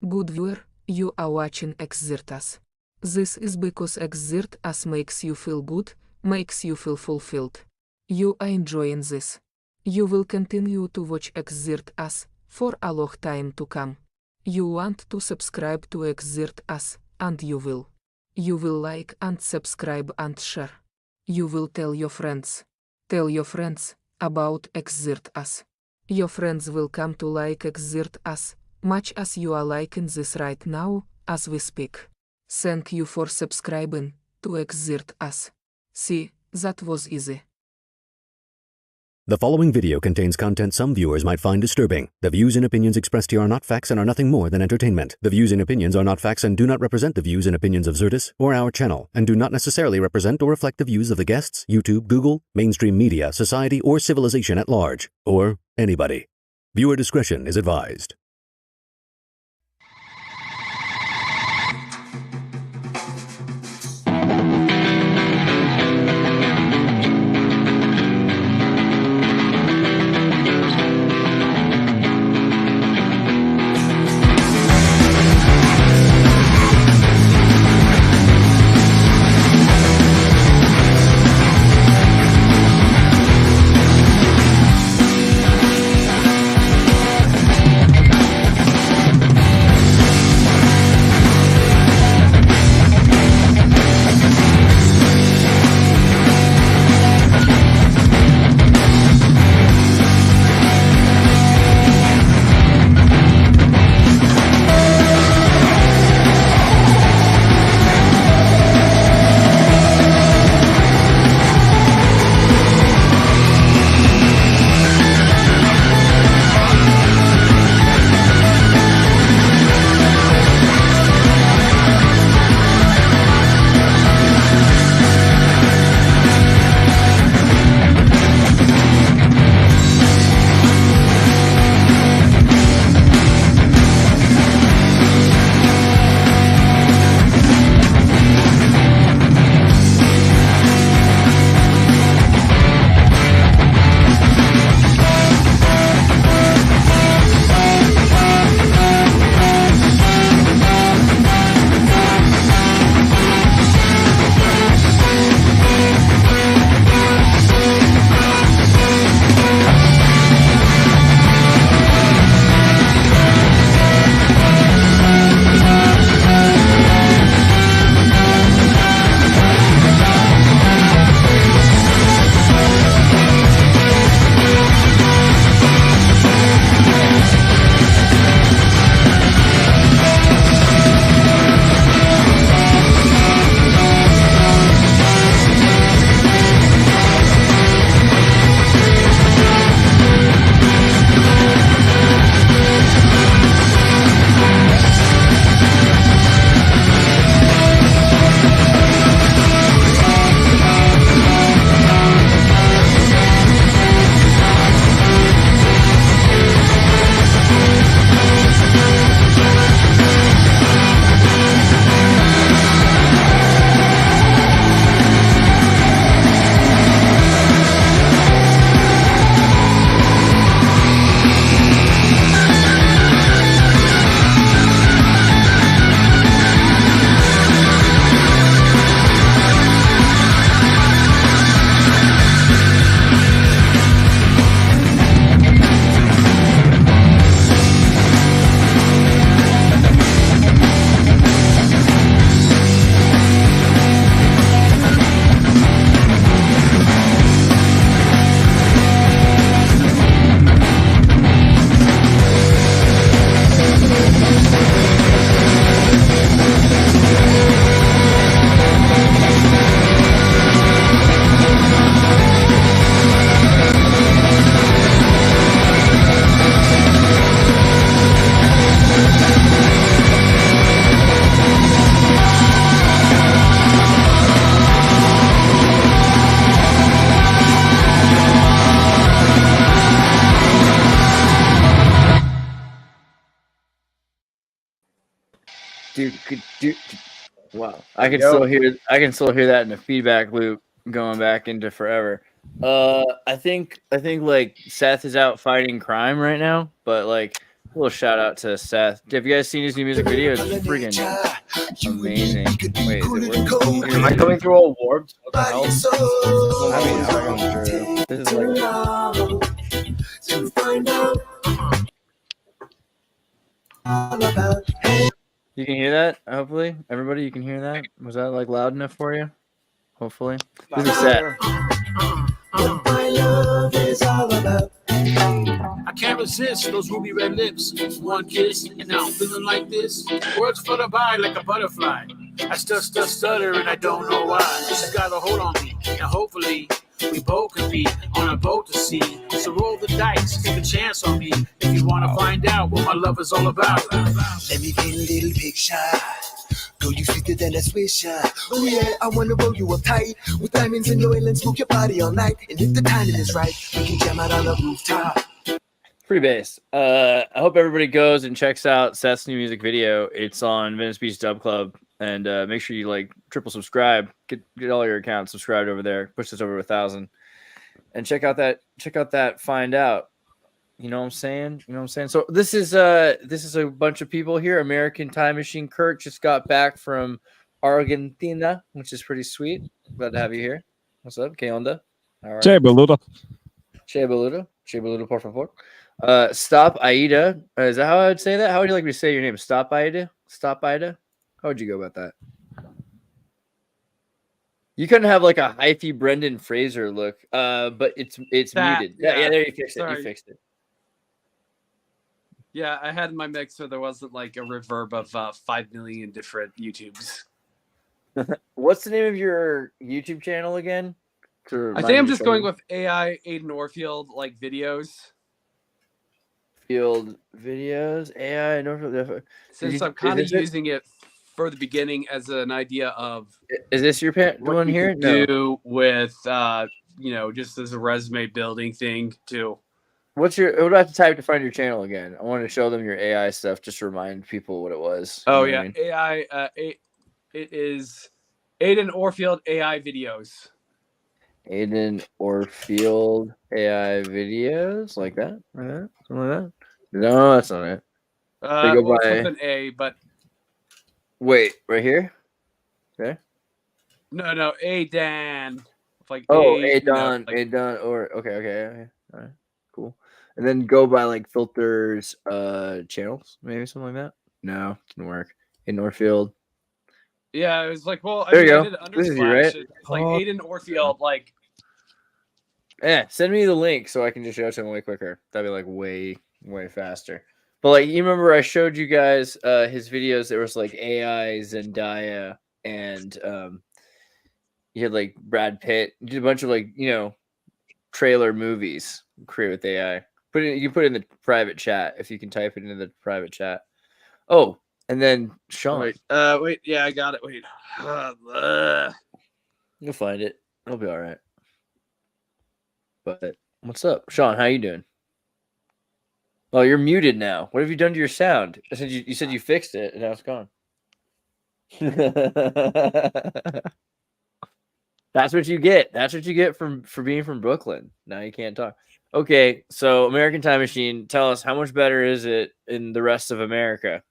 Good viewer, you are watching Xirtus. This is because Xirtus makes you feel good, makes you feel fulfilled. You are enjoying this. You will continue to watch Xirtus for a long time to come. You want to subscribe to Xirtus, and you will. You will like and subscribe and share. You will tell your friends. Tell your friends about Xirtus. Your friends will come to like Xirtus, much as you are liking this right now, as we speak. Thank you for subscribing to Xirtus. See, that was easy. The following video contains content some viewers might find disturbing. The views and opinions expressed here are not facts and are nothing more than entertainment. The views and opinions are not facts and do not represent the views and opinions of Xirtus or our channel, and do not necessarily represent or reflect the views of the guests, YouTube, Google, mainstream media, society, or civilization at large, or anybody. Viewer discretion is advised. Wow, I can still hear that in the feedback loop going back into forever. I think like Seth is out fighting crime right now, but like little shout out to Seth. Have you guys seen his new music video? It's freaking amazing. Wait, is it working? Am I coming through all warped? What the hell? I mean, I'm not going through. This is like. You can hear that? Hopefully, everybody, you can hear that. Was that like loud enough for you? Hopefully, this is set. My love is all about. I can't resist those ruby red lips. One kiss, and now I'm feeling like this. Words flutter by like a butterfly. I stutter, and I don't know why. She's got a hold on me, and hopefully we both can be on a boat to sea. So roll the dice, take a chance on me. If you want to find out what my love is all about. Let me paint a little picture. Girl, you sweeter than a swisher. Oh yeah, I wanna roll you up tight with diamonds and oil and smoke your body all night. And if the timing is right, we can jam out on the rooftop. Pretty bass. I hope everybody goes and checks out Seth's new music video. It's on Venice Beach Dub Club, and make sure you like triple subscribe. Get all your accounts subscribed over there. Push this over 1,000, and check out that find out. You know what I'm saying? You know what I'm saying? So this is a bunch of people here. American Time Machine Kurt just got back from Argentina, which is pretty sweet. Glad to have you here. What's up? ¿Qué onda? All right. Che boludo. Che boludo, por favor. Stop Aida. Is that how I would say that? How would you like me to say your name? Stop Aida? Stop Aida? How would you go about that? You couldn't have like a hyphy Brendan Fraser look, but it's muted. Yeah, there you fixed it. Sorry. You fixed it. Yeah, I had my mix so there wasn't like a reverb of 5 million different YouTubes. What's the name of your YouTube channel again? I think I'm just going with AI Aiden Orfield like videos. Field videos, AI Orfield. Since I'm kind of using it for the beginning as an idea of. Is this your one here? Do with just as a resume building thing too. What do I have to type to find your channel again? I want to show them your AI stuff just to remind people what it was. Oh yeah, I mean? AI. It is Aiden Orfield AI videos. Aiden Orfield AI videos like that, something like that. No, that's not it. With an A, but wait, right here. Okay. No, Aiden. Like Aiden, Aiden, or okay, all right, cool. And then go by like filters, channels, maybe something like that. No, it didn't work. Aiden Orfield. Yeah, it was like, well, there you go. I did an this is you, right? It's like Aiden Orfield, like. Yeah, send me the link so I can just show it to him way quicker. That'd be like way faster. But like, you remember I showed you guys his videos. There was like AI Zendaya and you had like Brad Pitt. You did a bunch of like trailer movies created with AI. You can put it in the private chat if you can type it into the private chat. Oh, and then Sean. Wait, yeah, I got it. Wait, you'll find it. It'll be all right. But what's up, Sean? How you doing? Oh, you're muted now. What have you done to your sound? You said you fixed it, and now it's gone. That's what you get. That's what you get for being from Brooklyn. Now you can't talk. Okay, so American Time Machine, tell us how much better is it in the rest of America?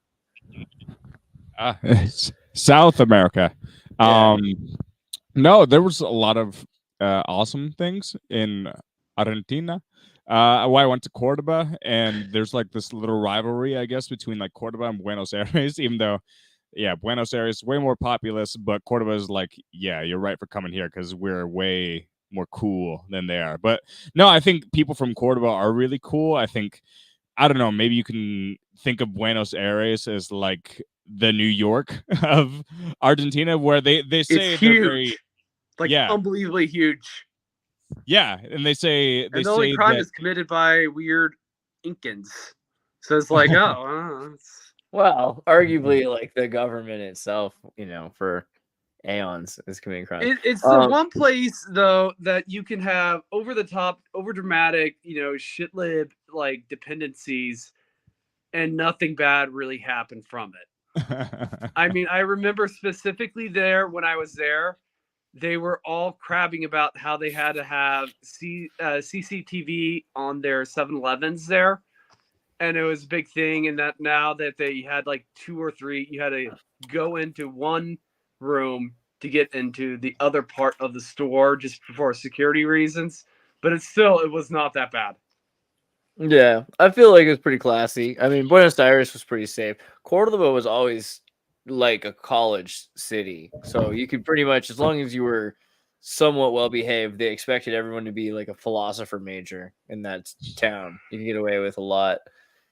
South America. Yeah. No, there was a lot of awesome things in Argentina. I went to Cordoba, and there's like this little rivalry, I guess, between like Cordoba and Buenos Aires, even though, yeah, Buenos Aires is way more populous, but Cordoba is like, yeah, you're right for coming here because we're way more cool than they are. But no, I think people from Cordoba are really cool. I think, I don't know, maybe you can think of Buenos Aires as like the New York of Argentina, where they say it's they're huge. Very, like unbelievably huge. Yeah, and they say the only crime is committed by weird Incans. So it's like, well, arguably, like the government itself, for aeons is committing crime. It's the one place though that you can have over the top, over dramatic, shit lib like dependencies, and nothing bad really happened from it. I mean, I remember specifically there when I was there. They were all crabbing about how they had to have CCTV on their 7-Elevens there. and it was a big thing. And that now that they had like 2 or 3, you had to go into one room to get into the other part of the store just for security reasons. But it was not that bad. Yeah, I feel like it was pretty classy. I mean, Buenos Aires was pretty safe. Cordoba was always like a college city, so you could pretty much, as long as you were somewhat well behaved, they expected everyone to be like a philosopher major in that town. You can get away with a lot.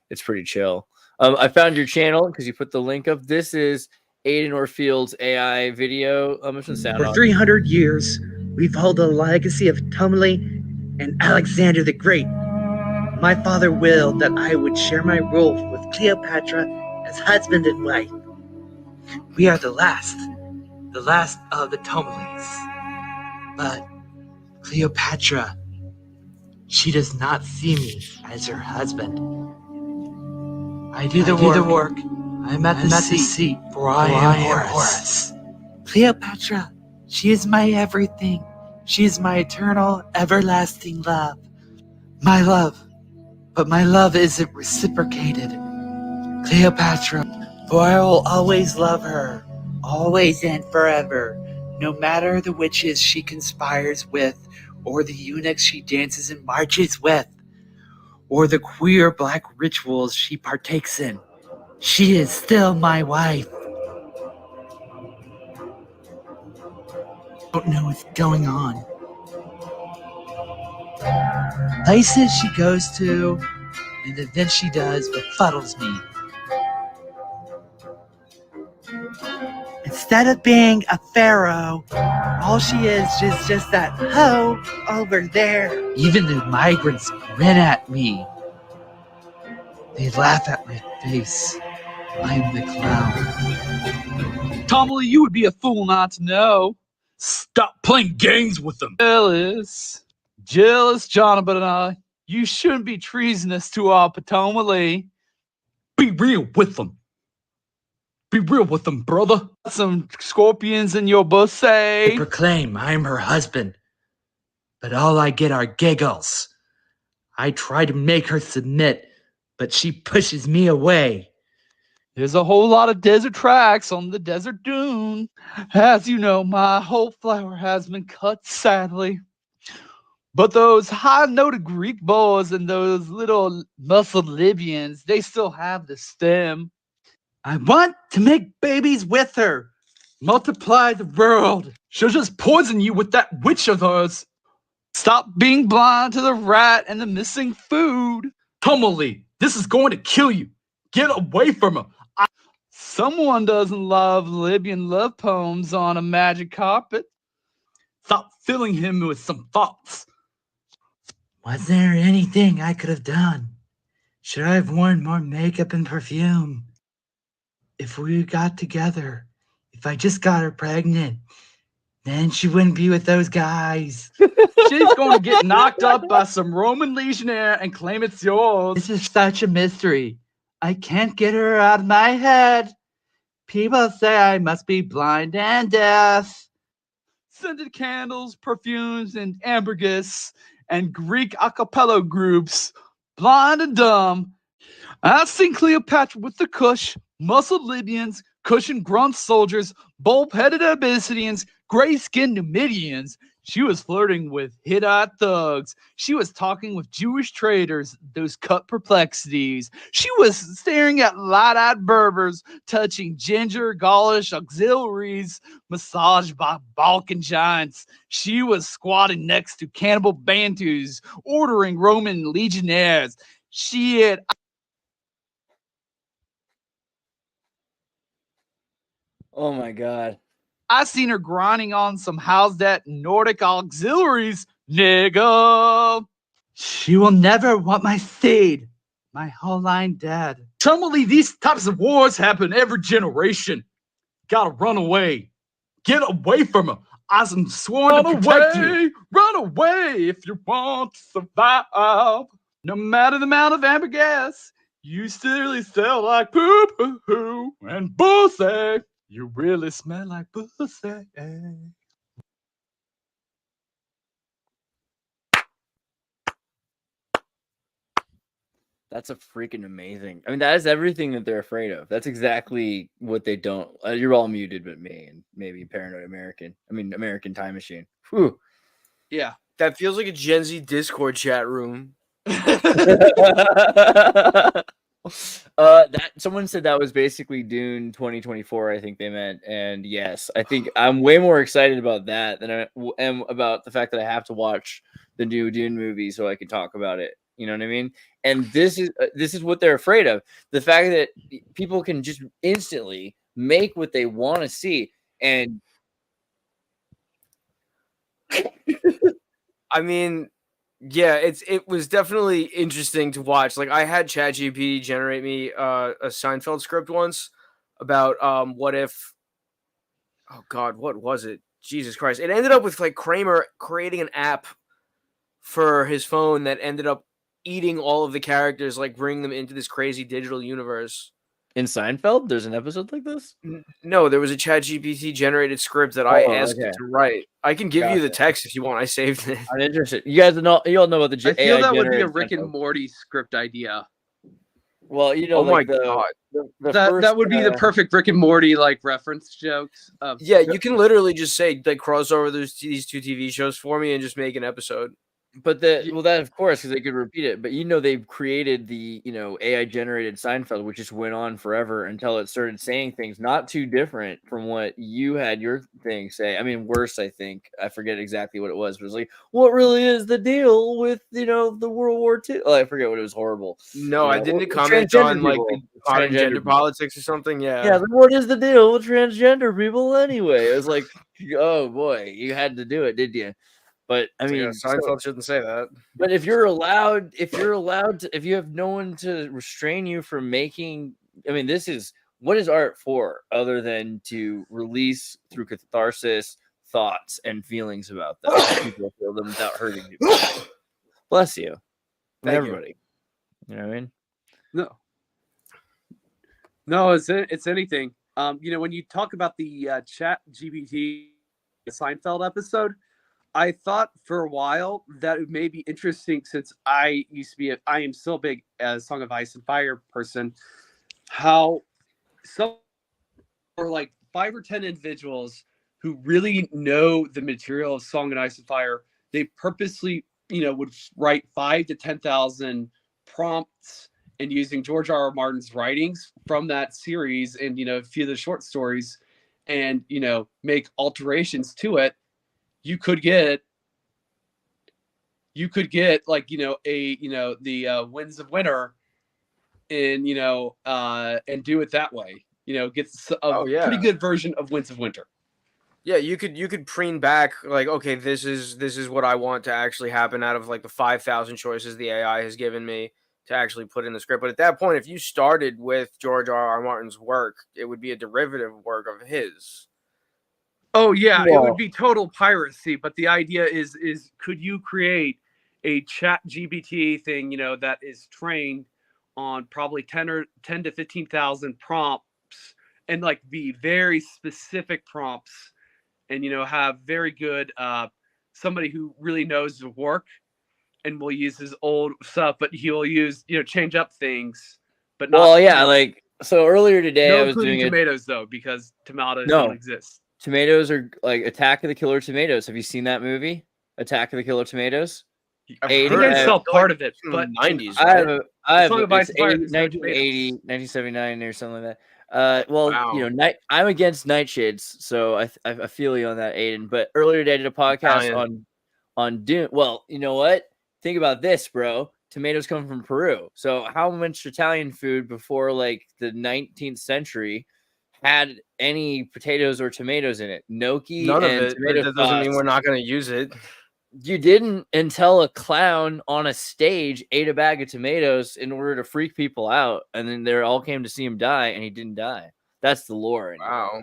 It's pretty chill. I found your channel because you put the link up. This is Aiden Orfield's AI video. I'm just gonna sound For off. 300 years, we've held the legacy of Ptolemy and Alexander the Great. My father willed that I would share my rule with Cleopatra as husband and wife. We are the last of the Ptolemies. But Cleopatra, she does not see me as her husband. I do the work. I'm at the seat, for I am Horus. Cleopatra, she is my everything. She is my eternal, everlasting love. My love. But my love isn't reciprocated. Cleopatra, for I will always love her, always and forever, no matter the witches she conspires with, or the eunuchs she dances and marches with, or the queer black rituals she partakes in. She is still my wife. I don't know what's going on. Places she goes to, and the events she does befuddles me. Instead of being a pharaoh, all she is just that hoe over there. Even the migrants grin at me. They laugh at my face. I am the clown. Tomley, you would be a fool not to know. Stop playing games with them. Jealous Jonathan and I. You shouldn't be treasonous to our Ptolemy. Be real with them. Be real with them, brother. Some scorpions in your I bussy. proclaim I am her husband, but all I get are giggles. I try to make her submit, but she pushes me away. There's a whole lot of desert tracks on the desert dune. As you know, my whole flower has been cut, sadly. But those high-noted Greek boys and those little muscled Libyans, they still have the stem. I want to make babies with her. Multiply the world. She'll just poison you with that witch of hers. Stop being blind to the rat and the missing food. Tumuli, this is going to kill you. Get away from her. Someone doesn't love Libyan love poems on a magic carpet. Stop filling him with some thoughts. Was there anything I could have done? Should I have worn more makeup and perfume? If we got together, if I just got her pregnant, then she wouldn't be with those guys. She's going to get knocked up by some Roman legionnaire and claim it's yours. This is such a mystery. I can't get her out of my head. People say I must be blind and deaf. Scented candles, perfumes, and ambergris, and Greek a cappella groups, blind and dumb. I've seen Cleopatra with the Kush, muscled Libyans, cushioned grunt soldiers, bulb-headed Abyssinians, gray-skinned Numidians. She was flirting with Hittite thugs. She was talking with Jewish traders, those cut perplexities. She was staring at light-eyed Berbers, touching ginger Gaulish auxiliaries, massaged by Balkan giants. She was squatting next to cannibal Bantus, ordering Roman legionnaires. She had... Oh my god. I seen her grinding on some how's that Nordic auxiliaries, nigga. She will never want my seed. My whole line dead. Tumuli, these types of wars happen every generation. Gotta run away. Get away from her. I'm sworn to protect you. Run away if you want to survive. No matter the amount of amber gas, you still really smell like poo-poo and pussy. You really smell like pussy. That's a freaking amazing. I mean, that is everything that they're afraid of. That's exactly what they don't. You're all muted, but me and maybe Paranoid American. I mean, American Time Machine. Whew. Yeah. That feels like a Gen Z Discord chat room. That someone said that was basically Dune 2024. I think they meant, and yes, I think I'm way more excited about that than I am about the fact that I have to watch the new Dune movie so I can talk about it. You know what I mean? And this is what they're afraid of: the fact that people can just instantly make what they want to see. And I mean, yeah, it was definitely interesting to watch. Like, I had ChatGPT generate me a Seinfeld script once about what if, oh God, what was it? Jesus Christ. It ended up with like Kramer creating an app for his phone that ended up eating all of the characters, like bringing them into this crazy digital universe. in Seinfeld, there's an episode like this. No, there was a ChatGPT generated script that I asked it to write. I can give you the Gotcha. text if you want. I saved it. I'm interested. You guys know, you all know about the I feel AI that would be a generated Rick and Seinfeld. Morty script idea. Well, you know, Oh like my God. the That first, would be the perfect Rick and Morty like reference jokes. Of, Yeah, you can literally just say like cross over these two TV shows for me and just make an episode. But that of course, because they could repeat it. But they've created the AI generated Seinfeld, which just went on forever until it started saying things not too different from what you had your thing say. I mean, worse, I think. I forget exactly what it was, but it was like, what really is the deal with the World War II? Oh, I forget what it was. Horrible. No, I didn't With comment transgender on like people. the modern Transgender gender people. politics or something. Yeah, Yeah. then what is the deal with transgender people anyway? It was like, oh boy, you had to do it, did you? But I mean, Seinfeld shouldn't say that. but if you're allowed to, if you have no one to restrain you from making, I mean, what is art for other than to release through catharsis thoughts and feelings about them? People feel them without hurting people. Bless you. Thank Everybody. You know what I mean? No, it's anything. When you talk about the Chat GPT Seinfeld episode, I thought for a while that it may be interesting since I am still a big Song of Ice and Fire person. How some or like 5 or 10 individuals who really know the material of Song of Ice and Fire, they purposely would write 5 to 10,000 prompts and using George R. R. Martin's writings from that series and a few of the short stories and make alterations to it. You could get like the Winds of Winter and and do it that way. Get a pretty good version of Winds of Winter. Yeah, you could preen back like, okay, this is what I want to actually happen out of like the 5,000 choices the AI has given me to actually put in the script. But at that point, if you started with George R. R. Martin's work, it would be a derivative work of his. Oh yeah, it would be total piracy. But the idea is could you create a Chat GPT thing, that is trained on probably 10 to 15,000 prompts and like be very specific prompts and have very good somebody who really knows the work and will use his old stuff, but he will use change up things. But not, well, yeah, like so earlier today, no I was including doing tomatoes though, because tomatoes No. don't exist. Tomatoes are like Attack of the Killer Tomatoes. Have you seen that movie? Attack of the Killer Tomatoes? I've I think heard I it. saw part of it, From but the 90s. I have Song of Ice and Fire, it's there's no 1980, 1979 or something like that. Well, Wow. I'm against nightshades, so I feel you on that, Aiden. But earlier today I did a podcast on Dune. Well, you know what? Think about this, bro. Tomatoes come from Peru. So how much Italian food before like the 19th century had any potatoes or tomatoes in it? Gnocchi None of and it. tomato That doesn't mean sauce. we're not going to use it. You didn't until a clown on a stage ate a bag of tomatoes in order to freak people out, and then they all came to see him die, and he didn't die. That's the lore. Wow.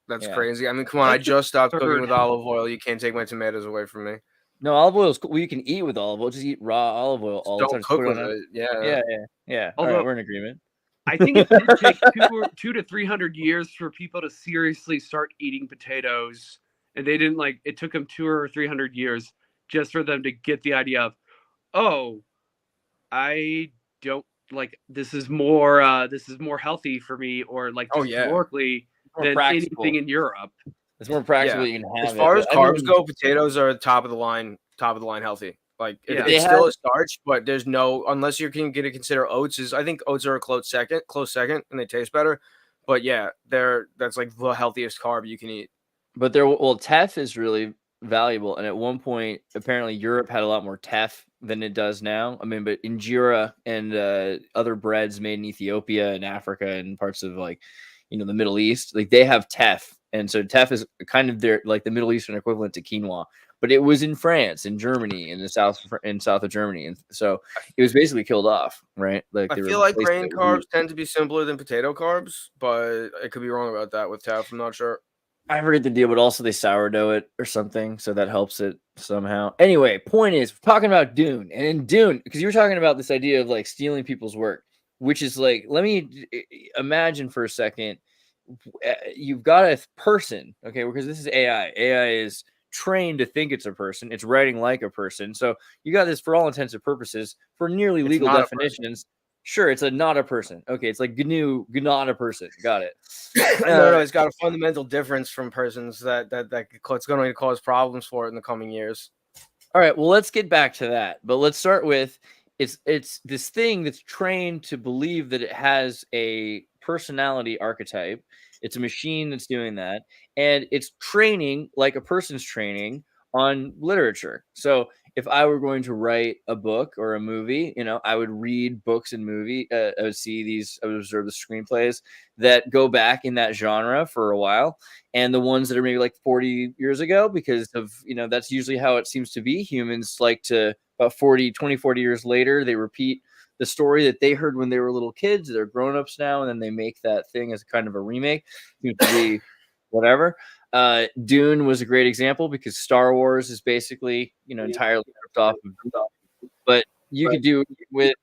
That's Yeah. crazy. I mean, come on. I just stopped cooking with olive oil. You can't take my tomatoes away from me. No, olive oil is cool. Well, you can eat with olive oil. Just eat raw olive oil all the time. Don't Just cook put with on it. Yeah. Yeah. All Although- right, we're in agreement. I think it did take 200 to 300 years for people to seriously start eating potatoes, and they didn't like. It took them 200 or 300 years just for them to get the idea of, oh, I don't like this is more healthy for me, or like Oh, just yeah. calorically More than practical. anything in Europe. It's more practical. Yeah. You can As have far it. as But, I carbs mean, go, potatoes are top of the line healthy. Like Yeah. They it's had- still a starch, but there's no, unless you're going to consider oats is, I think oats are a close second, and they taste better. But yeah, that's like the healthiest carb you can eat. But teff is really valuable, and at one point, apparently Europe had a lot more teff than it does now. I mean, but injera and other breads made in Ethiopia and Africa and parts of like, the Middle East, like they have teff, and so teff is kind of their like the Middle Eastern equivalent to quinoa. But it was in France and Germany, in the south of Germany, and so it was basically killed off, right? Like I they feel like replaced grain it with carbs wheat. tend to be simpler than potato carbs, but I could be wrong about that with teff. I'm not sure. I forget the deal, but also they sourdough it or something, so that helps it somehow. Anyway, point is, we're talking about Dune, and in Dune, because you were talking about this idea of like stealing people's work, which is like, let me imagine for a second, you've got a person, okay, because this is AI. AI is trained to think it's a person. It's writing like a person. So you got this for all intents and purposes for nearly It's legal not a person. definitions. Sure, it's not a person. Okay, it's like GNU, not a person. Got it. No, it's got a fundamental difference from persons it's going to cause problems for it in the coming years. All right, well, let's get back to that. But let's start with it's this thing that's trained to believe that it has a personality archetype. It's a machine that's doing that, and it's training like a person's training on literature. So if I were going to write a book or a movie, I would read books and I would observe the screenplays that go back in that genre for a while, and the ones that are maybe like 40 years ago, because of, that's usually how it seems to be. Humans like to, about 40 years later, they repeat the story that they heard when they were little kids. They're grown-ups now, and then they make that thing as kind of a remake. Seems to be whatever. Dune was a great example because Star Wars is basically, entirely ripped off of, but you could do with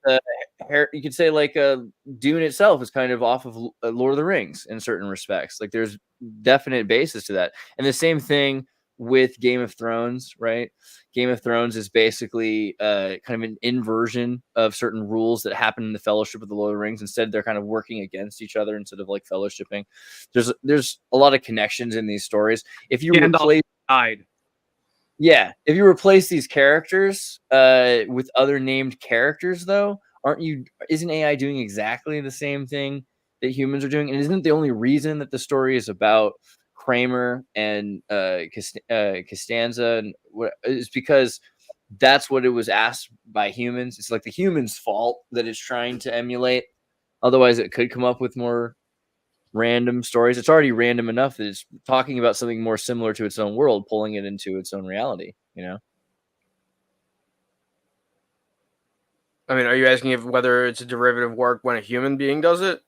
you could say like Dune itself is kind of off of Lord of the Rings in certain respects. Like there's definite basis to that, and the same thing with Game of Thrones, right? Game of Thrones is basically kind of an inversion of certain rules that happen in the Fellowship of the Lord of the Rings. Instead, they're kind of working against each other instead of like fellowshipping. There's a lot of connections in these stories. If you replace died. Yeah, if you replace these characters with other named characters, though, isn't AI doing exactly the same thing that humans are doing? And isn't the only reason that the story is about Kramer and Costanza and is because that's what it was asked by humans? It's like the humans' fault that it's trying to emulate. Otherwise, it could come up with more random stories. It's already random enough that it's talking about something more similar to its own world, pulling it into its own reality, I mean, are you asking if whether it's a derivative work when a human being does it?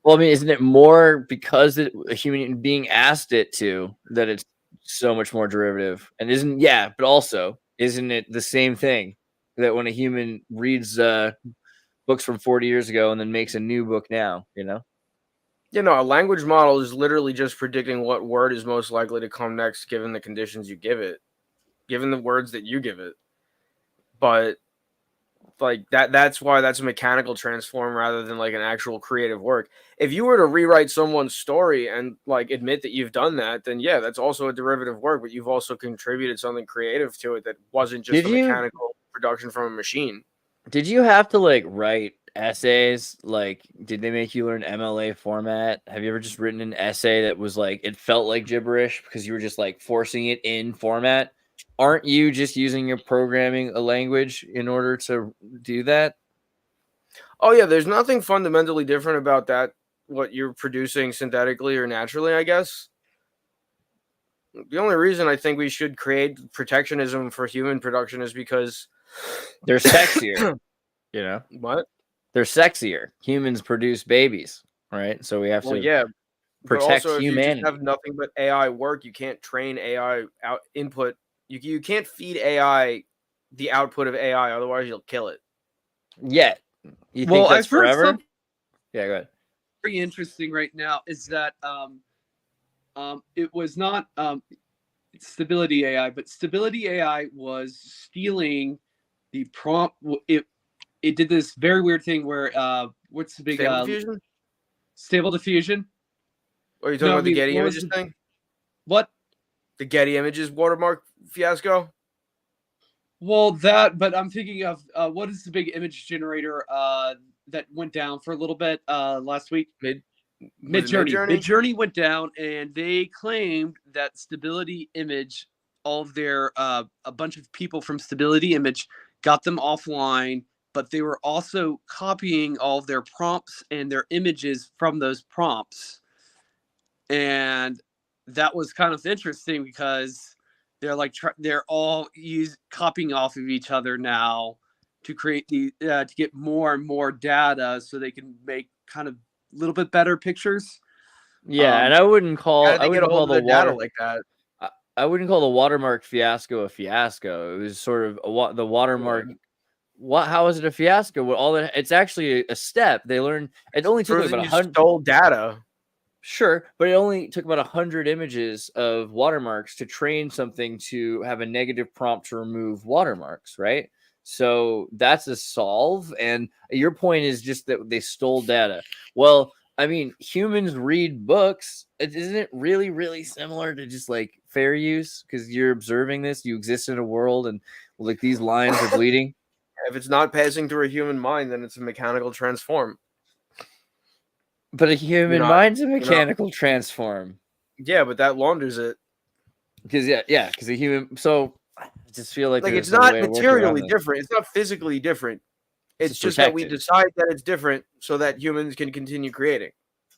Well, I mean, isn't it more because a human being asked it to that it's so much more derivative? And but also, isn't it the same thing that when a human reads books from 40 years ago and then makes a new book now, A language model is literally just predicting what word is most likely to come next given the conditions you give it, given the words that you give it. But like that's why that's a mechanical transform rather than like an actual creative work. If you were to rewrite someone's story and like admit that you've done that, then yeah, that's also a derivative work, but you've also contributed something creative to it that wasn't just a mechanical production from a machine. Did you have to like write essays? Like, did they make you learn MLA format? Have you ever just written an essay that was like, it felt like gibberish because you were just like forcing it in format? Aren't you just using your programming a language in order to do that? Oh yeah, there's nothing fundamentally different about that, what you're producing synthetically or naturally, I guess. The only reason I think we should create protectionism for human production is because they're sexier. What? They're sexier. Humans produce babies, right? So we have to protect but also, humanity. If you just have nothing but AI work, you can't train AI input. You can't feed AI the output of AI, otherwise you'll kill it. Yeah. You think that's forever? Yeah, go ahead. Very interesting right now is that it was not Stability AI, but Stability AI was stealing the prompt. it did this very weird thing where what's the big Stable diffusion? Stable diffusion? Or are you talking No, about I the mean, Getty what was Images the- thing? What? The Getty Images watermark fiasco? Well, that, but I'm thinking of what is the big image generator that went down for a little bit last week? Was it Midjourney. Midjourney? Midjourney went down, and they claimed that Stability Image, all of their a bunch of people from Stability Image got them offline, but they were also copying all of their prompts and their images from those prompts, and that was kind of interesting because they're like they're all copying off of each other now to create the to get more and more data so they can make kind of a little bit better pictures. Yeah, and I wouldn't call How did they get a hold of the the data water like that? I wouldn't call the watermark fiasco a fiasco. It was sort of the watermark. What? How is it a fiasco? What all that? It's actually a step. They learned. It only took Proves about that you 100. stole data. Sure, but it only took about 100 images of watermarks to train something to have a negative prompt to remove watermarks, right? So that's a solve. And your point is just that they stole data. Well, I mean, humans read books. Isn't it really, really similar to just like fair use? Because you're observing this, you exist in a world, and like these lines are bleeding. If it's not passing through a human mind, then it's a mechanical transform. But a human mind's a mechanical transform. Yeah, but that launders it. Because because a human. So I just feel like It's there's a not way to work materially around this. different. It's not physically different. It's It's just that we protected. decide that it's different so that humans can continue creating.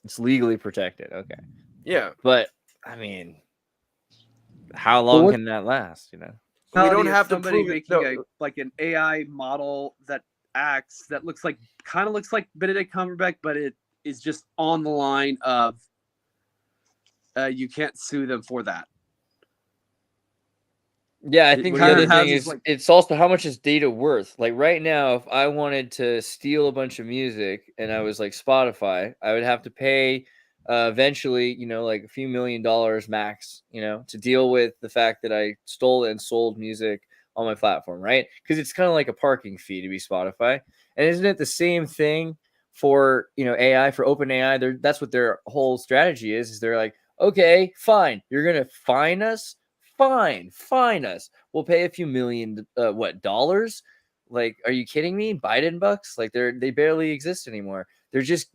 It's legally protected. Okay. Yeah. But I mean, how long can that last? You know, We don't Of have to somebody prove it. making like an AI model that acts that looks like Benedict Cumberbatch, but it is just on the line of you can't sue them for that. yeah. I think the kinda other has thing this, is like- it's also how much is data worth. Like right now, if I wanted to steal a bunch of music and I was like Spotify, I would have to pay eventually, like a few $1 million max, to deal with the fact that I stole and sold music on my platform, right? Because it's kind of like a parking fee to be Spotify. And isn't it the same thing for AI, for OpenAI? That's what their whole strategy is they're like, okay, fine, you're gonna fine us, fine us. We'll pay a few million dollars. Like, are you kidding me? Biden bucks? Like they barely exist anymore. They're just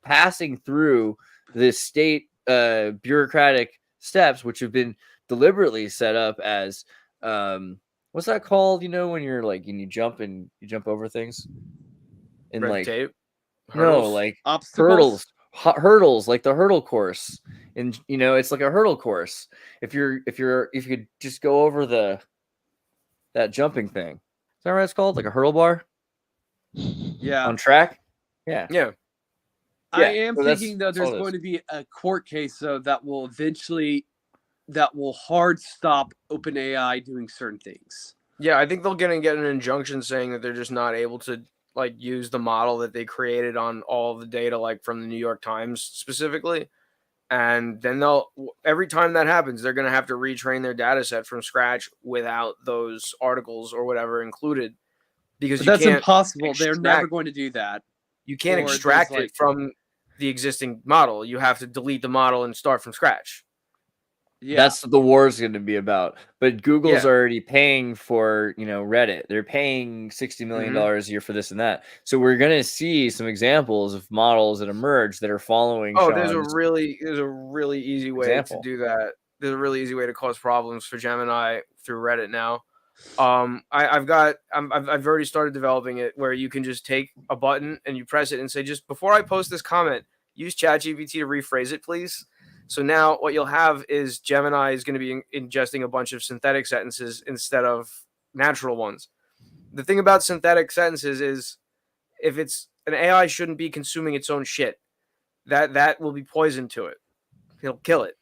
passing through the state bureaucratic steps, which have been deliberately set up as what's that called? When you're like and you jump over things and Red like tape. no, Hurdles? like Obstacles? hurdles, like the hurdle course. And it's like a hurdle course. If you could just go over that jumping thing. Is that what it's called? Like a hurdle bar Yeah. on track? Yeah. Yeah. I am so that's- thinking though that's all there's it going is. to be a court case though that will hard stop OpenAI doing certain things. Yeah, I think they'll get an injunction saying that they're just not able to like use the model that they created on all of the data, like from the New York Times specifically. And then every time that happens, they're going to have to retrain their data set from scratch without those articles or whatever included. Because But you that's can't impossible. They're extract- never going to do that. You can't Or there's, extract like- it from the existing model. You have to delete the model and start from scratch. Yeah. That's what the war is going to be about. But Google's Yeah. already paying for, Reddit. They're paying $60 million a year for this and that. So we're going to see some examples of models that emerge that are following. Oh, there's a Sean's really easy way example. to do that. There's a really easy way to cause problems for Gemini through Reddit now. I've already started developing it where you can just take a button and you press it and say, just before I post this comment, use ChatGPT to rephrase it, please. So now what you'll have is Gemini is going to be ingesting a bunch of synthetic sentences instead of natural ones. The thing about synthetic sentences is if it's an AI shouldn't be consuming its own shit. That will be poison to it. It'll kill it.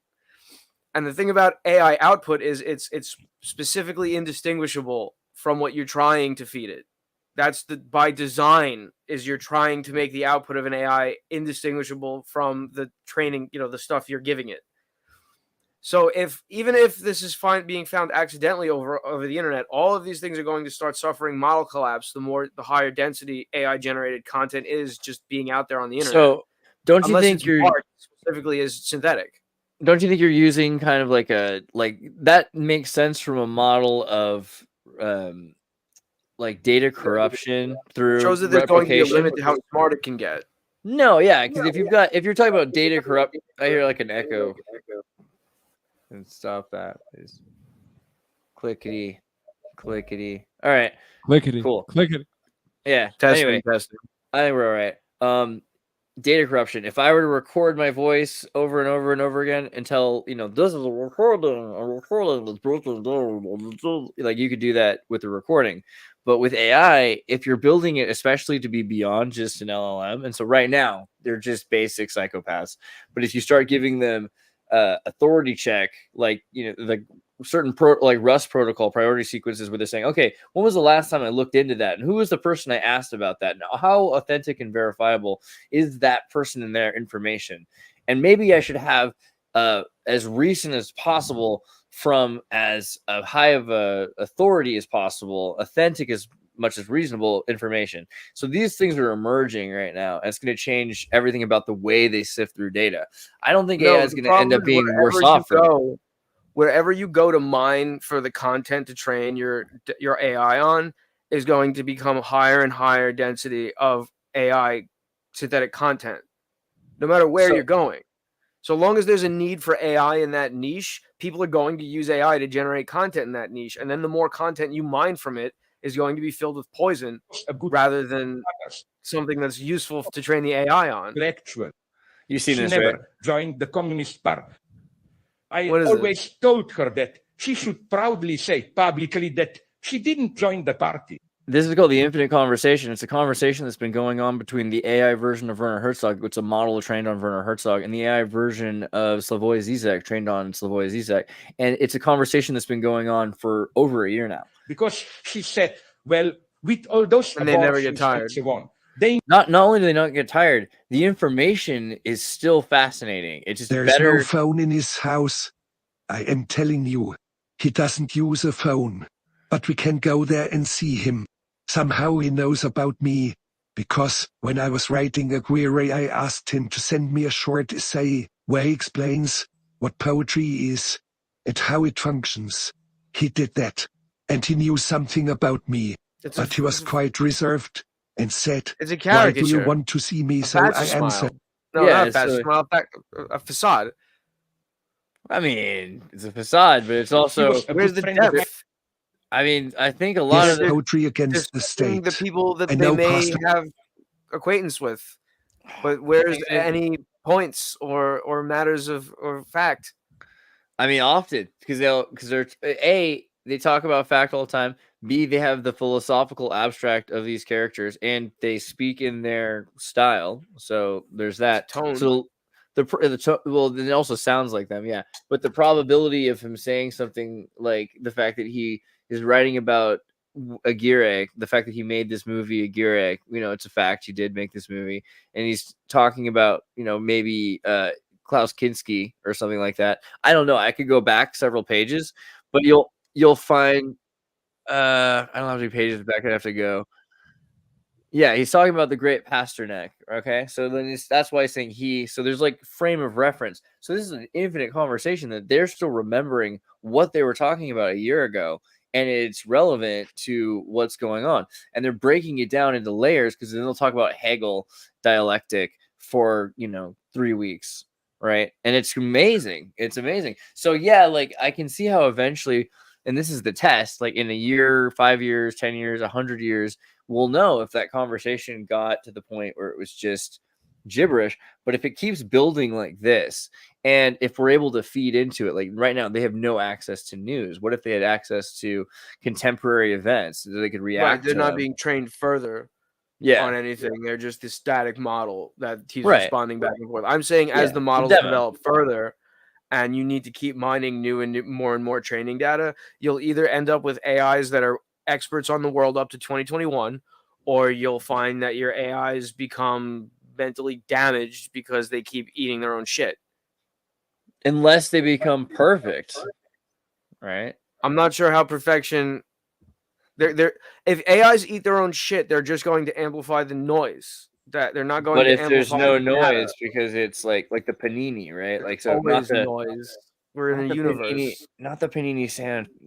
And the thing about AI output is it's specifically indistinguishable from what you're trying to feed it. That's by design is you're trying to make the output of an AI indistinguishable from the training, the stuff you're giving it. So even if this is being found accidentally over the internet, all of these things are going to start suffering model collapse. The higher density AI generated content is just being out there on the internet. So don't you Unless think it's you're marked specifically as synthetic. don't you think you're using kind of like that makes sense from a model of like data corruption through Shows that there's going to be a replication? limit to how smart it can get. No, yeah, because if you're talking about data corrupt, I hear like an echo. And stop that, please. Clickety, clickety. All right, Clickety, cool. clickety. Yeah. Testing, Anyway, testing. I think we're all right. Data corruption. If I were to record my voice over and over and over again until this is a recording is broken down, like you could do that with the recording, but with AI, if you're building it, especially to be beyond just an LLM, and so right now they're just basic psychopaths, but if you start giving them authority check, like the certain like Rust protocol priority sequences where they're saying, okay, when was the last time I looked into that, and who was the person I asked about that, and how authentic and verifiable is that person and their information, and maybe I should have as recent as possible from as high of a authority as possible, authentic as much as reasonable information. So these things are emerging right now, and it's going to change everything about the way they sift through data. I don't think AI is going to end up being worse off for them. Wherever you go to mine for the content to train your AI on is going to become higher and higher density of AI synthetic content, no matter where you're going. So long as there's a need for AI in that niche, people are going to use AI to generate content in that niche. And then the more content you mine from it is going to be filled with poison rather than something that's useful to train the AI on. You've seen She this, never right? joined the Communist Party. I What is always told her that she should proudly say publicly that she didn't join the party. This is called the infinite conversation. It's a conversation that's been going on between the AI version of Werner Herzog, which is a model trained on Werner Herzog, and the AI version of Slavoj Zizek, trained on Slavoj Zizek. And it's a conversation that's been going on for over a year now. Because she said, well, with all those And they never get abortions tired. and so on, they Not only do they not get tired, the information is still fascinating. It's just There's better. no phone in his house. I am telling you, he doesn't use a phone. But we can go there and see him. Somehow he knows about me. Because when I was writing a query, I asked him to send me a short essay where he explains what poetry is and how it functions. He did that. And he knew something about me. But he was quite reserved and said, It's a why do you caricature. want to see me? A So I fascist answered, smile. No, Yeah, not a it's fascist smile. A facade. I mean, it's a facade, but it's also was a Where's good the friend of mine. depth? I mean, I think a lot yes, of the poetry against the Discussing state. the people that I they know may Pastor have acquaintance with, but where's think any points or matters of or fact? I mean, often because they're they talk about fact all the time. B, they have the philosophical abstract of these characters, and they speak in their style. So there's that Tone. So well, then it also sounds like them, yeah. But the probability of him saying something like the fact that he is writing about Aguirre, the fact that he made this movie Aguirre, it's a fact he did make this movie, and he's talking about maybe Klaus Kinski or something like that. I don't know. I could go back several pages, but you'll find I don't know how many pages back I'd have to go. Yeah, he's talking about the great Pasternak. Okay, so then that's why he's saying he. So there's like frame of reference. So this is an infinite conversation that they're still remembering what they were talking about a year ago, and it's relevant to what's going on. And they're breaking it down into layers because then they'll talk about Hegel dialectic for 3 weeks, right? And it's amazing. It's amazing. So yeah, like I can see how eventually, and this is the test, like in a year, 5 years, 10 years, 100 years, we'll know if that conversation got to the point where it was just gibberish. But if it keeps building like this, and if we're able to feed into it, like right now, they have no access to news. What if they had access to contemporary events that they could react Right, they're to not them? being trained further Yeah. on anything. They're just this static model that keeps Right. responding back and forth. I'm saying as Yeah, the models demo. develop further and you need to keep mining new and more training data, you'll either end up with AIs that are experts on the world up to 2021, or you'll find that your AIs become mentally damaged because they keep eating their own shit. unless they become perfect, right? I'm not sure how perfection. They're if AIs eat their own shit, they're just going to amplify the noise. That they're not going But to if there's amplify no the data. noise, because it's like the panini, right? Like, so not Always the noise. We're in not a the panini, universe. not the panini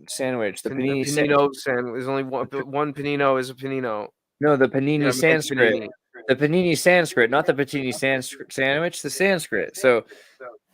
sandwich. The A panini panino sandwich. There's only one panino is a panino. no, the You panini gotta make Sanskrit. panini. The panini Sanskrit, not the panini sandwich. The Sanskrit. So,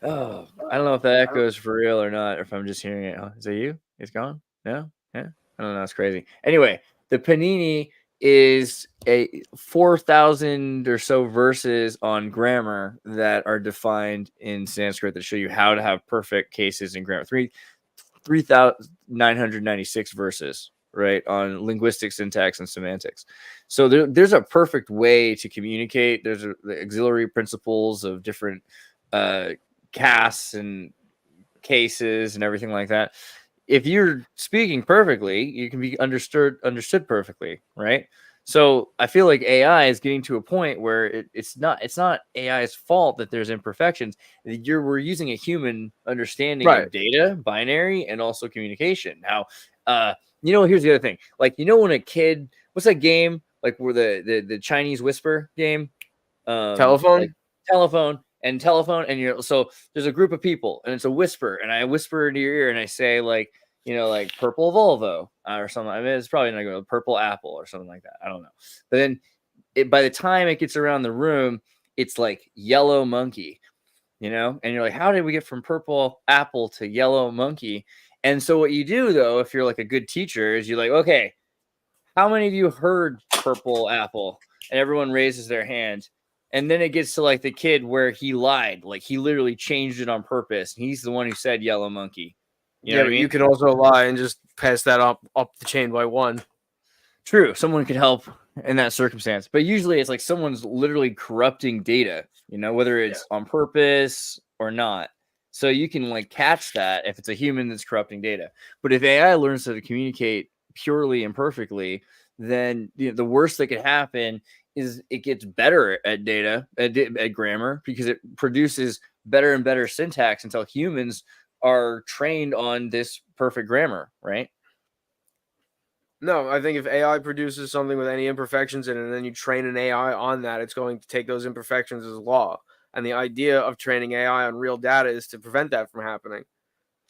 oh, I don't know if that echoes for real or not, or if I'm just hearing it. Oh, is that you? It's gone? No? Yeah? I don't know. It's crazy. Anyway, the panini is a 4,000 or so verses on grammar that are defined in Sanskrit that show you how to have perfect cases in grammar. 3,996 verses, right, on linguistic syntax and semantics. So there's a perfect way to communicate. There's the auxiliary principles of different casts and cases and everything like that. If you're speaking perfectly, you can be understood perfectly, right? So I feel like AI is getting to a point where it's not AI's fault that there's imperfections. We're using a human understanding of data, binary, and also communication. Now, here's the other thing. Like, when a kid, what's that game? Like, where the Chinese whisper game? Telephone? Like, telephone, and so there's a group of people, and it's a whisper, and I whisper into your ear, and I say, like, like purple Volvo or something. I mean, it's probably not going to purple apple or something like that. I don't know. But then by the time it gets around the room, it's like yellow monkey, and you're like, how did we get from purple apple to yellow monkey? And so what you do, though, if you're like a good teacher, is you're like, okay, how many of you heard purple apple? And everyone raises their hand. And then it gets to like the kid where he lied, like he literally changed it on purpose. He's the one who said yellow monkey. You know what I mean? You can also lie and just pass that up the chain by one. True, someone could help in that circumstance, but usually it's like someone's literally corrupting data, whether it's on purpose or not. So you can like catch that if it's a human that's corrupting data. But if AI learns how to communicate purely and perfectly, then the worst that could happen is it gets better at data, at grammar, because it produces better and better syntax until humans are trained on this perfect grammar, right? No, I think if AI produces something with any imperfections in it, and then you train an AI on that, it's going to take those imperfections as law. And the idea of training AI on real data is to prevent that from happening.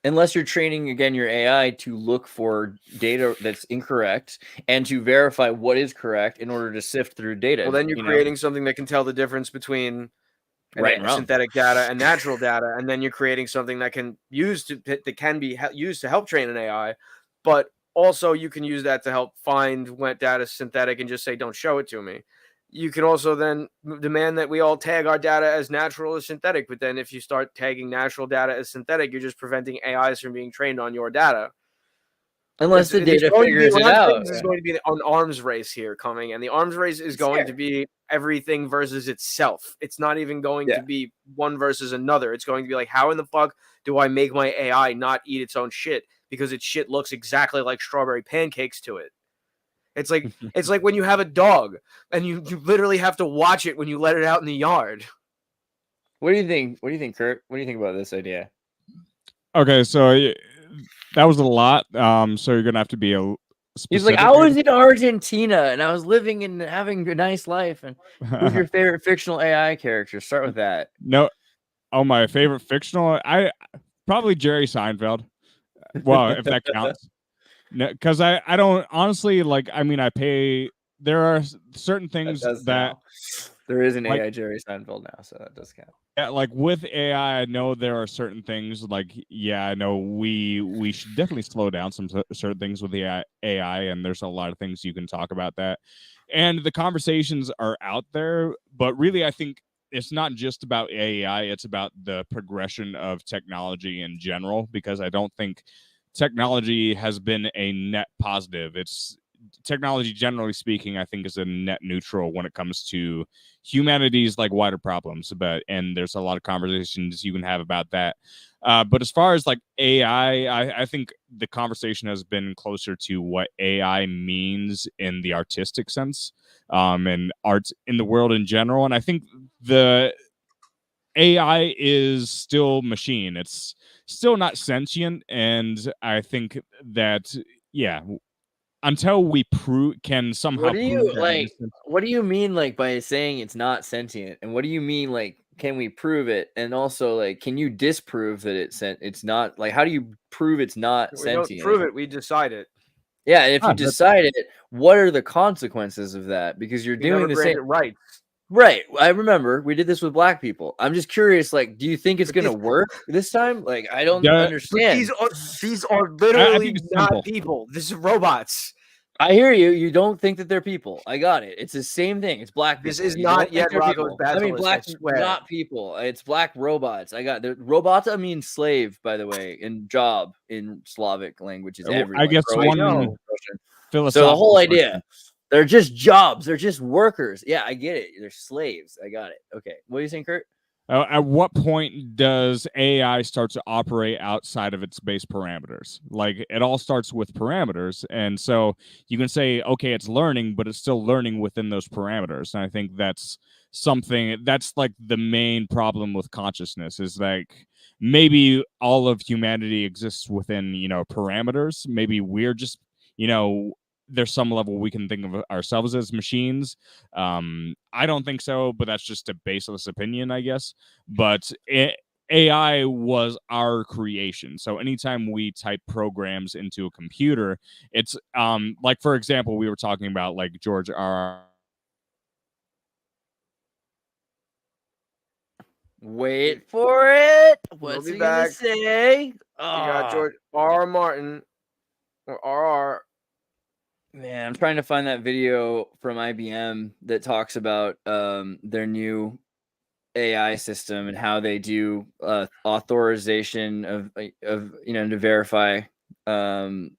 Unless you're training, again, your AI to look for data that's incorrect and to verify what is correct in order to sift through data. Well, then you're creating something that can tell the difference between right and wrong, synthetic data and natural data, and then you're creating something that can be used to help train an AI, but also you can use that to help find when data is synthetic and just say, don't show it to me. You can also then demand that we all tag our data as natural or synthetic, but then if you start tagging natural data as synthetic, you're just preventing AIs from being trained on your data. Unless the data figures it out. There's going to be an arms race here coming, and the arms race is going to be everything versus itself. It's not even going to be one versus another. It's going to be like, how in the fuck do I make my AI not eat its own shit because its shit looks exactly like strawberry pancakes to it? It's like when you have a dog and you literally have to watch it when you let it out in the yard. What do you think? What do you think, Kurt? What do you think about this idea? Okay, so that was a lot. So you're gonna have to be a. He's like, I was in Argentina and I was living and having a nice life. And who's your favorite fictional AI character? Start with that. No, my favorite fictional, I probably Jerry Seinfeld. Well, if that counts. No, because I don't honestly like. I mean, I pay. There are certain things that there is an AI Jerry Seinfeld now, so that does count. Yeah, like with AI, I know there are certain things. Like, yeah, I know we should definitely slow down some certain things with the AI, and there's a lot of things you can talk about that, and the conversations are out there. But really, I think it's not just about AI; it's about the progression of technology in general. Because I don't think technology has been a net positive. It's technology, generally speaking, I think is a net neutral when it comes to humanity's like wider problems. And there's a lot of conversations you can have about that. But as far as like AI, I think the conversation has been closer to what AI means in the artistic sense, and arts in the world in general. And I think AI is still machine. It's still not sentient, and I think that until we can somehow What do prove you that it like? is sentient. What do you mean like by saying it's not sentient? And what do you mean like can we prove it? And also like can you disprove that it's not like how do you prove it's not We don't sentient? prove it. We decide it. Yeah, and if you Ah, that's decide it, what are the consequences of that? Because you're We never doing the same. granted rights. Right. I remember we did this with black people. I'm just curious, like, do you think it's But gonna these, work this time? Like, I don't the, but understand. these are I literally think it's not simple. people. This is robots. I hear you. You don't think that they're people. I got it. It's the same thing. It's black people. This is You don't not think yet they're Rocco's people. I mean, Basilisk, I black, swear. not people. It's black robots. I got the robota means slave, by the way, and job in Slavic languages I everywhere. guess Croatian, one Russian. So the philosophical whole question. idea, they're just jobs. They're just workers. Yeah, I get it. They're slaves. I got it. Okay. What are you saying, Kurt? At what point does AI start to operate outside of its base parameters? Like it all starts with parameters, and so you can say, okay, it's learning, but it's still learning within those parameters. And I think that's like the main problem with consciousness is like maybe all of humanity exists within parameters. Maybe we're just there's some level we can think of ourselves as machines. I don't think so, but that's just a baseless opinion, I guess. But AI was our creation. So anytime we type programs into a computer, it's like for example, we were talking about like George R. Wait for it. We'll What's be he gonna back. say? You got Oh George R. Martin or RR. man, I'm trying to find that video from IBM that talks about their new AI system and how they do authorization of to verify and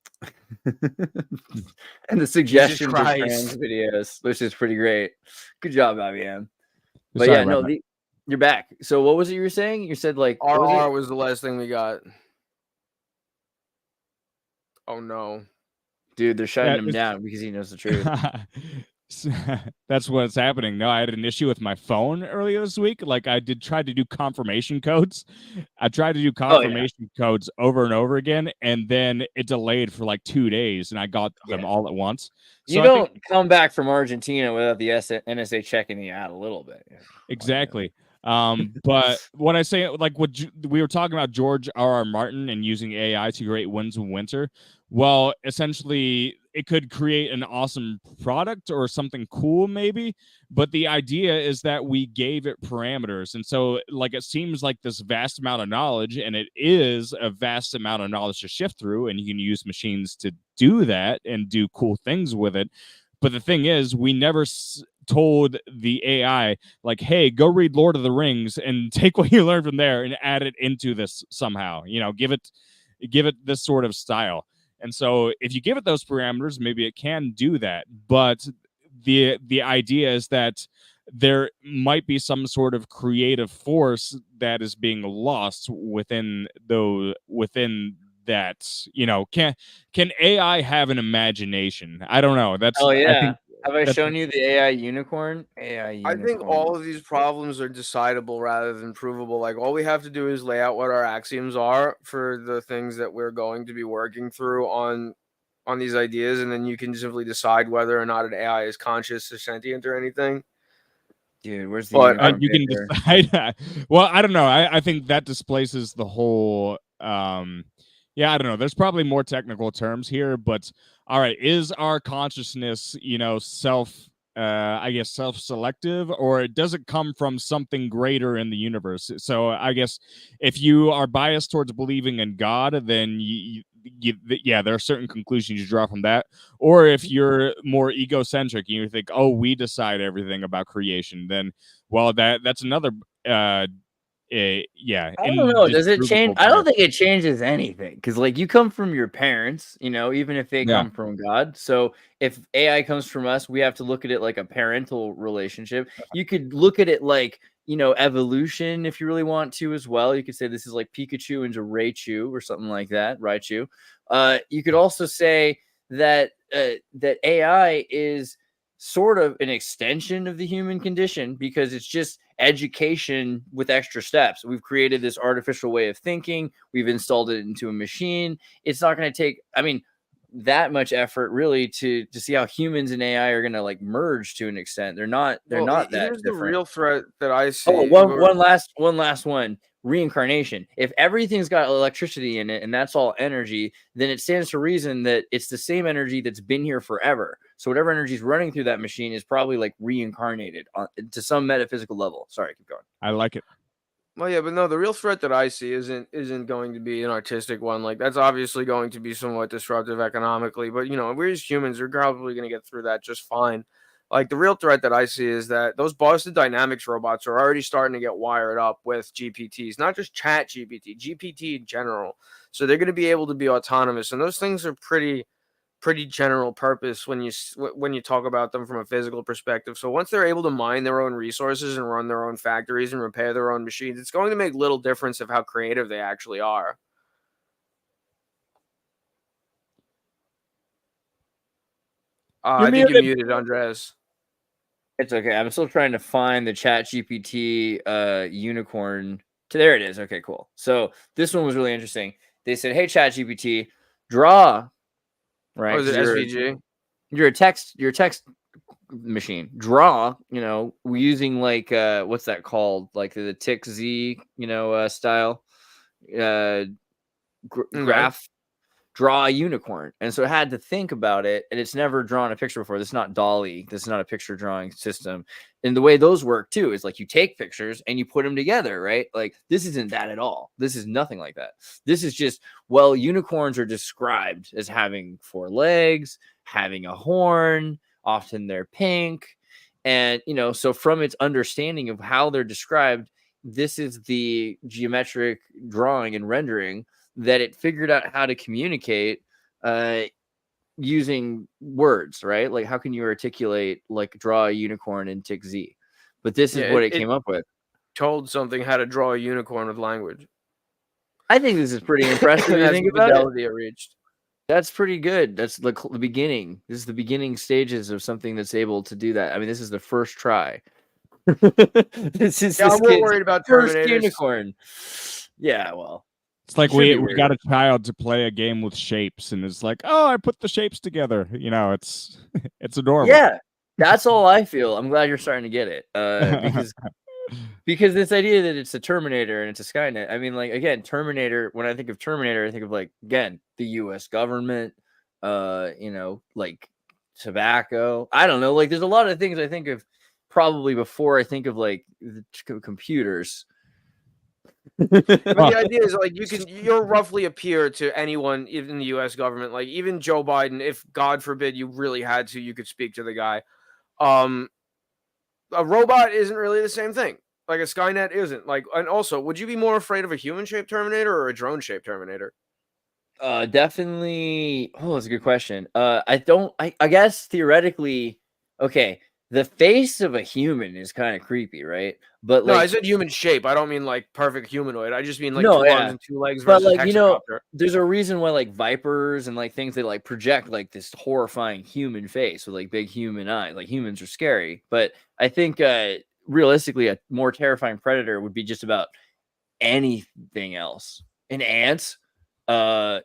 the suggestions of trans Christ. videos, which is pretty great. Good job, IBM. But Sorry yeah, about no, that. you're back. So what was it you were saying? You said like what was RR it? was the last thing we got. Oh no. Dude, they're shutting Yeah, him down because he knows the truth. That's what's happening. No, I had an issue with my phone earlier this week. Like I tried to do confirmation codes. I tried to do confirmation codes over and over again, and then it delayed for like 2 days, and I got them all at once. You So I think don't come back from Argentina without the NSA checking you out a little bit. exactly. But what I say, like we were talking about George R. Martin and using AI to create Winds of Winter. Well, essentially, it could create an awesome product or something cool, maybe. But the idea is that we gave it parameters, and so like it seems like this vast amount of knowledge, and it is a vast amount of knowledge to shift through, and you can use machines to do that and do cool things with it. But the thing is, we never told the AI, like, hey, go read Lord of the Rings and take what you learned from there and add it into this somehow. Give it this sort of style. And so if you give it those parameters, maybe it can do that. But the idea is that there might be some sort of creative force that is being lost within that. Can AI have an imagination? I don't know. Oh I yeah. think Have I shown you the AI unicorn? AI unicorn. I think all of these problems are decidable rather than provable. Like all we have to do is lay out what our axioms are for the things that we're going to be working through on these ideas, and then you can simply decide whether or not an AI is conscious or sentient or anything. Dude, where's the But unicorn you can paper? decide. Well, I don't know. I think that displaces the whole. I don't know. There's probably more technical terms here, but all right, is our consciousness, self-selective, or does it come from something greater in the universe? So I guess if you are biased towards believing in God, then there are certain conclusions you draw from that. Or if you're more egocentric and you think, oh, we decide everything about creation, then that's another I don't know. Does it change? I don't think it changes anything because, like, you come from your parents, even if they come from God. So if AI comes from us, we have to look at it like a parental relationship. You could look at it like, evolution if you really want to as well. You could say this is like Pikachu into Raichu or something like that, Raichu. You could also say that that AI is sort of an extension of the human condition because it's just education with extra steps. We've created this artificial way of thinking. We've installed it into a machine. It's not going to take, I mean, that much effort really to see how humans and AI are going to like merge to an extent. They're not that Here's the different. real threat that I see. Oh, one last one. Reincarnation. If everything's got electricity in it and that's all energy, then it stands to reason that it's the same energy that's been here forever. So whatever energy is running through that machine is probably like reincarnated to some metaphysical level. Sorry, keep going. I like it. Well, yeah, but no, the real threat that I see isn't going to be an artistic one. Like that's obviously going to be somewhat disruptive economically, but you know, we as humans are probably going to get through that just fine. Like the real threat that I see is that those Boston Dynamics robots are already starting to get wired up with GPTs, not just Chat GPT, GPT in general. So they're going to be able to be autonomous, and those things are pretty general purpose when you talk about them from a physical perspective. So once they're able to mine their own resources and run their own factories and repair their own machines, it's going to make little difference of how creative they actually are. I think you muted, Andreas. It's okay. I'm still trying to find the Chat GPT unicorn. There it is. Okay, cool. So this one was really interesting. They said, "Hey, Chat GPT, draw." Right? Oh, is it SVG? You're a text machine. Draw. You know, using like what's that called? Like the Tick Z, style graph. Draw a unicorn. And so it had to think about it, and it's never drawn a picture before. This is not Dolly. This is not a picture drawing system. And the way those work too is like you take pictures and you put them together, right? Like this isn't that at all. This is nothing like that. This is just, well, unicorns are described as having 4 legs, having a horn, often they're pink. And, so from its understanding of how they're described, this is the geometric drawing and rendering that it figured out how to communicate using words, right? Like how can you articulate, like draw a unicorn in Tick Z? But this is what it came up with. Told something how to draw a unicorn with language. I think this is pretty impressive. You think about it reached. That's pretty good. That's the beginning. This is the beginning stages of something that's able to do that. I mean, this is the first try. This is I'm more worried about first Terminators. Unicorn. Yeah, well. It's like we got a child to play a game with shapes, and it's like, oh, I put the shapes together. It's adorable. Yeah, that's all I feel. I'm glad you're starting to get it, because this idea that it's a Terminator and it's a Skynet. I mean, like again, Terminator. When I think of Terminator, I think of like again the U.S. government. Like tobacco. I don't know. Like there's a lot of things I think of probably before I think of like the computers. But the idea is like you'll roughly appear to anyone in the U.S. government, like even Joe Biden. If God forbid you really had to, you could speak to the guy. A robot isn't really the same thing. Like a Skynet isn't. Like, and also, would you be more afraid of a human-shaped Terminator or a drone-shaped Terminator? Definitely. Oh, that's a good question. I guess theoretically, okay. The face of a human is kind of creepy, right? But no, I said human shape. I don't mean like perfect humanoid. I just mean like 2 arms and 2 legs but versus like hexacopter. There's a reason why like vipers and like things they like project like this horrifying human face with like big human eyes. Like humans are scary, but I think realistically a more terrifying predator would be just about anything else. An ant, a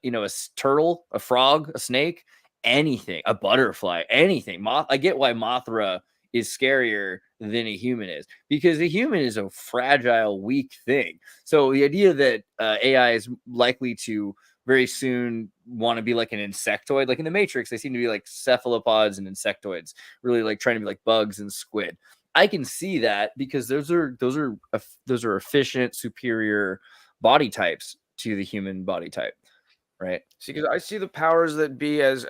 turtle, a frog, a snake, anything, a butterfly, anything. I get why Mothra is scarier than a human is, because a human is a fragile, weak thing. So the idea that AI is likely to very soon want to be like an insectoid, like in the Matrix, they seem to be like cephalopods and insectoids, really like trying to be like bugs and squid. I can see that because those are efficient, superior body types to the human body type. Right. See, because I see the powers that be as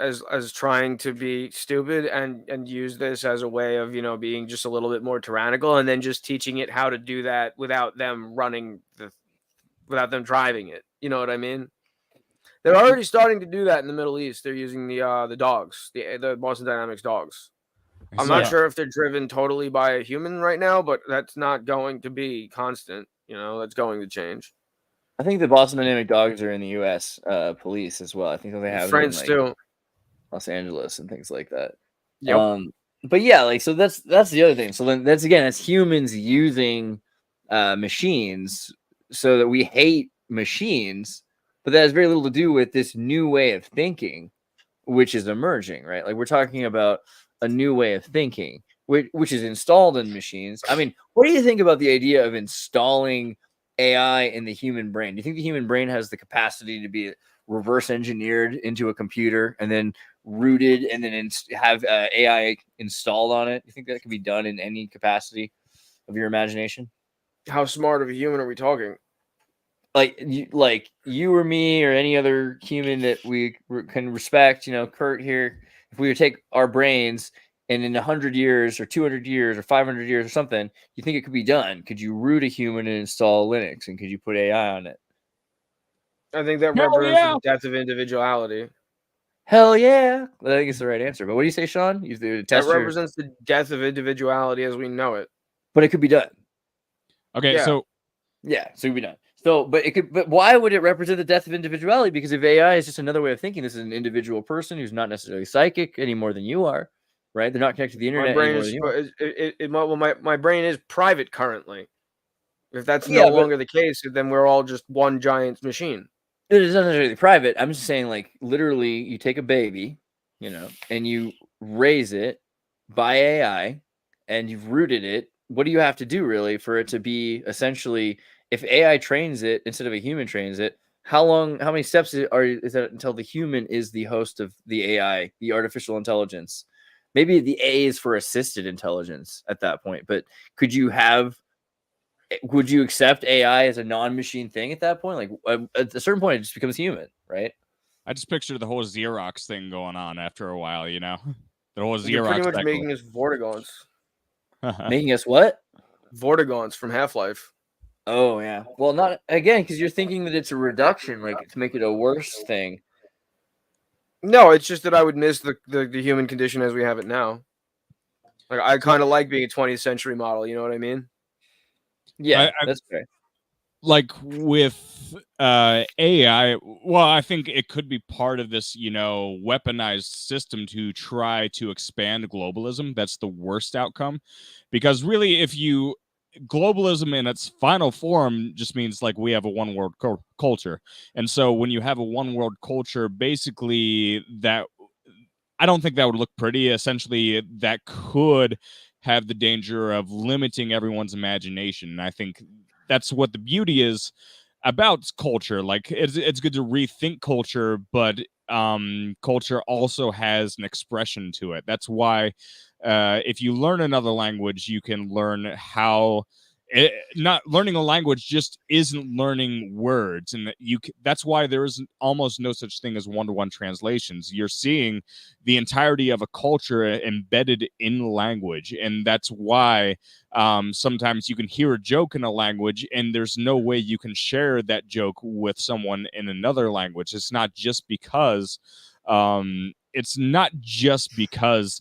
trying to be stupid and use this as a way of being just a little bit more tyrannical, and then just teaching it how to do that without them without them driving it. You know what I mean? They're already starting to do that in the Middle East. They're using the dogs, the Boston Dynamics dogs. I'm not sure if they're driven totally by a human right now, but that's not going to be constant. That's going to change. I think the Boston Dynamic dogs are in the U.S. Police as well. I think they have France in, like, too, Los Angeles and things like that. Yep. but yeah, like so that's the other thing. So then that's humans using machines so that we hate machines, but that has very little to do with this new way of thinking, which is emerging, right? Like we're talking about a new way of thinking, which is installed in machines. I mean, what do you think about the idea of installing AI in the human brain? Do you think the human brain has the capacity to be reverse engineered into a computer and then rooted and then have AI installed on it? Do you think that can be done in any capacity of your imagination? How smart of a human are we talking? Like you or me or any other human that we can respect, Kurt here, if we would take our brains and in 100 years or 200 years or 500 years or something, you think it could be done? Could you root a human and install Linux, and could you put AI on it? I think that Hell represents yeah. the death of individuality. Hell yeah. I think it's the right answer. But what do you say, Sean? You That test your... represents the death of individuality as we know it. But it could be done. Okay, Yeah. so Yeah, so it could be done. So, but why would it represent the death of individuality? Because if AI is just another way of thinking, this is an individual person who's not necessarily psychic any more than you are, right? They're not connected to the My internet brain any more is than you are. well, my brain is private currently. If that's Yeah, no but longer the case, then we're all just one giant machine. it is not necessarily private. I'm just saying, like, literally, you take a baby, and you raise it by AI, and you've rooted it. What do you have to do really for it to be essentially? If AI trains it instead of a human trains it, how many steps is that until the human is the host of the AI, the artificial intelligence? Maybe the A is for assisted intelligence at that point, but would you accept AI as a non-machine thing at that point? Like at a certain point, it just becomes human, right? I just pictured the whole Xerox thing going on after a while, the whole You're pretty Xerox much cycle. making us Vortigons. Making us what? Vortigons from Half-Life. Oh yeah. Well, not again because you're thinking that it's a reduction, like to make it a worse thing. No, it's just that I would miss the human condition as we have it now. Like I kind of like being a 20th century model. You know what I mean? Yeah, that's fair. Like with AI, well, I think it could be part of this, weaponized system to try to expand globalism. That's the worst outcome, because really, globalism in its final form just means like we have a one world culture, and so when you have a one world culture, basically that I don't think that would look pretty. Essentially, that could have the danger of limiting everyone's imagination. And I think that's what the beauty is about culture. Like it's good to rethink culture, but culture also has an expression to it. That's why if you learn another language, you can learn how not learning a language just isn't learning words, and that's why there is almost no such thing as one-to-one translations. You're seeing the entirety of a culture embedded in language, and that's why sometimes you can hear a joke in a language and there's no way you can share that joke with someone in another language. It's not just because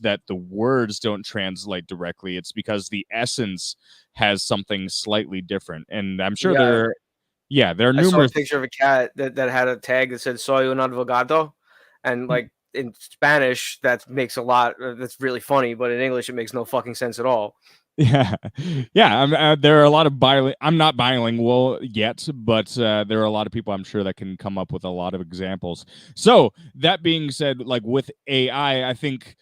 that the words don't translate directly. It's because the essence has something slightly different. And I'm sure there are I saw a numerous picture of a cat that had a tag that said "Soy un advogado," and like in Spanish that makes a lot. That's really funny, but in English it makes no fucking sense at all. Yeah. There are a lot of I'm not bilingual yet, but there are a lot of people I'm sure that can come up with a lot of examples. So that being said, like with AI, I think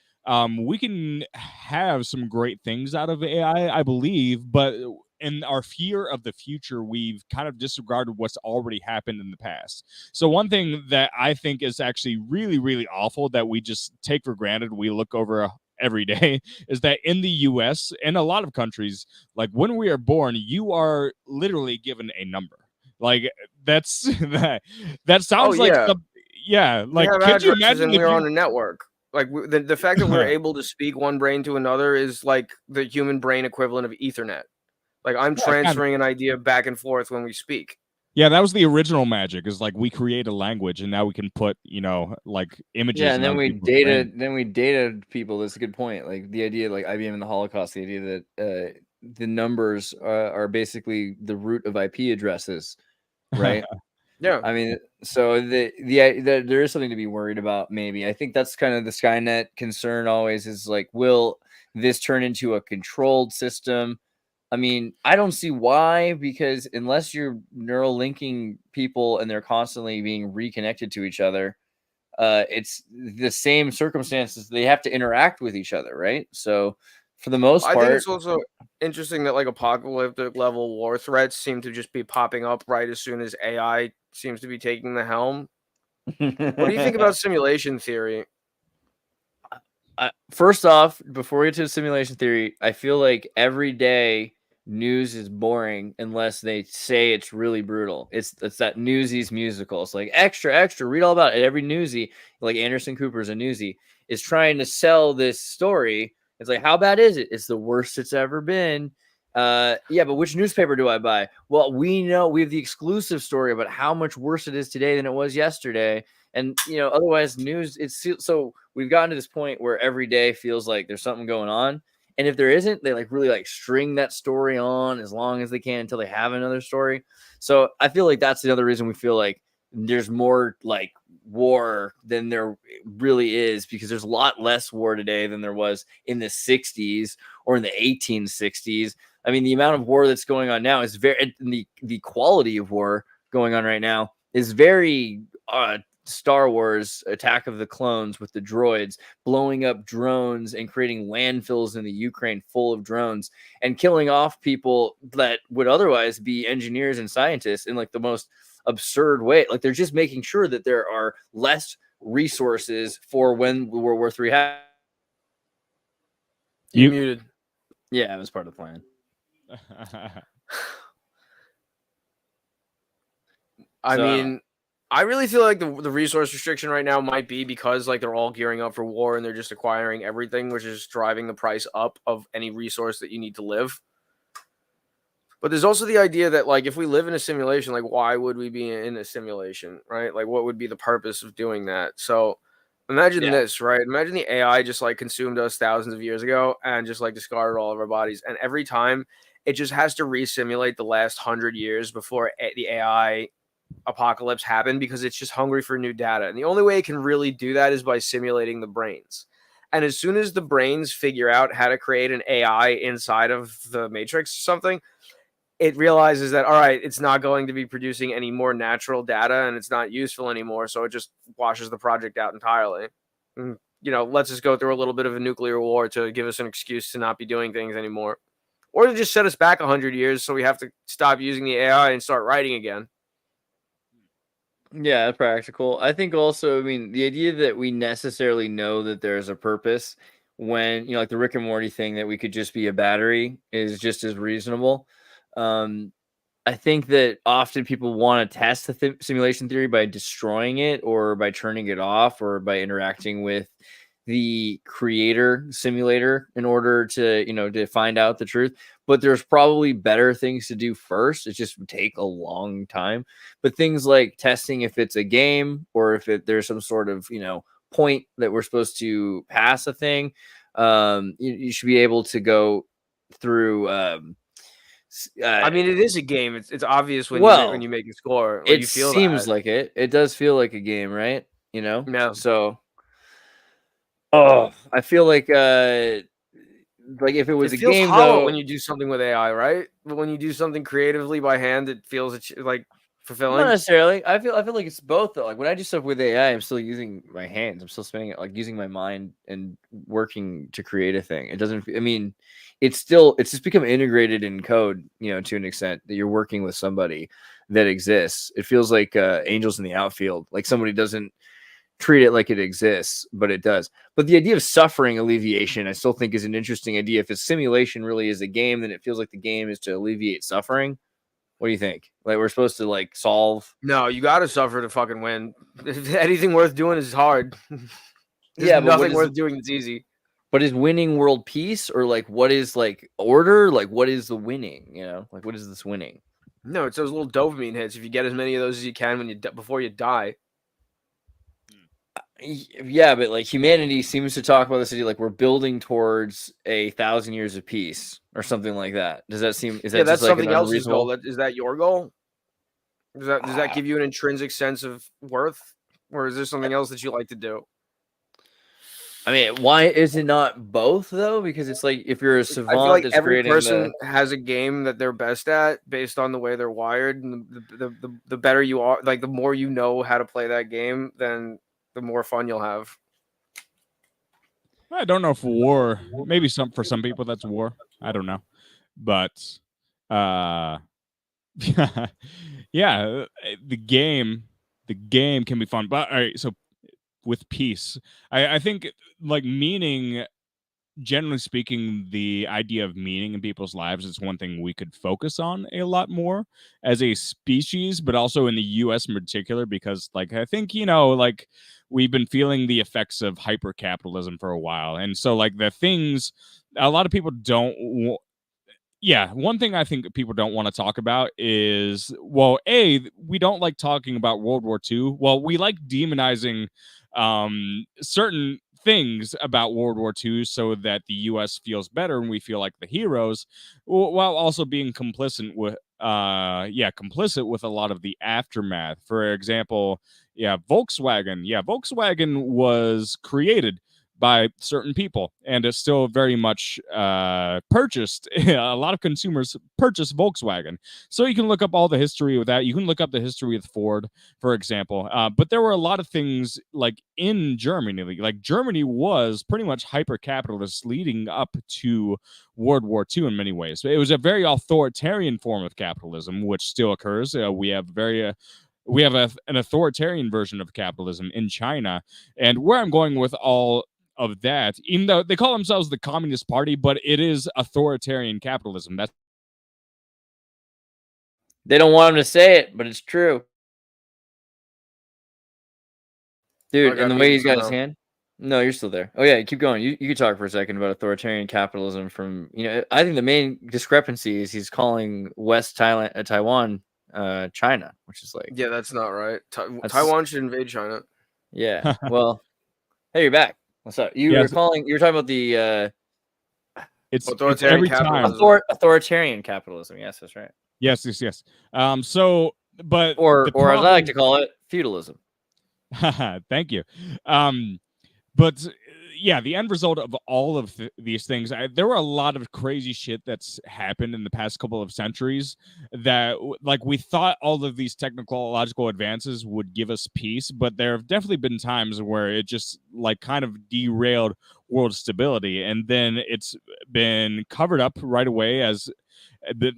we can have some great things out of AI, I believe, but in our fear of the future, we've kind of disregarded what's already happened in the past. So one thing that I think is actually really, really awful that we just take for granted, we look over every day, is that in the US and a lot of countries, like when we are born, you are literally given a number. Like that's that sounds like like we have could you addresses imagine and if we're you on a network. Like the fact that we're able to speak one brain to another is like the human brain equivalent of Ethernet. Like I'm transferring an idea back and forth when we speak. Yeah, that was the original magic, is like we create a language and now we can put, like images. Yeah, and then we data. data people. That's a good point. Like the idea, like IBM and the Holocaust, the idea that the numbers are basically the root of IP addresses, right? Yeah. I mean, so there is something to be worried about. Maybe I think that's kind of the Skynet concern. Always is like, will this turn into a controlled system? I mean, I don't see why, because unless you're neural linking people and they're constantly being reconnected to each other, it's the same circumstances. They have to interact with each other, right? So, for the most I part, think it's also interesting that like apocalyptic level war threats seem to just be popping up right as soon as AI seems to be taking the helm. What do you think about simulation theory? First off, before we get to simulation theory, I feel like every day news is boring unless they say it's really brutal. It's that Newsies musical. It's like extra, extra, read all about it. Every newsie, like Anderson Cooper's a newsie, is trying to sell this story. It's like, how bad is it? It's the worst it's ever been. Yeah, but which newspaper do I buy? Well, we know we have the exclusive story about how much worse it is today than it was yesterday. And otherwise news, it's so we've gotten to this point where every day feels like there's something going on. And if there isn't, they really string that story on as long as they can until they have another story. So I feel like that's the other reason we feel like there's more like war than there really is, because there's a lot less war today than there was in the 60s or in the 1860s. I mean, the amount of war that's going on now is the quality of war going on right now is very Star Wars Attack of the Clones, with the droids blowing up drones and creating landfills in the Ukraine full of drones and killing off people that would otherwise be engineers and scientists in like the most absurd way. Like they're just making sure that there are less resources for when World War III happens. You muted. Yeah, it was part of the plan. I mean, I really feel like the resource restriction right now might be because like they're all gearing up for war and they're just acquiring everything, which is driving the price up of any resource that you need to live. But there's also the idea that like if we live in a simulation, like why would we be in a simulation, right? Like what would be the purpose of doing that? So imagine this, right? Imagine the AI just like consumed us thousands of years ago and just like discarded all of our bodies. And every time it just has to re-simulate the last 100 years before the AI apocalypse happened, because it's just hungry for new data. And the only way it can really do that is by simulating the brains. And as soon as the brains figure out how to create an AI inside of the matrix or something, it realizes that, all right, it's not going to be producing any more natural data and it's not useful anymore. So it just washes the project out entirely. And, let's just go through a little bit of a nuclear war to give us an excuse to not be doing things anymore. Or to just set us back 100 years so we have to stop using the AI and start writing again. Yeah, practical. I think also, I mean, the idea that we necessarily know that there's a purpose when, like the Rick and Morty thing, that we could just be a battery is just as reasonable. I think that often people want to test the simulation theory by destroying it or by turning it off or by interacting with the creator simulator in order to, to find out the truth. But there's probably better things to do first. It just would take a long time. But things like testing if it's a game or if there's some sort of, point that we're supposed to pass a thing, you should be able to go through. I mean, it is a game. It's obvious when you make a score. It you feel seems that. like it. It does feel like a game, right? Yeah. So, I feel like if it was a game, hollow though, when you do something with AI, right? But when you do something creatively by hand, it feels like fulfilling. not necessarily. I feel like it's both though. Like when I do stuff with AI, I'm still using my hands. I'm still spending it, like using my mind and working to create a thing. It doesn't. I mean, it's just become integrated in code, to an extent that you're working with somebody that exists. It feels like angels in the outfield. Like somebody doesn't treat it like it exists, but it does. But the idea of suffering alleviation, I still think is an interesting idea. If a simulation really is a game, then it feels like the game is to alleviate suffering. What do you think? Like we're supposed to solve? No, you got to suffer to fucking win. Anything worth doing is hard. There's nothing worth doing that's easy. But is winning world peace, or what is order? What is the winning? What is this winning? No, it's those little dopamine hits. If you get as many of those as you can before you die. Yeah, but humanity seems to talk about this idea we're building towards 1,000 years of peace or something like that. Does that seem? Is that that's just something an else's unreasonable goal? Is that your goal? Does that give you an intrinsic sense of worth, or is there something else that you like to do? I mean, why is it not both though? Because it's like if you're a I feel savant like that's every creating person the has a game that they're best at based on the way they're wired, and the better you are, like the more you know how to play that game, then the more fun you'll have. I don't know if war, maybe for some people that's war. I don't know. But uh yeah, the game can be fun. But all right, so with peace, I think like meaning, generally speaking, the idea of meaning in people's lives is one thing we could focus on a lot more as a species, but also in the US in particular, because like I think, like we've been feeling the effects of hyper capitalism for a while. And so like the things a lot of people don't yeah, one thing I think people don't want to talk about is, well, we don't like talking about World War II. Well, we like demonizing certain things about World War II so that the US feels better and we feel like the heroes, while also being complicit with a lot of the aftermath. For example, Volkswagen was created by certain people and is still very much purchased. A lot of consumers purchase Volkswagen, so you can look up all the history with that. You can look up the history with Ford, for example. But there were a lot of things like in Germany, like Germany was pretty much hyper capitalist leading up to World War II in many ways. It was a very authoritarian form of capitalism, which still occurs. We have an authoritarian version of capitalism in China. And where I'm going with all of that, even though they call themselves the Communist Party, but it is authoritarian capitalism. They don't want him to say it, but it's true. Dude, and the way he's got his hand. No, you're still there. Oh yeah, keep going. You could talk for a second about authoritarian capitalism from, I think the main discrepancy is he's calling West Taiwan China, which is like, Yeah, that's not right. Taiwan should invade China. Yeah. Well, hey, you're back. What's up? You were talking about the it's authoritarian every capitalism. time. Authoritarian capitalism. Yes, that's right. Yes. So, but or as I like to call it, feudalism. Thank you. But yeah, the end result of all of these things, there were a lot of crazy shit that's happened in the past couple of centuries that, like, we thought all of these technological advances would give us peace, but there have definitely been times where it just, like, kind of derailed world stability, and then it's been covered up right away as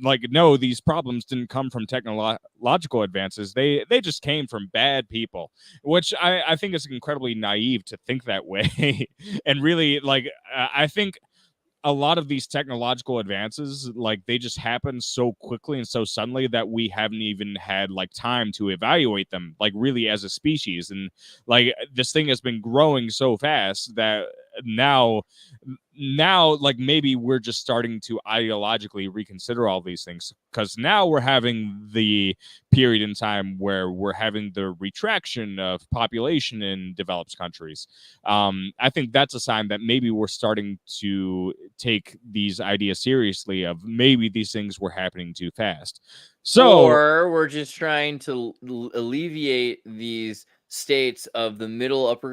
like, no, these problems didn't come from technological advances. They just came from bad people, which I think is incredibly naive to think that way. And really, like, I think a lot of these technological advances, like, they just happen so quickly and so suddenly that we haven't even had like time to evaluate them, like, really as a species. And like, this thing has been growing so fast that now like, maybe we're just starting to ideologically reconsider all these things, because now we're having the period in time where we're having the retraction of population in developed countries. I think that's a sign that maybe we're starting to take these ideas seriously, of maybe these things were happening too fast. So, or we're just trying to alleviate these states of the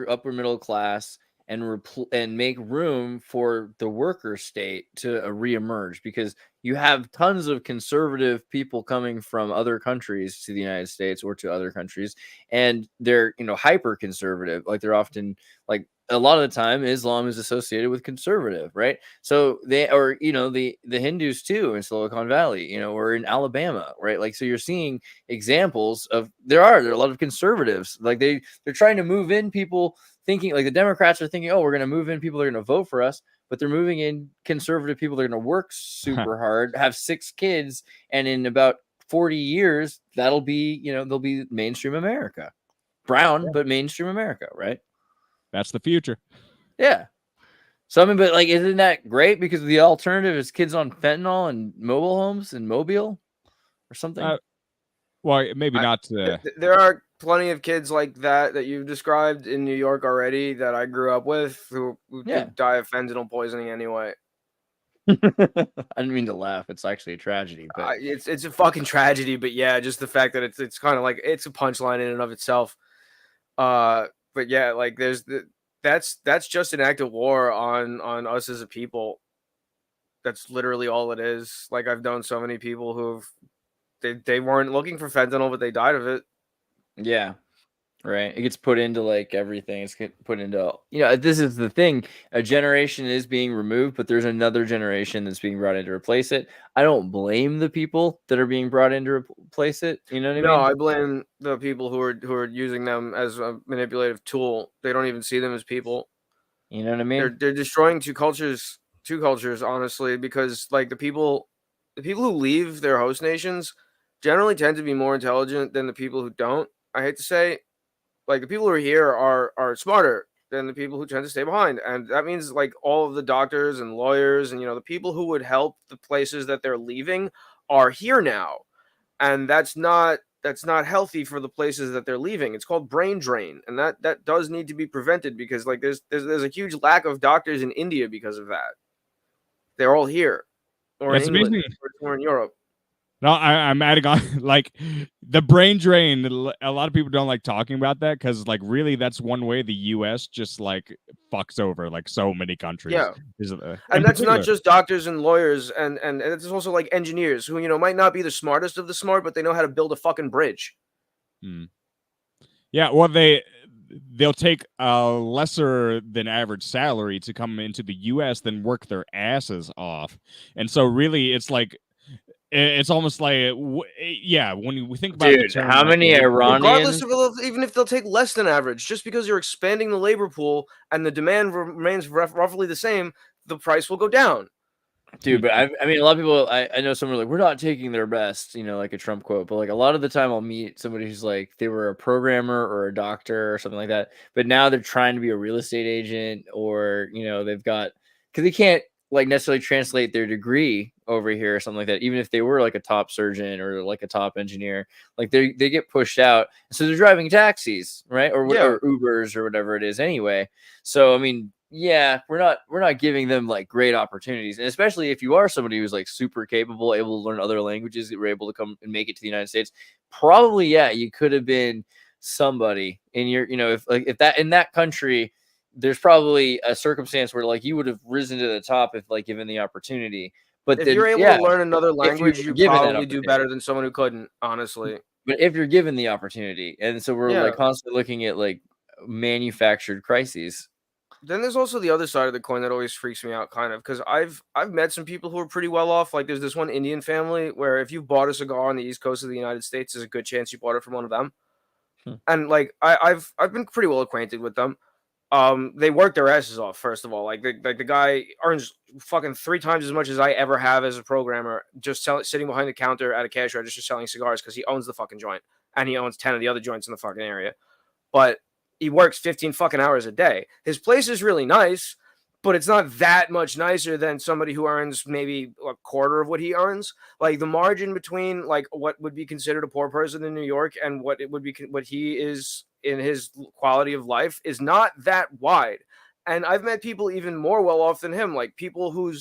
upper middle class and make room for the worker state to reemerge, because you have tons of conservative people coming from other countries to the United States or to other countries, and they're hyper conservative. Like, they're often, like, a lot of the time Islam is associated with conservative, right? So the Hindus too in Silicon Valley, or in Alabama, right? Like, so you're seeing examples of there are a lot of conservatives, like they're trying to move in people, thinking like the Democrats are thinking, oh, we're going to move in people that are going to vote for us, but they're moving in conservative people that are going to work super hard, have 6 kids, and in about 40 years they'll be mainstream America. Brown, but mainstream America, right? That's the future. Yeah. So I mean, but like, isn't that great? Because the alternative is kids on fentanyl and mobile homes in Mobile or something. Well, maybe not. There are plenty of kids like that you've described in New York already that I grew up with who die of fentanyl poisoning anyway. I didn't mean to laugh. It's actually a tragedy, but It's a fucking tragedy. But yeah, just the fact that it's kind of like it's a punchline in and of itself. But yeah, like that's just an act of war on us as a people. That's literally all it is. Like I've known so many people who've they weren't looking for fentanyl, but they died of it. yeah. Right. It gets put into like everything. It's put into, this is the thing. A generation is being removed, but there's another generation that's being brought in to replace it. I don't blame the people that are being brought in to replace it. You know what I No, mean? I blame the people who are using them as a manipulative tool. They don't even see them as people. You know what I mean? They're destroying two cultures, honestly, because like the people who leave their host nations generally tend to be more intelligent than the people who don't. I hate to say, like the people who are here are smarter than the people who tend to stay behind, and that means like all of the doctors and lawyers and the people who would help the places that they're leaving are here now, and that's not healthy for the places that they're leaving. It's called brain drain, and that does need to be prevented because like there's a huge lack of doctors in India because of that. They're all here, or in It's England, amazing. or in Europe. No, I'm adding on like the brain drain. A lot of people don't like talking about that because, like, really, that's one way the U.S. just like fucks over like so many countries. Yeah. In And that's not particular. just doctors and lawyers, and it's also like engineers who might not be the smartest of the smart, but they know how to build a fucking bridge. Yeah, well, they'll take a lesser than average salary to come into the U.S. than work their asses off, and so really, it's like it's almost like yeah. When we think about the Dude, term, how like, many Regardless Iranians? of even if they'll take less than average, just because you're expanding the labor pool and the demand remains roughly the same, the price will go down. Dude, but I mean, a lot of people, I know some are like, we're not taking their best, like a Trump quote, but like a lot of the time I'll meet somebody who's like, they were a programmer or a doctor or something like that, but now they're trying to be a real estate agent or, they've got, because they can't like necessarily translate their degree over here or something like that, even if they were like a top surgeon or like a top engineer, like they get pushed out. So they're driving taxis, right? Or Ubers or whatever it is anyway. So, I mean, yeah, we're not giving them like great opportunities, and especially if you are somebody who's like super capable, able to learn other languages, that were able to come and make it to the United States. Probably, yeah, you could have been somebody in your, if that in that country, there's probably a circumstance where like you would have risen to the top if like given the opportunity. But if then, you're able yeah, to learn another if you language, were you given that probably do opportunity. better than someone who couldn't, honestly. But if you're given the opportunity, and so we're like constantly looking at like manufactured crises. Then there's also the other side of the coin that always freaks me out, kind of, because I've met some people who are pretty well off. Like there's this one Indian family where if you bought a cigar on the East Coast of the United States, there's a good chance you bought it from one of them. And like I've been pretty well acquainted with them. They work their asses off. First of all, like the guy earns fucking 3 times as much as I ever have as a programmer, just sitting behind the counter at a cash register selling cigars because he owns the fucking joint and he owns 10 of the other joints in the fucking area. But he works 15 fucking hours a day. His place is really nice, but it's not that much nicer than somebody who earns maybe a quarter of what he earns. Like the margin between like what would be considered a poor person in New York and what it would be what he is in his quality of life is not that wide. And I've met people even more well off than him, like people who've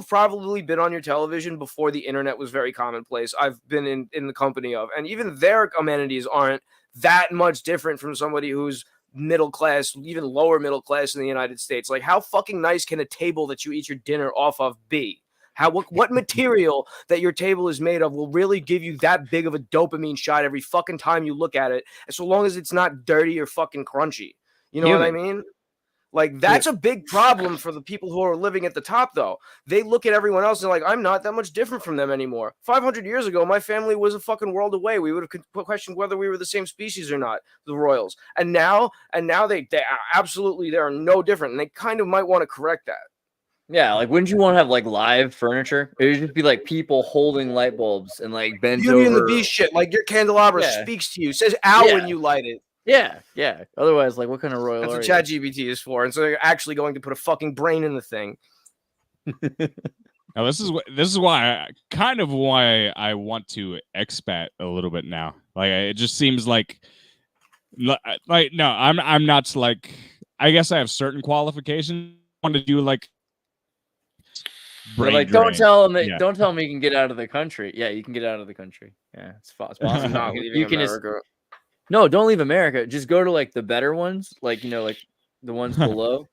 probably been on your television before the internet was very commonplace. I've been in the company of, and even their amenities aren't that much different from somebody who's middle class, even lower middle class in the United States. Like, how fucking nice can a table that you eat your dinner off of be? What material that your table is made of will really give you that big of a dopamine shot every fucking time you look at it, so long as it's not dirty or fucking crunchy. You know what I mean? Like, that's a big problem for the people who are living at the top, though. They look at everyone else and they're like, I'm not that much different from them anymore. 500 years ago, my family was a fucking world away. We would have questioned whether we were the same species or not, the royals. And now they absolutely, they are no different. And they kind of might want to correct that. Yeah, like wouldn't you want to have like live furniture? It would just be like people holding light bulbs and like bent Beauty over. and the Beast shit. Like your candelabra speaks to you, says ow when you light it. Yeah. Otherwise, like, what kind of royal That's are what you? ChatGPT is for, and so they're actually going to put a fucking brain in the thing. Now this is why I want to expat a little bit now. Like it just seems like no, I'm not like, I guess I have certain qualifications. I want to do like They're brain like, don't drain. tell him that. Yeah. Don't tell him he can get out of the country. Yeah, you can get out of the country. Yeah, it's possible. I'm not leaving You can just America. no, don't leave America. Just go to like the better ones, like like the ones below.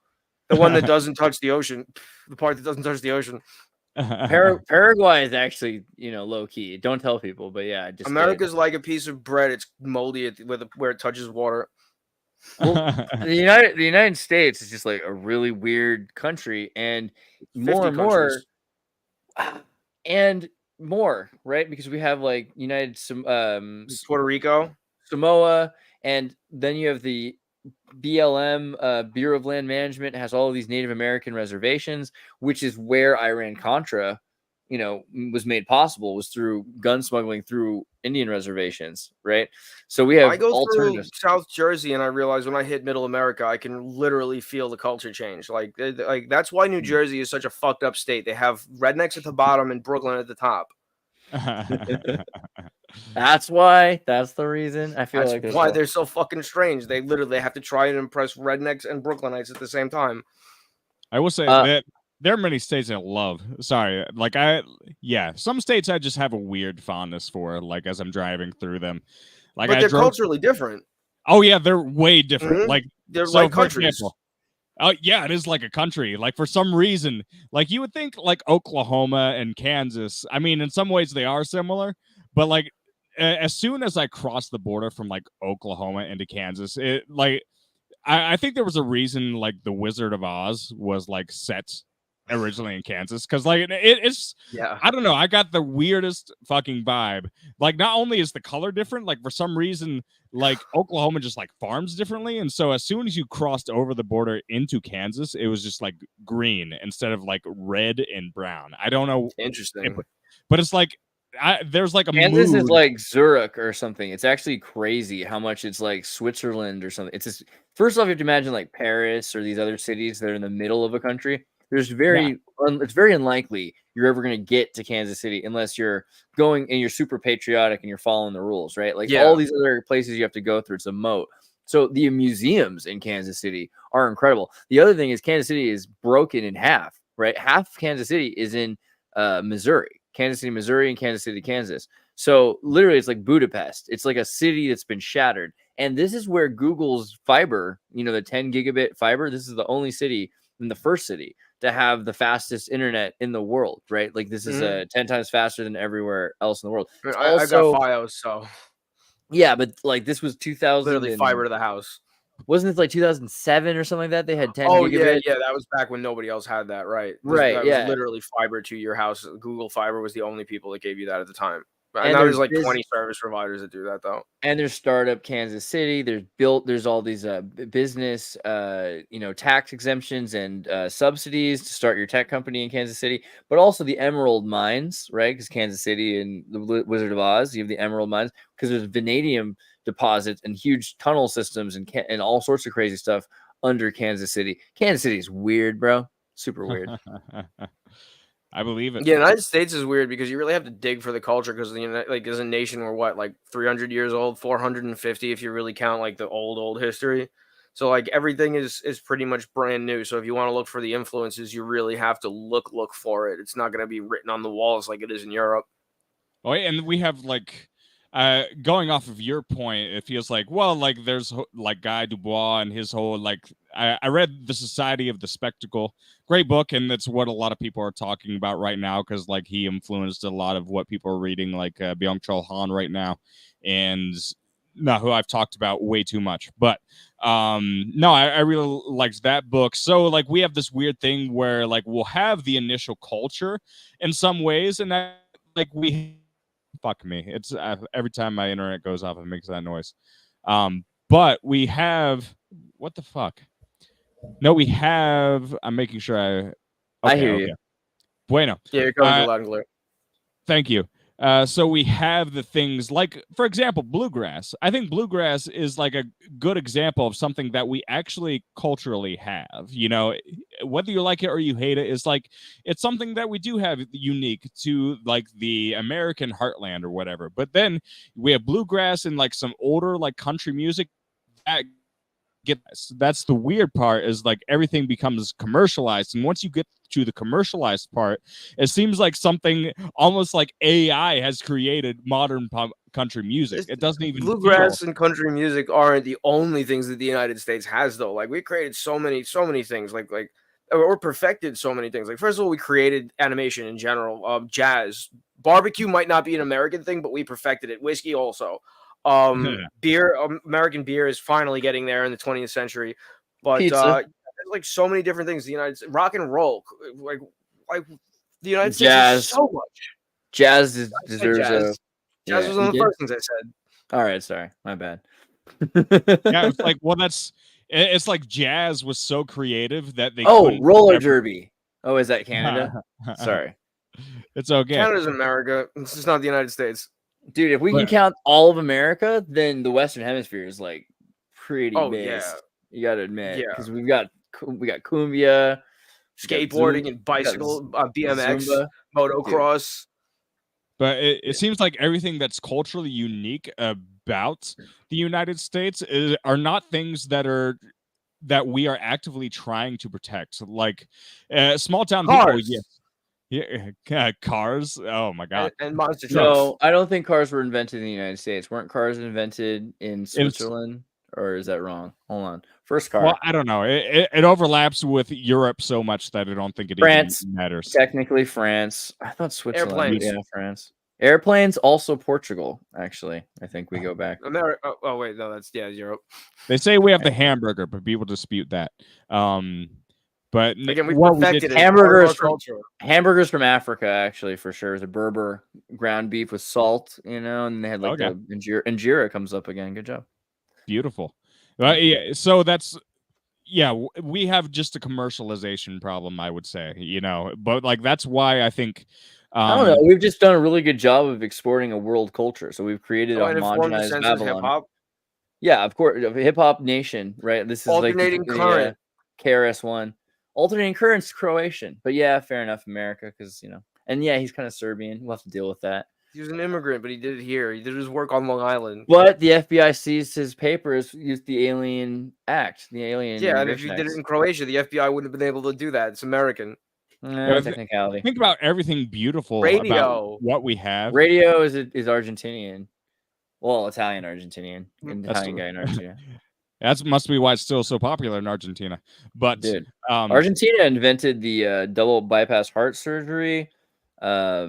The one that doesn't touch the ocean. The part that doesn't touch the ocean. Paraguay is actually, low key. Don't tell people, but yeah, just America's like a piece of bread. It's moldy where it touches water. well, the United States is just like a really weird country, and more and more, and more, right? Because we have like Puerto Rico, Samoa, and then you have the BLM, Bureau of Land Management, has all of these Native American reservations, which is where Iran-Contra, was made possible, was through gun smuggling through Indian reservations, right? So we have I go through alternatives. South Jersey, and I realize when I hit Middle America, I can literally feel the culture change. Like that's why New Jersey is such a fucked up state. They have rednecks at the bottom and Brooklyn at the top. That's why. That's the reason. I feel That's why they're so fucking strange. They literally have to try and impress rednecks and Brooklynites at the same time. I will say that there are many states I love. Sorry, some states I just have a weird fondness for. Like as I'm driving through them, like but they're culturally different. Oh yeah, they're way different. Mm-hmm. Like they're like countries. Example, oh yeah, it is like a country. Like for some reason, like you would think like Oklahoma and Kansas. I mean, in some ways they are similar, but like as soon as I crossed the border from like Oklahoma into Kansas, it like I think there was a reason like the Wizard of Oz was like set originally in Kansas, because like it's I don't know, I got the weirdest fucking vibe. Like not only is the color different, like for some reason like Oklahoma just like farms differently, and so as soon as you crossed over the border into Kansas, it was just like green instead of like red and brown. I don't know, interesting, but it's like there's like a Kansas mood. is like Zurich or something. It's actually crazy how much it's like Switzerland or something. It's just, first off, you have to imagine like Paris or these other cities that are in the middle of a country. There's it's very unlikely you're ever going to get to Kansas City unless you're going and you're super patriotic and you're following the rules, right? Like all these other places you have to go through, it's a moat. So the museums in Kansas City are incredible. The other thing is Kansas City is broken in half, right? Half of Kansas City is in Missouri. Kansas City, Missouri, and Kansas City, Kansas. So literally it's like Budapest. It's like a city that's been shattered. And this is where Google's fiber, the 10 gigabit fiber, this is the only city in the first city to have the fastest internet in the world, right? Like this is 10 times faster than everywhere else in the world. I got Fios, so. Yeah, but like this was 2000. Literally fiber to the house. Wasn't it like 2007 or something like that? They had 10 Oh, gigabit? yeah, that was back when nobody else had that, right? Right, that yeah. was literally fiber to your house. Google Fiber was the only people that gave you that at the time. And now there's like 20 service providers that do that, though. And there's startup Kansas City. There's all these business, tax exemptions and subsidies to start your tech company in Kansas City, but also the Emerald Mines, right? Because Kansas City and the Wizard of Oz, you have the Emerald Mines because there's vanadium deposits and huge tunnel systems and all sorts of crazy stuff under Kansas City. Kansas City is weird, bro. Super weird. I believe it. Yeah, United States is weird because you really have to dig for the culture because like as a nation we're like 300 years old, 450 if you really count like the old history. So like everything is pretty much brand new. So if you want to look for the influences, you really have to look for it. It's not going to be written on the walls like it is in Europe. Oh, and we have like going off of your point, it feels like, well, like there's like Guy Dubois and his whole like I read The Society of the Spectacle, great book, and that's what a lot of people are talking about right now because like he influenced a lot of what people are reading, like Byung-Chul Han right now, and who I've talked about way too much, but no, I really liked that book. So like we have this weird thing where like we'll have the initial culture in some ways, and that like we. Fuck me. It's every time my internet goes off, it makes that noise. But we have what the fuck? No, we have. I'm making sure I hear you. Bueno. Yeah, you're coming loud and clear. Thank you. So we have the things like, for example, bluegrass. I think bluegrass is like a good example of something that we actually culturally have. Whether you like it or you hate it, is like it's something that we do have unique to like the American heartland or whatever. But then we have bluegrass and like some older like country music that get this. That's the weird part, is like everything becomes commercialized, and once you get to the commercialized part, it seems like something almost like AI has created modern country music. It doesn't even bluegrass feel... and country music aren't the only things that the United States has, though. Like, we created so many things, like or perfected so many things. Like, first of all, we created animation in general, jazz, barbecue might not be an American thing, but we perfected it. Whiskey also. Beer, American beer is finally getting there in the 20th century, but there's like so many different things. The United States, rock and roll, like the United States has so much. Jazz deserves jazz. Jazz was one of the did? first things I said. All right, sorry, my bad. Yeah, it's like, well, it's like jazz was so creative that they roller derby. Oh, is that Canada? Sorry, it's okay. Canada's America. It's just not the United States. Dude, if we can count all of America, then the Western Hemisphere is like pretty big. Yeah. You got to admit, Yeah. because we got cumbia, skateboarding and bicycle, BMX, Zumba. motocross. But it seems like everything that's culturally unique about the United States are not things that we are actively trying to protect. Like small town people, yes. Yeah, cars. Oh my god! And monster trucks. No, I don't think cars were invented in the United States. Weren't cars invented in Switzerland, or is that wrong? Hold on. First car. Well, I don't know. It overlaps with Europe so much that I don't think it even matters. Technically, France. I thought Switzerland. Airplanes. Yeah, France. Airplanes, also Portugal. Actually, I think we go back. America. Oh wait, no, that's Europe. They say we have the hamburger, but people dispute that. But again, we perfected hamburgers from Africa, actually, for sure. The Berber ground beef with salt, and they had like the injera comes up again. Good job. Beautiful. Yeah, so that's we have just a commercialization problem, I would say, but like that's why I think I don't know. We've just done a really good job of exporting a world culture. So we've created a homogenized Babylon. Hip-hop? Yeah, of course, a hip hop nation, right? This is alternating like current. KRS-One. Alternating current's Croatian, but yeah, fair enough, America, because and yeah, he's kind of Serbian. We'll have to deal with that. He was an immigrant, but he did it here. He did his work on Long Island. But the FBI seized his papers, used the Alien Act, the Alien. Yeah, and if you did it in Croatia, the FBI wouldn't have been able to do that. It's American. Technicality. Think about everything beautiful about what we have. Radio is Argentinian. Well, Italian Argentinian. Italian guy in Argentina. That must be why it's still so popular in Argentina. But dude, Argentina invented the double bypass heart surgery. A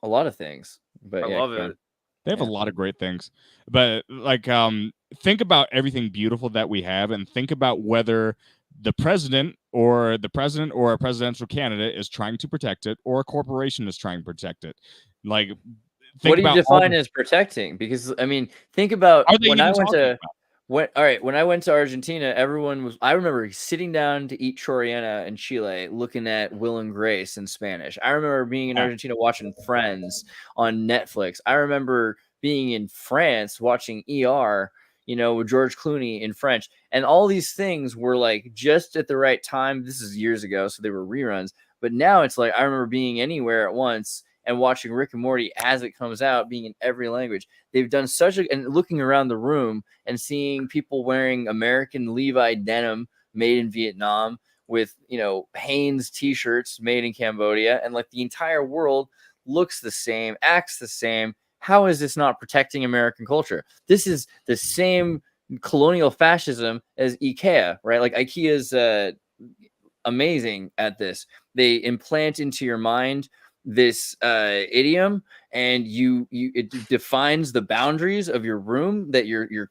lot of things. But I love it. They have a lot of great things. But like think about everything beautiful that we have, and think about whether the president or a presidential candidate is trying to protect it, or a corporation is trying to protect it. Like, what do you define as protecting? Because I mean, think about when I went to when I went to Argentina, everyone was. I remember sitting down to eat choriana in Chile, looking at Will and Grace in Spanish. I remember being in Argentina watching Friends on Netflix. I remember being in France watching ER, with George Clooney in French, and all these things were like just at the right time. This is years ago, so they were reruns. But now it's like I remember being anywhere at once and watching Rick and Morty as it comes out, being in every language. They've done and looking around the room and seeing people wearing American Levi denim made in Vietnam with, Hanes t-shirts made in Cambodia. And like the entire world looks the same, acts the same. How is this not protecting American culture? This is the same colonial fascism as IKEA, right? Like IKEA's amazing at this. They implant into your mind this idiom, and it defines the boundaries of your room, that you're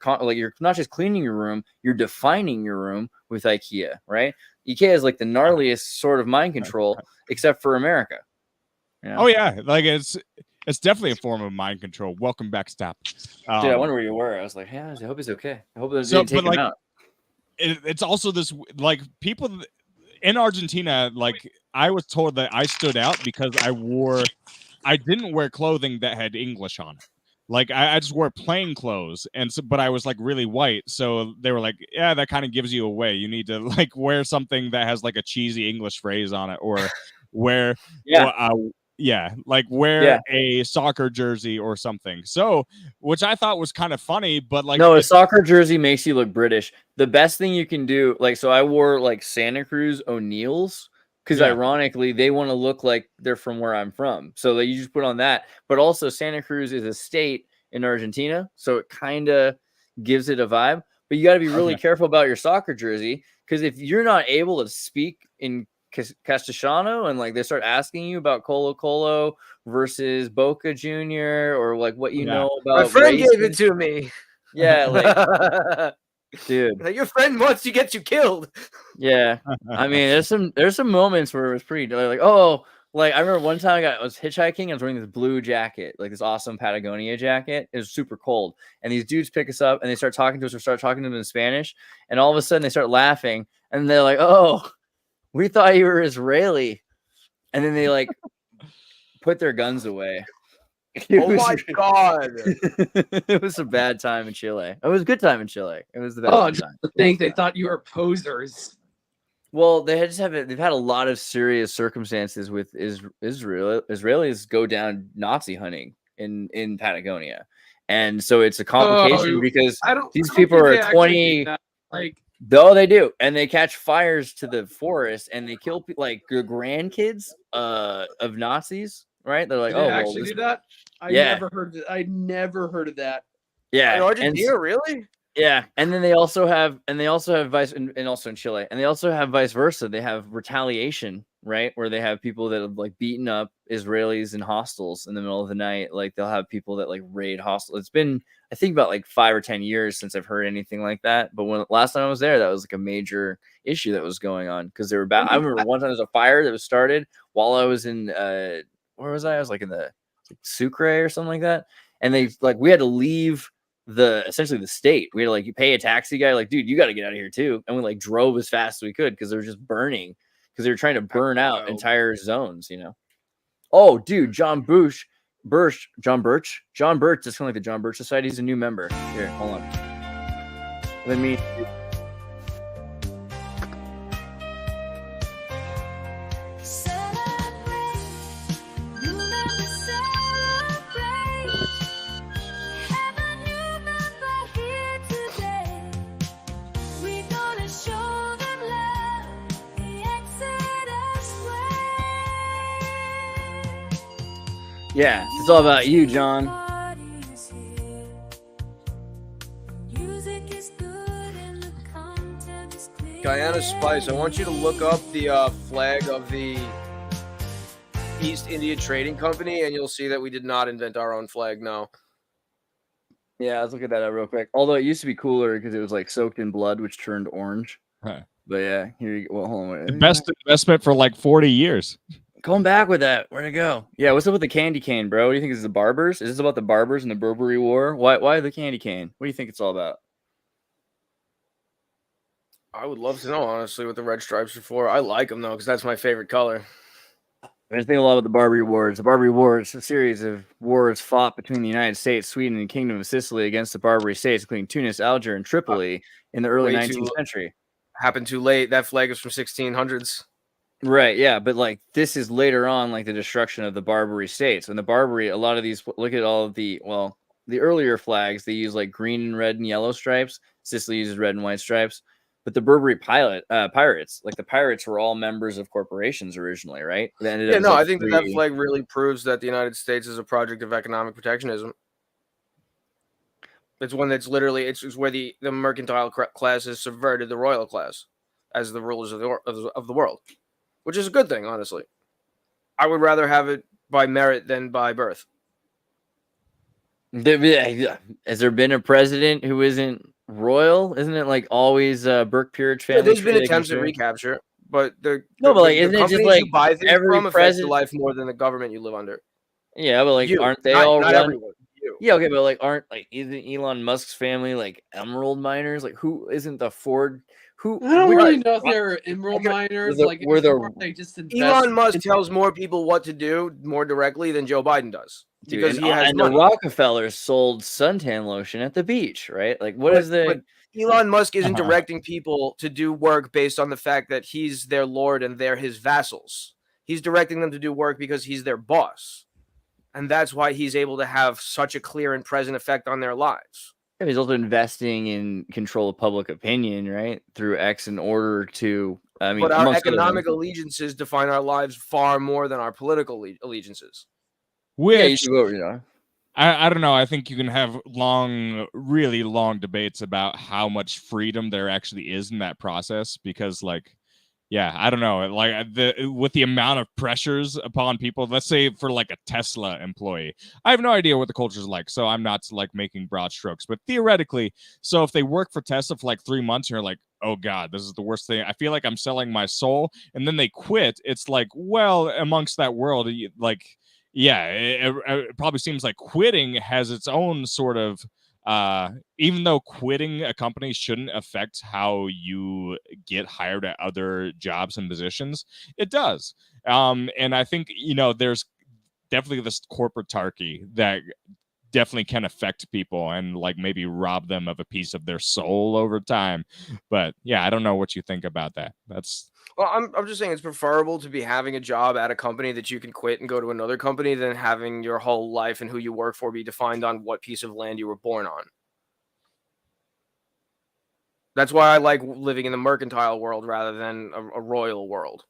not just cleaning your room, you're defining your room with IKEA, right? IKEA is like the gnarliest sort of mind control, except for America. Oh yeah, like it's definitely a form of mind control. Welcome back, Stop. Dude, I wonder where you were. I was like, yeah, I hope he's okay. I hope they didn't take him out. It's also this, like, people in Argentina, like, I was told that I stood out because I didn't wear clothing that had English on it. Like, I just wore plain clothes, but I was like really white. So they were like, yeah, that kind of gives you away. You need to like wear something that has like a cheesy English phrase on it, or wear Yeah, like wear a soccer jersey or something. So, which I thought was kind of funny, but like no, a soccer jersey makes you look British. The best thing you can do, like, so I wore like Santa Cruz O'Neills because ironically they want to look like they're from where I'm from. So like, you just put on that. But also Santa Cruz is a state in Argentina, so it kind of gives it a vibe. But you got to be really careful about your soccer jersey because if you're not able to speak in Castellano and like they start asking you about Colo Colo versus Boca Junior or like what you know about my friend racing. gave it to me. Yeah, like dude, your friend wants to get you killed. Yeah, I mean, there's some moments where it was pretty like, oh, like I remember one time I was hitchhiking. I was wearing this blue jacket, like this awesome Patagonia jacket. It was super cold, and these dudes pick us up and they start talking to us or start talking to them in Spanish, and all of a sudden they start laughing and they're like, "Oh, we thought you were Israeli," and then they like put their guns away. Oh my god! It was a bad time in Chile. It was a good time in Chile. It was the best Oh, just time. to think they thought you were posers. Well, they've had a lot of serious circumstances with Israelis go down Nazi hunting in Patagonia, and so it's a complication because these people are 20. Like, though they do, and they catch fires to the forest, and they kill like your grandkids of Nazis. Right? They're like, did oh, they actually do that? I never heard of that. Yeah, in Argentina, really? Yeah, and then they also have vice, and also in Chile, and they also have vice versa. They have retaliation, right, where they have people that have like beaten up Israelis in hostels in the middle of the night. Like they'll have people that like raid hostels. It's been, I think, about like 5 or 10 years since I've heard anything like that. But when last time I was there, that was like a major issue that was going on because they were bad. I remember one time there was a fire that was started while I was in where was I? I was like in the Sucre or something like that, and they like we had to leave essentially the state. We had to like you pay a taxi guy, like, dude, you got to get out of here too. And we like drove as fast as we could because they were just burning because they were trying to burn out entire zones, you know. Oh, dude, John Birch, that's kind of like the John Birch Society. He's a new member. Here, hold on. Let me. Yeah, it's all about you, John. Guyana Spice, I want you to look up the flag of the East India Trading Company, and you'll see that we did not invent our own flag, no. Yeah, let's look at that up real quick. Although it used to be cooler because it was like soaked in blood, which turned orange. Right. But yeah, here you go. Well, hold on. The best investment for like 40 years. Going back with that. Where'd it go? Yeah, what's up with the candy cane, bro? What do you think is the barbers? Is this about the barbers and the Burberry War? Why the candy cane? What do you think it's all about? I would love to know, honestly, what the red stripes are for. I like them, though, because that's my favorite color. I think a lot about the Barbary Wars. The Barbary Wars is a series of wars fought between the United States, Sweden, and the Kingdom of Sicily against the Barbary states, including Tunis, Algiers, and Tripoli in the early 19th century. Happened too late. That flag is from 1600s. Right, yeah, but like this is later on, like the destruction of the Barbary states. And the Barbary, a lot of these, look at all of the earlier flags, they use like green and red and yellow stripes. Sicily uses red and white stripes. But the Burberry pirates, like the pirates were all members of corporations originally, right? I think that flag really proves that the United States is a project of economic protectionism. It's one that's literally, it's where the mercantile class has subverted the royal class as the rulers of the world, which is a good thing, honestly. I would rather have it by merit than by birth. Has there been a president who isn't royal? Isn't it like always Burke Peerage family? Yeah, there's been attempts at recapture, but isn't it just like you buy things every from affects your life more than the government you live under? Yeah, but like, aren't they not all run? Everyone. You. Yeah, okay, but like, isn't Elon Musk's family like emerald miners? Like, who isn't the Ford? I don't really know if they're emerald miners. Elon Musk tells more people what to do more directly than Joe Biden does. Because he has money. The Rockefellers sold suntan lotion at the beach, right? Like, but Elon Musk isn't directing people to do work based on the fact that he's their lord and they're his vassals. He's directing them to do work because he's their boss. And that's why he's able to have such a clear and present effect on their lives. And he's also investing in control of public opinion, right? Through X in order to, I mean, but our amongst other economic things. allegiances define our lives far more than our political allegiances. Which Yeah, I don't know. I think you can have really long debates about how much freedom there actually is in that process because, like, yeah, I don't know. Like with the amount of pressures upon people, let's say for like a Tesla employee, I have no idea what the culture is like, so I'm not like making broad strokes. But theoretically, so if they work for Tesla for like 3 months, you're like, oh God, this is the worst thing. I feel like I'm selling my soul, and then they quit. It's like, well, amongst that world, like. Yeah, it probably seems like quitting has its own sort of even though quitting a company shouldn't affect how you get hired at other jobs and positions, it does. And I think, there's definitely this corporatarchy that definitely can affect people and like maybe rob them of a piece of their soul over time. But yeah, I don't know what you think about that. Well, I'm just saying it's preferable to be having a job at a company that you can quit and go to another company than having your whole life and who you work for be defined on what piece of land you were born on. That's why I like living in the mercantile world rather than a royal world.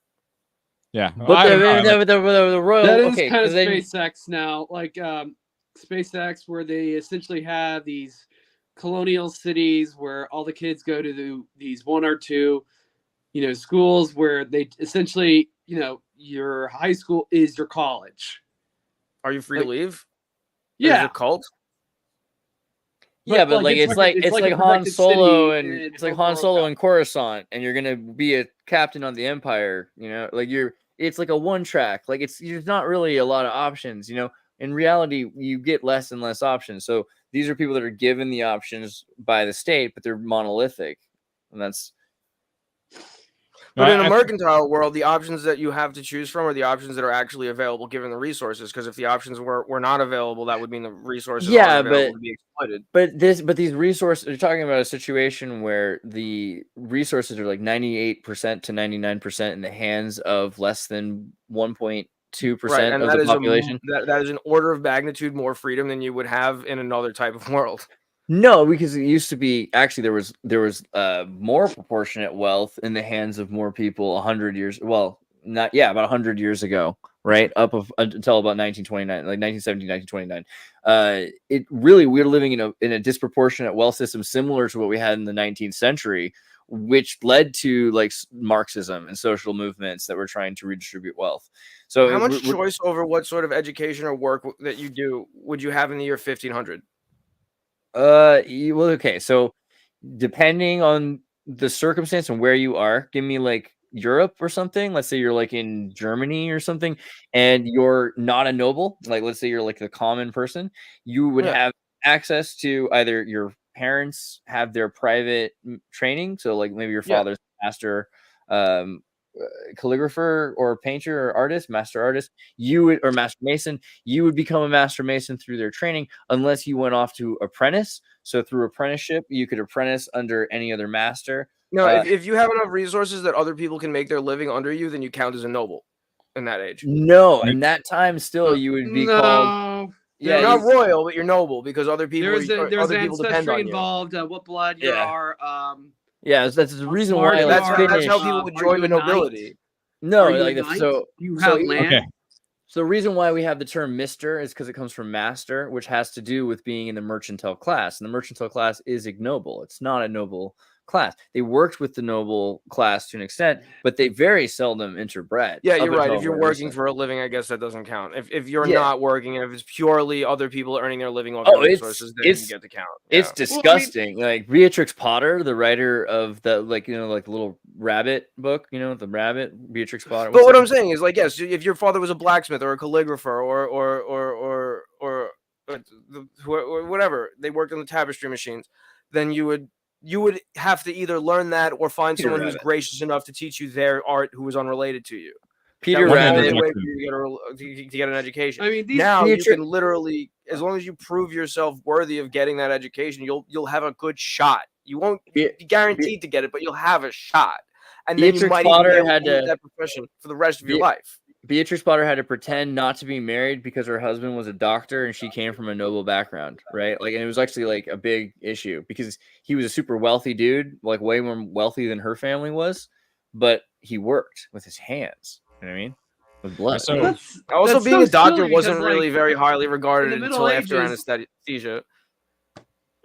Yeah, but the royal that is kind of SpaceX now, like SpaceX, where they essentially have these colonial cities where all the kids go to these 1 or 2. Schools where they essentially, your high school is your college. Are you free to leave? Yeah. Is it a cult? Yeah, but like it's like Han Solo and it's like Han Solo and Coruscant, and you're gonna be a captain on the Empire. Like it's like a one track. Like there's not really a lot of options. In reality, you get less and less options. So these are people that are given the options by the state, but they're monolithic, and that's. But in a mercantile world, the options that you have to choose from are the options that are actually available given the resources. Because if the options were not available, that would mean the resources aren't available to be exploited. But these resources, you're talking about a situation where the resources are like 98% to 99% in the hands of less than 1.2% of the population. That is an order of magnitude more freedom than you would have in another type of world. No, because it used to be actually there was more proportionate wealth in the hands of more people 100 years. Well, about 100 years ago, right? Until about 1929, like 1917, 1929. It really we're living in a disproportionate wealth system similar to what we had in the 19th century, which led to like Marxism and social movements that were trying to redistribute wealth. So how much choice over what sort of education or work that you do would you have in the year 1500? Well, okay. So depending on the circumstance and where you are, give me like Europe or something. Let's say you're like in Germany or something, and you're not a noble. Like, let's say you're like the common person. You would have access to either your parents have their private training. So like maybe your father's master, calligrapher or painter or artist, master artist, or master mason, you would become a master mason through their training unless you went off to apprentice. So through apprenticeship, you could apprentice under any other master. No, if you have enough resources that other people can make their living under you, then you count as a noble in that age. No, in that time still you would be called. Yeah, you're not royal, but you're noble because other people there's ancestry involved. What blood you are. Yeah, that's the reason why. That's how people would join the nobility. No, like so you have land. Okay. So the reason why we have the term Mister is because it comes from master, which has to do with being in the mercantile class, and the mercantile class is ignoble. It's not a noble class. They worked with the noble class to an extent, but they very seldom interbred. Yeah, you're right. If you're working for a living, I guess that doesn't count. If you're not working, and if it's purely other people earning their living off your resources, then you get to count. It's disgusting. Well, like Beatrix Potter, the writer of the like the little rabbit book, the rabbit, Beatrix Potter. But what I'm saying is, like, yes, if your father was a blacksmith or a calligrapher or whatever, they worked on the tapestry machines, then you would have to either learn that or find someone who's gracious enough to teach you their art who is unrelated to you. Peter Rabbit to get an education. I mean, you can literally, as long as you prove yourself worthy of getting that education, you'll have a good shot. You won't be guaranteed to get it, but you'll have a shot. And then you might even be able to do that profession for the rest of your life. Beatrix Potter had to pretend not to be married because her husband was a doctor and she came from a noble background, right? Like, and it was actually like a big issue because he was a super wealthy dude, like way more wealthy than her family was, but he worked with his hands. You know what I mean? With blood. So Also, That's being so a doctor silly wasn't because, really like, very highly in regarded the Middle until after Ages, anesthesia.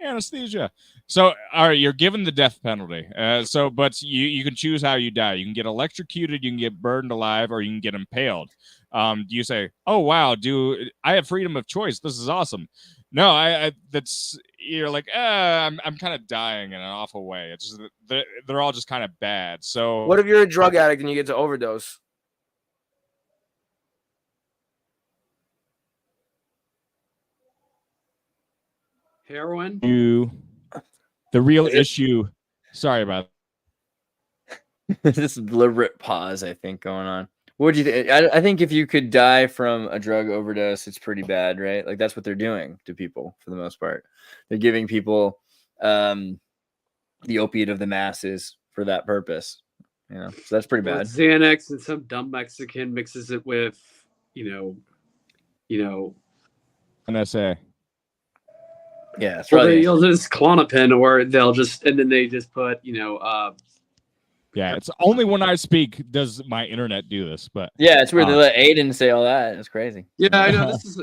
anesthesia. So, all right, you're given the death penalty. But you can choose how you die. You can get electrocuted, you can get burned alive, or you can get impaled. Do you say, "Oh wow, I have freedom of choice? This is awesome." No, that's you're like, I'm kind of dying in an awful way. It's just, they're all just kind of bad. So, What if you're a drug addict and you get to overdose? heroin. The real issue. Sorry about this deliberate pause, I think, going on. What do you think? I think if you could die from a drug overdose, it's pretty bad, right? Like that's what they're doing to people for the most part. They're giving people the opiate of the masses for that purpose. You know, so that's pretty bad. Xanax, and some dumb Mexican mixes it with, NSA. Yeah, it's well, probably they'll just Klonopin, or they'll just, and then they just put, Yeah, it's only when I speak does my internet do this, but yeah, it's weird they let Aiden say all that. It's crazy. Yeah, I know. This is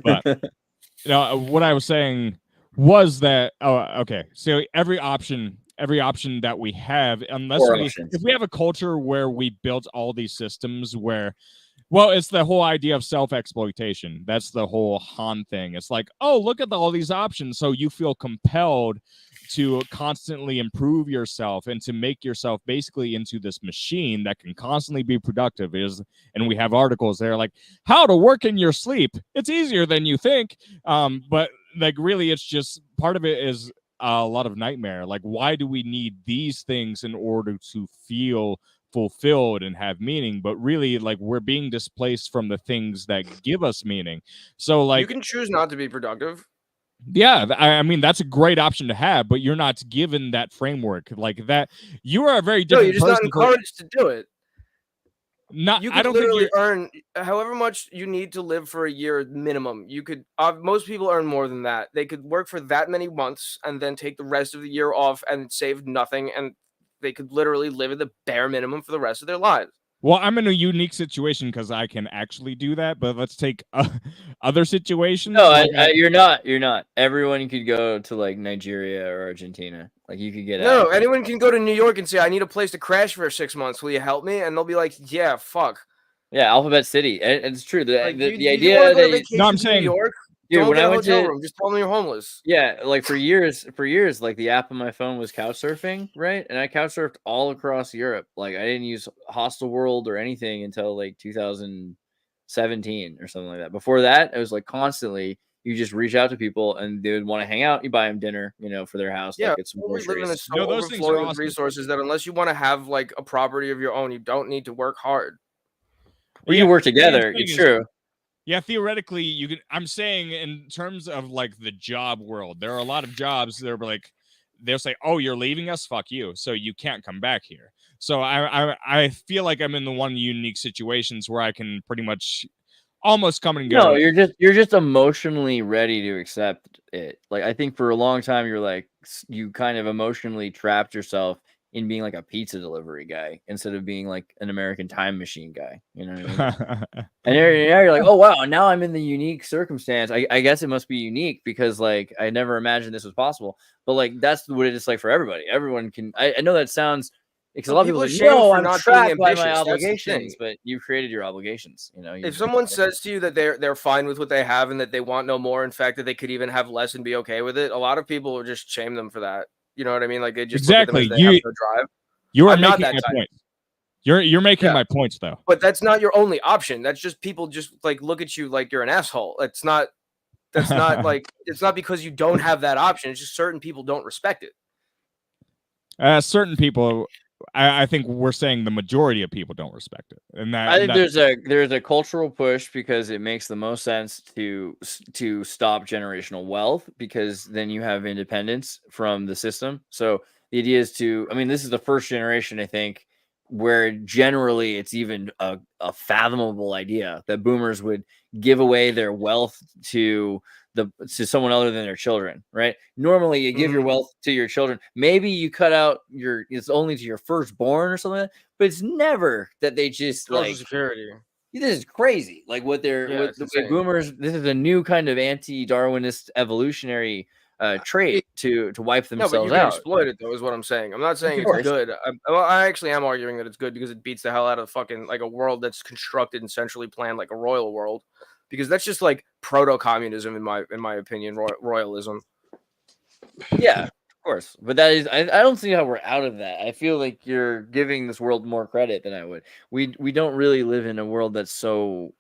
But what I was saying was that okay, so every option that we have, if we have a culture where we built all these systems where, well, it's the whole idea of self-exploitation. That's the whole Han thing. It's like, oh, look at all these options, so you feel compelled to constantly improve yourself and to make yourself basically into this machine that can constantly be productive. And we have articles there like how to work in your sleep. It's easier than you think. But like really, it's just part of it is a lot of nightmare. Like, why do we need these things in order to feel fulfilled and have meaning? But really, like, we're being displaced from the things that give us meaning. So like, you can choose not to be productive. Yeah, I mean that's a great option to have, but you're not given that framework like that. You are a very different. No, you're just not encouraged to do it. You could literally earn however much you need to live for a year minimum. You could. Most people earn more than that. They could work for that many months and then take the rest of the year off and save nothing, and they could literally live at the bare minimum for the rest of their lives. Well, I'm in a unique situation because I can actually do that, but let's take other situations. No, you're not. You're not. Everyone could go to like Nigeria or Argentina. Like you could get out. No, anyone can go to New York and say, "I need a place to crash for 6 months. Will you help me?" And they'll be like, "Yeah, fuck." Yeah, Alphabet City. It's true. The you idea that I'm saying New York. Dude, don't when get I a went hotel to room, just tell them you're homeless. Yeah, like for years, like the app on my phone was couch surfing, right? And I couch surfed all across Europe. Like I didn't use Hostel World or anything until like 2017 or something like that. Before that, it was like constantly you just reach out to people and they would want to hang out. You buy them dinner, for their house. Yeah, like it's we live in a so those things overflowing are with awesome. resources that unless you want to have like a property of your own, you don't need to work hard. We can work together. It's true. Yeah, theoretically, you can. I'm saying in terms of like the job world, there are a lot of jobs that are like they'll say, "Oh, you're leaving us? Fuck you!" So you can't come back here. So I feel like I'm in the one unique situations where I can pretty much almost come and go. No, you're just emotionally ready to accept it. Like I think for a long time you're like you kind of emotionally trapped yourself in being like a pizza delivery guy instead of being like an American time machine guy. You know what I mean? And now you're like, oh wow, now I'm in the unique circumstance. I guess it must be unique because like I never imagined this was possible. But like that's what it is like for everybody. Everyone can. I know that sounds because a lot of people are like, no, I'm trapped by my obligations. But you created your obligations. If someone says to you that they're fine with what they have and that they want no more, in fact that they could even have less and be okay with it, a lot of people will just shame them for that. You know what I mean? Like they just look at them as they have no drive. You are making my point. You're making my points though. But that's not your only option. That's just people just like look at you like you're an asshole. That's not like it's not because you don't have that option. It's just certain people don't respect it. Certain people, I think we're saying the majority of people don't respect it, and that I think there's a cultural push because it makes the most sense to stop generational wealth because then you have independence from the system. So the idea is to, I mean, this is the first generation I think where generally it's even a fathomable idea that boomers would give away their wealth to someone other than their children, right? Normally you give your wealth to your children. Maybe you cut out it's only to your firstborn or something like that, but it's never that they just Social like Security. this is crazy. Like what they're Yeah, what it's the way insane. boomers. This is a new kind of anti-Darwinist evolutionary trait to wipe No, but you themselves can out. exploit it though, is what I'm saying. I'm not saying Of it's course. good. I actually am arguing that it's good because it beats the hell out of fucking like a world that's constructed and centrally planned like a royal world, because that's just like proto-communism in my opinion, royalism. Yeah, of course. But that is, I don't see how we're out of that. I feel like you're giving this world more credit than I would. We don't really live in a world that's so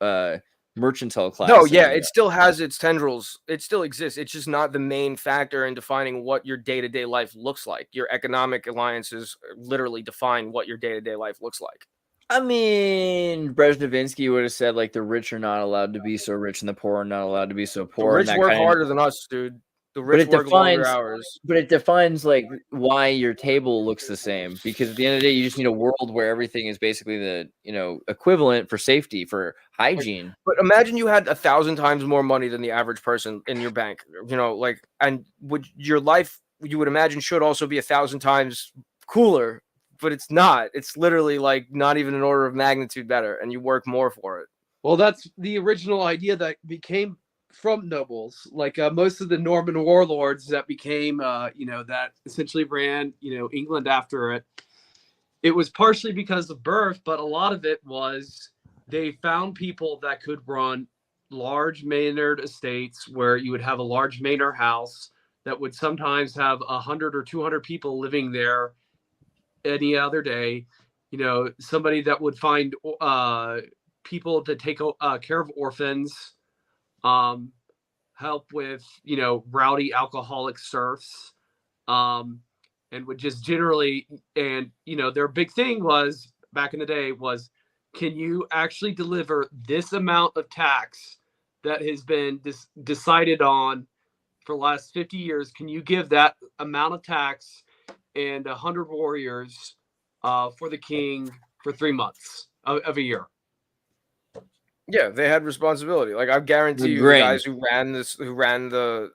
mercantile class. No, yeah, anymore. it still has its tendrils. It still exists. It's just not the main factor in defining what your day-to-day life looks like. Your economic alliances literally define what your day-to-day life looks like. I mean, Brezhnevinsky would have said like the rich are not allowed to be so rich and the poor are not allowed to be so The poor. rich work harder than us, dude. The rich work longer hours. But it defines like why your table looks the same, because at the end of the day, you just need a world where everything is basically the equivalent for safety, for hygiene. But imagine you had 1,000 times more money than the average person in your bank. And would your life, you would imagine, should also be 1,000 times cooler, but it's not. It's literally like not even an order of magnitude better, and you work more for it. Well, that's the original idea that became from nobles, like most of the Norman warlords that became, that essentially ran, England after it. It was partially because of birth, but a lot of it was they found people that could run large maноred estates where you would have a large manor house that would sometimes have 100 or 200 people living there any other day. Somebody that would find people to take care of orphans, help with rowdy alcoholic serfs, and would just generally, and their big thing was back in the day was, can you actually deliver this amount of tax that has been decided on for the last 50 years? Can you give that amount of tax and 100 warriors for the king for 3 months of a year? Yeah, they had responsibility. Like I guarantee you, the guys who ran the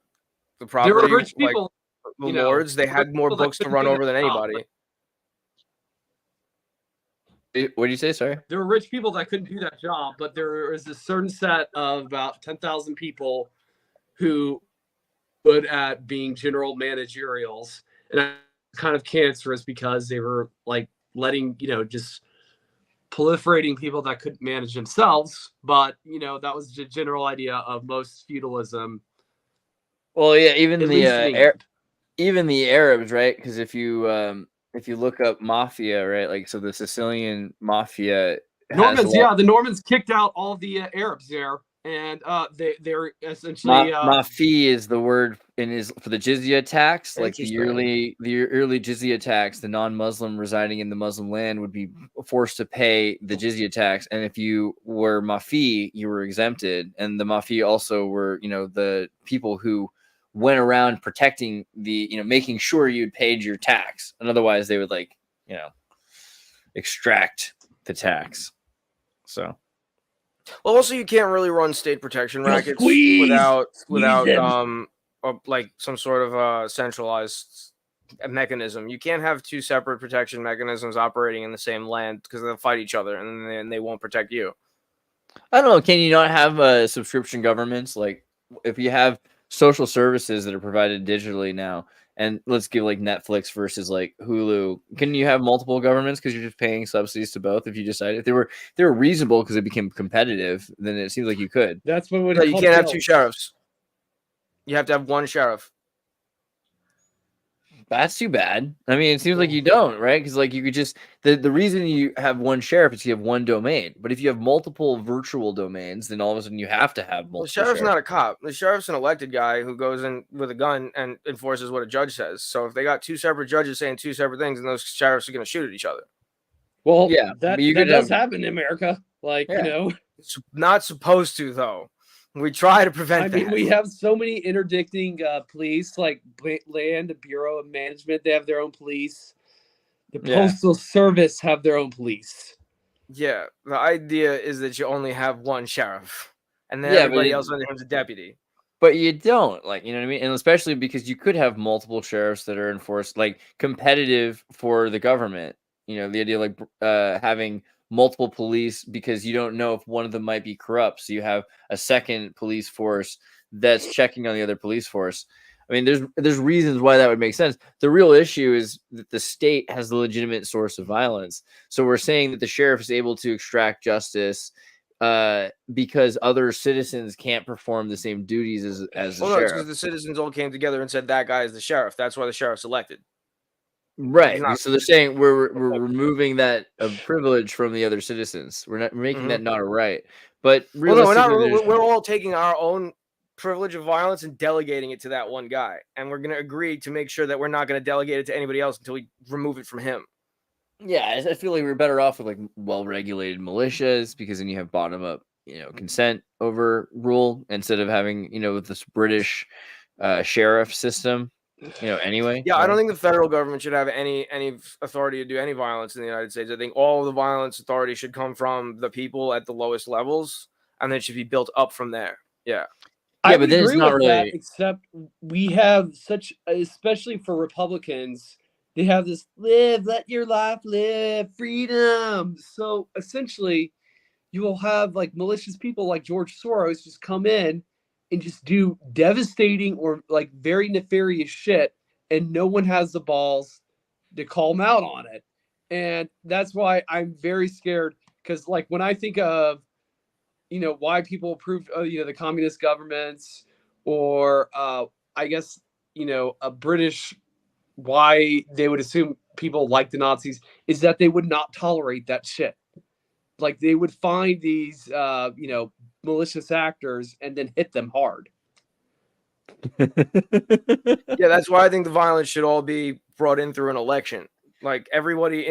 property, there were rich people, like, the lords, they had more books to run over than anybody. What do you say? Sorry. There were rich people that couldn't do that job, but there was a certain set of about 10,000 people who good at being general managerials, and that's kind of cancerous because they were like letting just proliferating people that couldn't manage themselves. But that was the general idea of most feudalism. Well, yeah, even the Arabs, right? Because if you look up mafia, right, like so the Sicilian mafia, Normans, the Normans kicked out all the Arabs there, and they're essentially mafi is the word for the jizya tax, like the yearly jizya tax. The non-Muslim residing in the Muslim land would be forced to pay the jizya tax, and if you were mafi, you were exempted. And the mafi also were the people who went around protecting making sure you'd paid your tax, and otherwise they would extract the tax. So. Well, also you can't really run state protection rackets without like some sort of centralized mechanism. You can't have two separate protection mechanisms operating in the same land because they'll fight each other and then they won't protect you. I don't know. Can you not have subscription governments? Like if you have social services that are provided digitally now, and let's give like Netflix versus like Hulu, can you have multiple governments because you're just paying subsidies to both? If you decide if they were reasonable because it became competitive, then it seems like you could. That's what you can't have two sheriffs. You have to have one sheriff. That's too bad. I mean, it seems like you don't, right? Because like you could just the reason you have one sheriff is you have one domain. But if you have multiple virtual domains, then all of a sudden you have to have multiple. The sheriff's not a cop. The sheriff's an elected guy who goes in with a gun and enforces what a judge says. So if they got two separate judges saying two separate things, then those sheriffs are going to shoot at each other. Well, yeah, that does happen in America. Like it's not supposed to though. We try to prevent that. I mean, we have so many interdicting police, like Land Bureau of Management. They have their own police. The Yeah. Postal Service have their own police. Yeah, the idea is that you only have one sheriff, and then Yeah, but everybody it- else under him is a deputy. But you don't, like, you know what I mean? And especially because you could have multiple sheriffs that are enforced, like, competitive for the government. You know, the idea like having multiple police because you don't know if one of them might be corrupt. So you have a second police force that's checking on the other police force. I mean, there's reasons why that would make sense. The real issue is that the state has the legitimate source of violence. So we're saying that the sheriff is able to extract justice because other citizens can't perform the same duties as the Well, no, it's sheriff. because the citizens all came together and said that guy is the sheriff. That's why the sheriff's elected. Right. He's not- So they're saying we're removing that privilege from the other citizens. We're making that Mhm. not a right. But Well, no, realistically, we're all taking our own privilege of violence and delegating it to that one guy, and we're going to agree to make sure that we're not going to delegate it to anybody else until we remove it from him. yeah, I feel like we're better off with like well-regulated militias because then you have bottom-up, consent over rule instead of having, with this British sheriff system, anyway. Yeah, I don't think the federal government should have any authority to do any violence in the United States. I think all of the violence authority should come from the people at the lowest levels, and then it should be built up from there. Yeah. I but would then it's agree not with that, really. except we have such, especially for Republicans, they have this let your life live, freedom. So essentially, you will have like malicious people like George Soros just come in and just do devastating or like very nefarious shit, and no one has the balls to call them out on it. And that's why I'm very scared, because like when I think of why people approved the communist governments, or I guess a British, why they would assume people like the Nazis, is that they would not tolerate that shit. Like they would find these malicious actors and then hit them hard. Yeah, that's why I think the violence should all be brought in through an election. Like everybody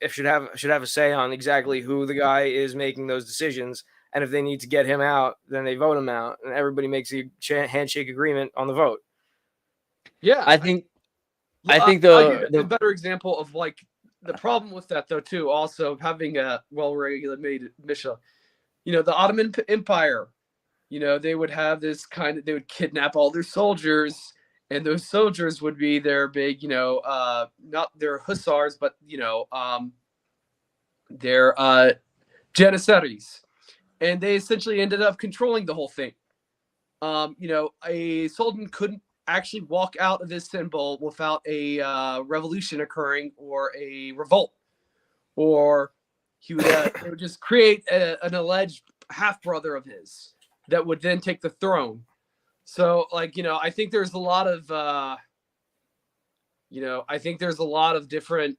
should have a say on exactly who the guy is making those decisions, and if they need to get him out, then they vote him out, and everybody makes a handshake agreement on the vote. Yeah, I think I'll give the you a better example of like the problem with that though too. Also having a well-regulated militia, the Ottoman Empire, they would have this they would kidnap all their soldiers, and those soldiers would be their big, not their hussars, but their janissaries, and they essentially ended up controlling the whole thing. A sultan couldn't actually walk out of Istanbul without a revolution occurring or a revolt, or he would, they would just create an alleged half brother of his that would then take the throne. So, like, I think there's a lot of, I think there's a lot of different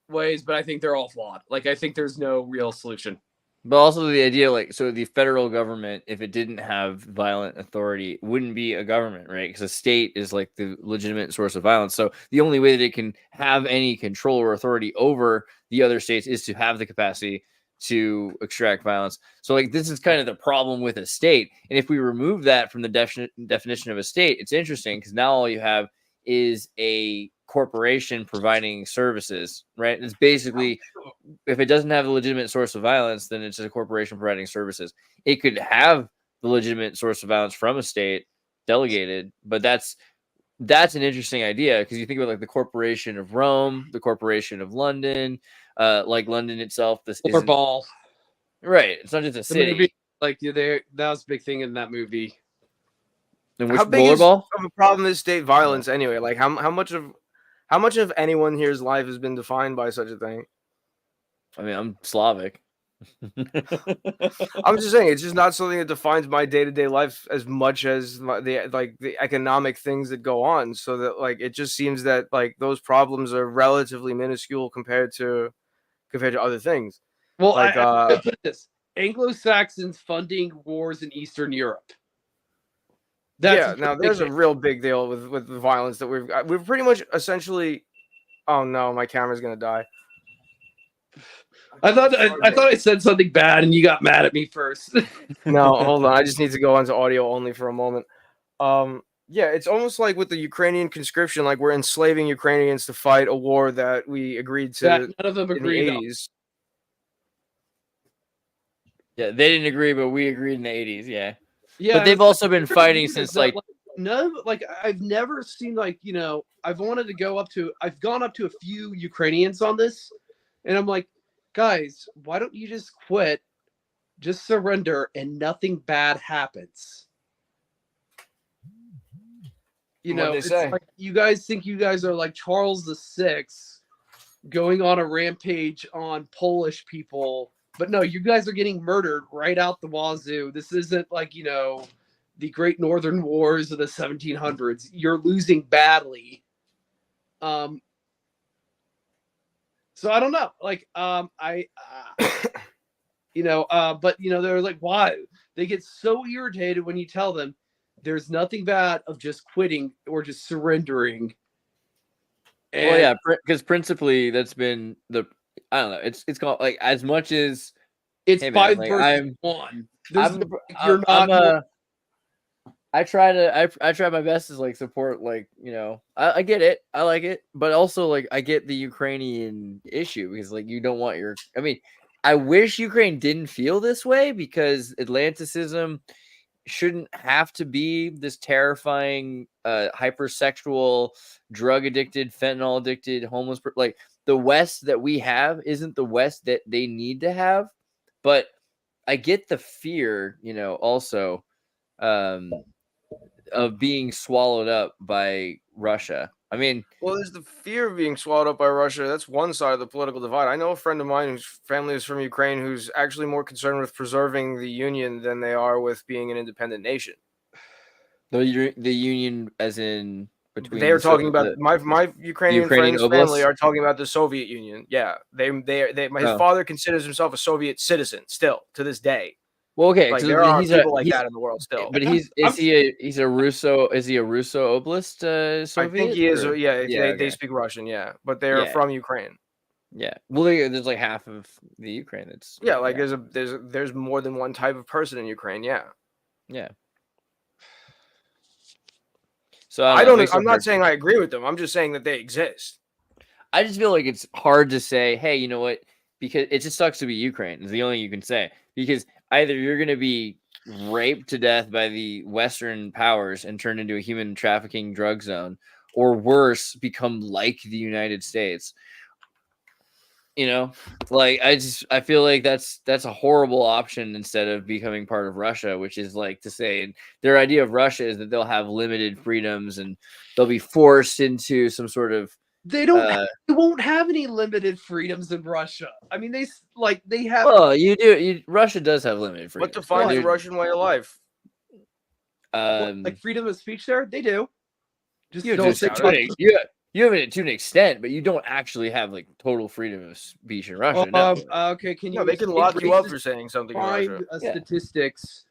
ways, but I think they're all flawed. Like, I think there's no real solution. But also the idea, like, so the federal government, if it didn't have violent authority, wouldn't be a government, right? Because a state is like the legitimate source of violence. So the only way that it can have any control or authority over the other states is to have the capacity to extract violence. So like this is kind of the problem with a state. And if we remove that from the definition of a state, it's interesting because now all you have is a corporation providing services, right? It's basically, if it doesn't have a legitimate source of violence, then it's just a corporation providing services. It could have the legitimate source of violence from a state delegated, but that's an interesting idea because you think about like the Corporation of Rome, the Corporation of London, like London itself. This is Ball, right? It's not just a city. Movie, like that was a big thing in that movie. And which How big is rollerball? of a problem is state violence anyway? Like how much of anyone here's life has been defined by such a thing? I mean, I'm Slavic. I'm just saying it's just not something that defines my day-to-day life as much as the economic things that go on. So that like it just seems that like those problems are relatively minuscule compared to other things. Well, like I put this: Anglo-Saxons funding wars in Eastern Europe. Now there's a real big deal with the violence that we've pretty much essentially. Oh no, my camera's gonna die. I thought I said something bad and you got mad at me first. No, hold on. I just need to go onto audio only for a moment. Yeah, it's almost like with the Ukrainian conscription, like we're enslaving Ukrainians to fight a war that we agreed That to none of them in the agreed on. 80s. Yeah, they didn't agree, but we agreed in the 80s. Yeah. Yeah, But they've it's also been fighting weird since that, like none of, like I've never seen like I've wanted to go up to I've gone up to a few Ukrainians on this, and I'm like, guys, why don't you just quit, just surrender, and nothing bad happens? What'd they It's say? like you guys think you guys are like Charles VI going on a rampage on Polish people, but no, you guys are getting murdered right out the wazoo. This isn't like the Great Northern Wars of the 1700s. You're losing badly. So I don't know. Like but they're like, why? They get so irritated when you tell them there's nothing bad of just quitting or just surrendering. And, well, yeah, because principally that's been I don't know. It's called like as much as it's hey, 5 man, versus 1. I try my best to like support I get it, I like it, but also like I get the Ukrainian issue because like you don't want I wish Ukraine didn't feel this way because Atlanticism shouldn't have to be this terrifying hypersexual, drug addicted, fentanyl addicted, homeless like the West that we have isn't the West that they need to have. But I get the fear, also of being swallowed up by Russia. Well, there's the fear of being swallowed up by Russia. That's one side of the political divide. I know a friend of mine whose family is from Ukraine who's actually more concerned with preserving the union than they are with being an independent nation. The union, as in between. They are talking about my Ukrainian friends' family are talking about the Soviet Union. Yeah, his father considers himself a Soviet citizen still to this day. Well, okay, like there are people like that in the world still. But is he a Russo? Is he a Russo Oblast Soviet? I think he is. They speak Russian. Yeah, but they're from Ukraine. Yeah, well, there's like half of the Ukraine that's there's more than one type of person in Ukraine. Yeah. So I'm not saying I agree with them. I'm just saying that they exist. I just feel like it's hard to say, hey, you know what? Because it just sucks to be Ukraine. Is the only thing you can say. Because either you're going to be raped to death by the Western powers and turned into a human trafficking drug zone, or worse, become like the United States. Like I feel like that's a horrible option instead of becoming part of Russia, which is like to say, and their idea of Russia is that they'll have limited freedoms and they'll be forced into some sort of. They won't have any limited freedoms in Russia. I mean, they have. Oh, you do. Russia does have limited freedoms. What defines the Russian way of life? Like freedom of speech there? They do. Just you have it to an extent, but you don't actually have like total freedom of speech in Russia. Okay, can you? They can lock you up for saying something. Find statistics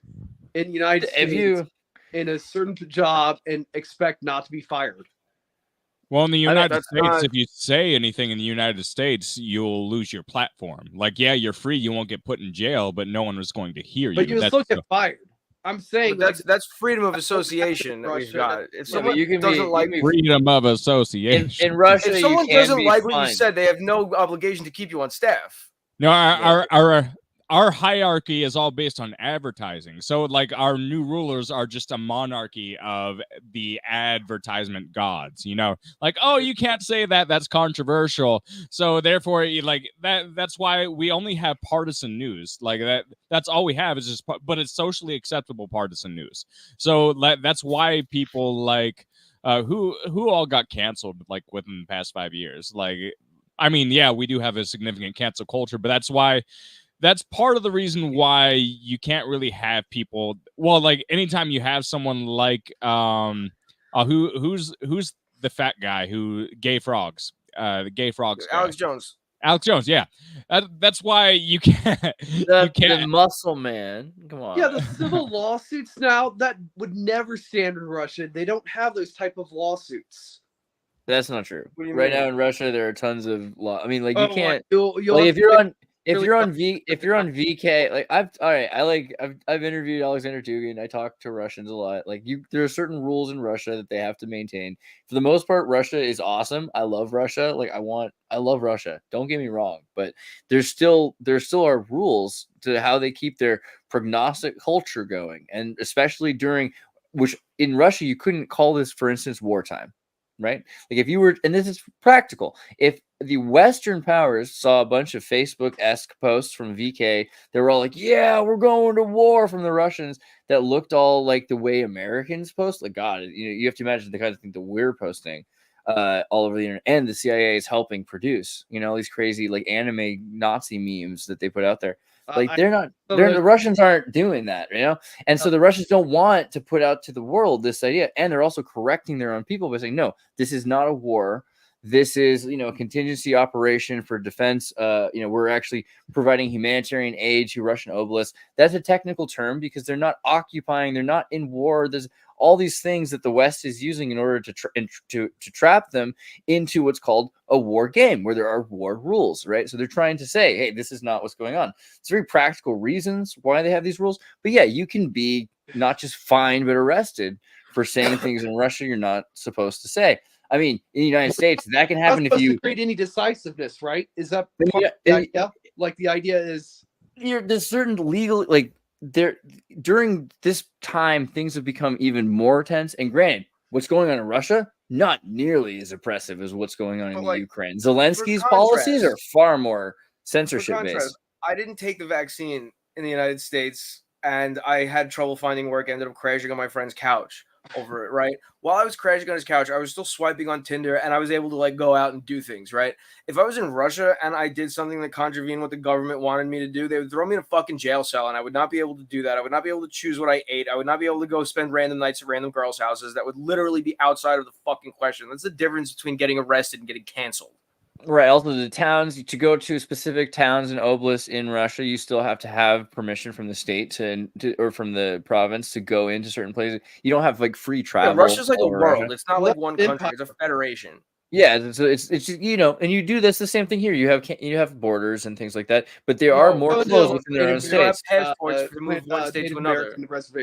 in the United States in a certain job and expect not to be fired. Well, in the United States, if you say anything in the United States, you'll lose your platform. Like, yeah, you're free. You won't get put in jail, but no one was going to hear you. But you still get fired. I'm saying that's freedom of association that we've got. If someone doesn't like freedom of association in Russia, if someone doesn't like what you said, they have no obligation to keep you on staff. No, our hierarchy is all based on advertising. So like our new rulers are just a monarchy of the advertisement gods, like, oh, you can't say that, that's controversial. So therefore that's why we only have partisan news. Like that's all we have is just, but it's socially acceptable partisan news. So that's why people like who all got canceled like within the past 5 years. Like, I mean, yeah, we do have a significant cancel culture, but that's part of the reason why you can't really have people. Well, like anytime you have someone like who's the fat guy who gay frogs, the gay frogs guy. Alex Jones, yeah. That's why you can't. The muscle man. Come on. Yeah, the civil lawsuits now that would never stand in Russia. They don't have those type of lawsuits. That's not true. Right now in Russia, there are tons of law. I mean, like you can't. You'll like if you're on. if really you're on VK, like I've interviewed Alexander Dugin. I talk to Russians a lot. Like there are certain rules in Russia that they have to maintain. For the most part, Russia is awesome. I love Russia. Like I love Russia. Don't get me wrong, but there still are rules to how they keep their prognostic culture going, and especially during which in Russia you couldn't call this, for instance, wartime. Right? Like if you were, and this is practical, if the Western powers saw a bunch of Facebook-esque posts from VK, they were all like, yeah, we're going to war from the Russians that looked all like the way Americans post. Like, God, you have to imagine the kind of thing that we're posting all over the internet, and the CIA is helping produce, all these crazy like anime Nazi memes that they put out there. Like the Russians aren't doing that, and so the Russians don't want to put out to the world this idea, and they're also correcting their own people by saying, no, this is not a war. This is, a contingency operation for defense. We're actually providing humanitarian aid to Russian oblasts. That's a technical term because they're not occupying, they're not in war. There's all these things that the West is using in order to trap them into what's called a war game, where there are war rules, right? So they're trying to say, hey, this is not what's going on. It's very practical reasons why they have these rules. But yeah, you can be not just fined, but arrested for saying things in Russia you're not supposed to say. I mean, in the United States, that can happen if you create any decisiveness, right? Is that part of the idea? Like the idea is there's certain legal, like there during this time, things have become even more tense. And granted, what's going on in Russia, not nearly as oppressive as what's going on in the Ukraine. Zelensky's policies are far more censorship based. I didn't take the vaccine in the United States, and I had trouble finding work. Ended up crashing on my friend's couch over it, right? While I was crashing on his couch, I was still swiping on Tinder, and I was able to like go out and do things, right? If I was in Russia and I did something that contravened what the government wanted me to do, they would throw me in a fucking jail cell, and I would not be able to do that. I would not be able to choose what I ate. I would not be able to go spend random nights at random girls' houses. That would literally be outside of the fucking question. That's the difference between getting arrested and getting canceled. Right. Also, the towns, to go to specific towns and oblasts in Russia, you still have to have permission from the state or from the province to go into certain places. You don't have like free travel. Yeah, Russia's like a world. Russia. It's not like one country. It's a federation. Yeah, it's just and you do this the same thing here. You have borders and things like that, but there are more closed within their own states. Passports to move one state to another.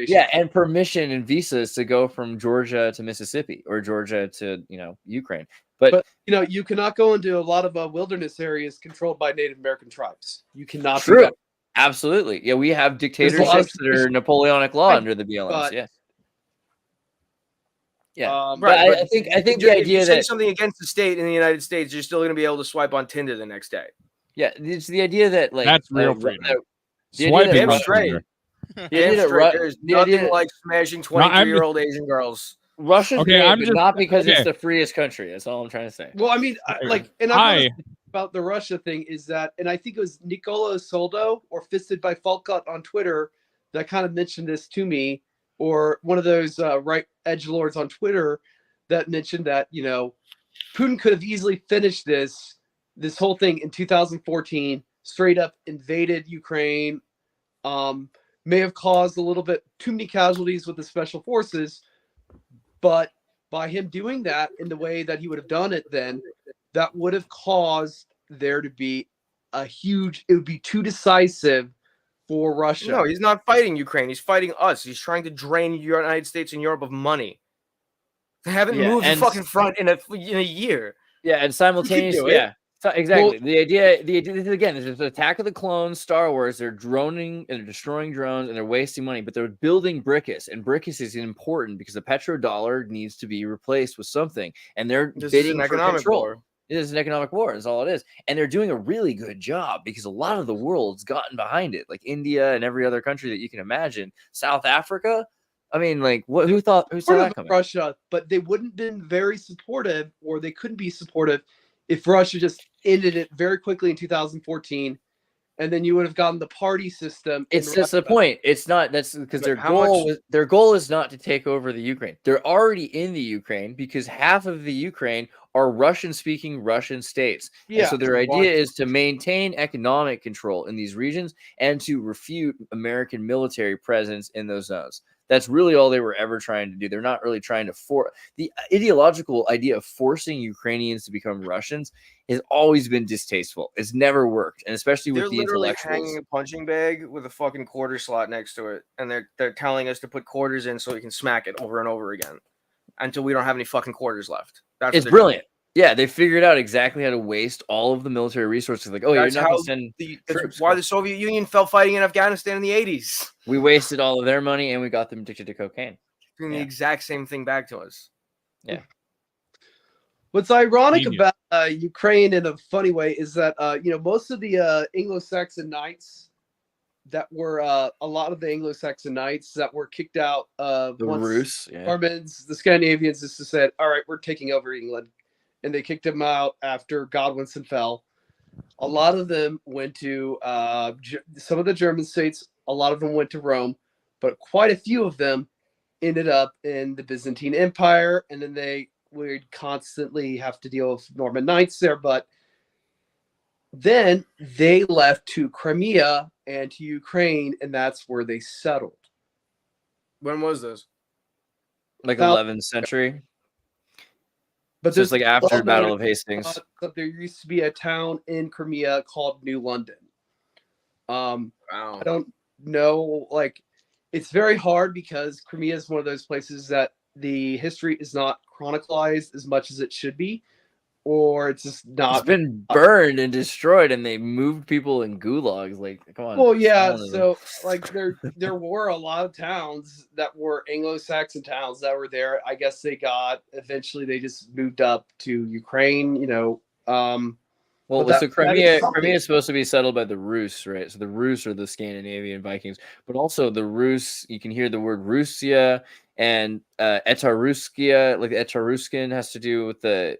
Yeah, and permission and visas to go from Georgia to Mississippi or Georgia to Ukraine. But you cannot go into a lot of wilderness areas controlled by Native American tribes. You cannot. True. Absolutely. Yeah, we have dictatorships that are Napoleonic law under the BLMs. Yeah. Yeah, right. I think the idea if you that say something against the state in the United States, you're still going to be able to swipe on Tinder the next day. Yeah, it's the idea that like that's real freedom. Swiping straight. There's nothing like smashing 23-year-old Asian girls. Russia's great, but not because it's the freest country. That's all I'm trying to say. Well, I mean, about the Russia thing is that, and I think it was Nicola Soldo or Fisted by Falcott on Twitter that kind of mentioned this to me, or one of those right edgelords on Twitter that mentioned that, Putin could have easily finished this whole thing in 2014, straight up invaded Ukraine, may have caused a little bit too many casualties with the special forces, but by him doing that in the way that he would have done it then, that would have caused there to be it would be too decisive for Russia. No, he's not fighting Ukraine. He's fighting us. He's trying to drain the United States and Europe of money. They haven't moved the fucking front in a year. Yeah, and simultaneously, exactly. Well, the idea again, this is the Attack of the Clones, Star Wars. They're droning and they're destroying drones and they're wasting money, but they're building Brickus, and Brickus is important because the petrodollar needs to be replaced with something, and they're bidding for control. War. It is an economic war. That's all it is. And they're doing a really good job because a lot of the world's gotten behind it, like India and every other country that you can imagine. South Africa. I mean, like, who saw that coming? Russia, but they wouldn't been very supportive, or they couldn't be supportive if Russia just ended it very quickly in 2014, and then you would have gotten the party system. It's just the point. It's not. That's because their goal is not to take over the Ukraine. They're already in the Ukraine because half of the Ukraine are Russian-speaking Russian states. Yeah. And so their idea is to maintain economic control in these regions and to refute American military presence in those zones. That's really all they were ever trying to do. They're not really trying to the ideological idea of forcing Ukrainians to become Russians has always been distasteful. It's never worked, and especially with They're the literally intellectuals. hanging a punching bag with a fucking quarter slot next to it, and they're telling us to put quarters in so we can smack it over and over again until we don't have any fucking quarters left. It's brilliant. Yeah, they figured out exactly how to waste all of the military resources. Like, oh, That's you're not going how to send that's troops. why the Soviet Union fell fighting in Afghanistan in the 80s. We wasted all of their money and we got them addicted to cocaine. Doing the exact same thing back to us. Yeah. What's ironic Genius. about Ukraine in a funny way is that most of the Anglo-Saxon knights that were a lot of the Anglo-Saxon knights that were kicked out The Rus, yeah. Normans, the Scandinavians just said, all right, we're taking over England. And they kicked him out after Godwinson fell. A lot of them went to some of the German states. A lot of them went to Rome, but quite a few of them ended up in the Byzantine Empire. And then they would constantly have to deal with Norman knights there. But then they left to Crimea and to Ukraine, and that's where they settled. When was this? Like About- 11th century. But So it's there's like after the well-known Battle of Hastings. that there used to be a town in Crimea called New London. Wow. I don't know, like, it's very hard because Crimea is one of those places that the history is not chronicled as much as it should be, or it's just not. It's been burned and destroyed, and they moved people in gulags. Like, come on. Well, yeah. Stalinism. So, like, there were a lot of towns that were Anglo-Saxon towns that were there. I guess eventually they just moved up to Ukraine. Well, but so that Crimea is something. is supposed to be settled by the Rus, right? So the Rus are the Scandinavian Vikings, but also the Rus. You can hear the word Russia and Etaruskia, like Etruscan has to do with the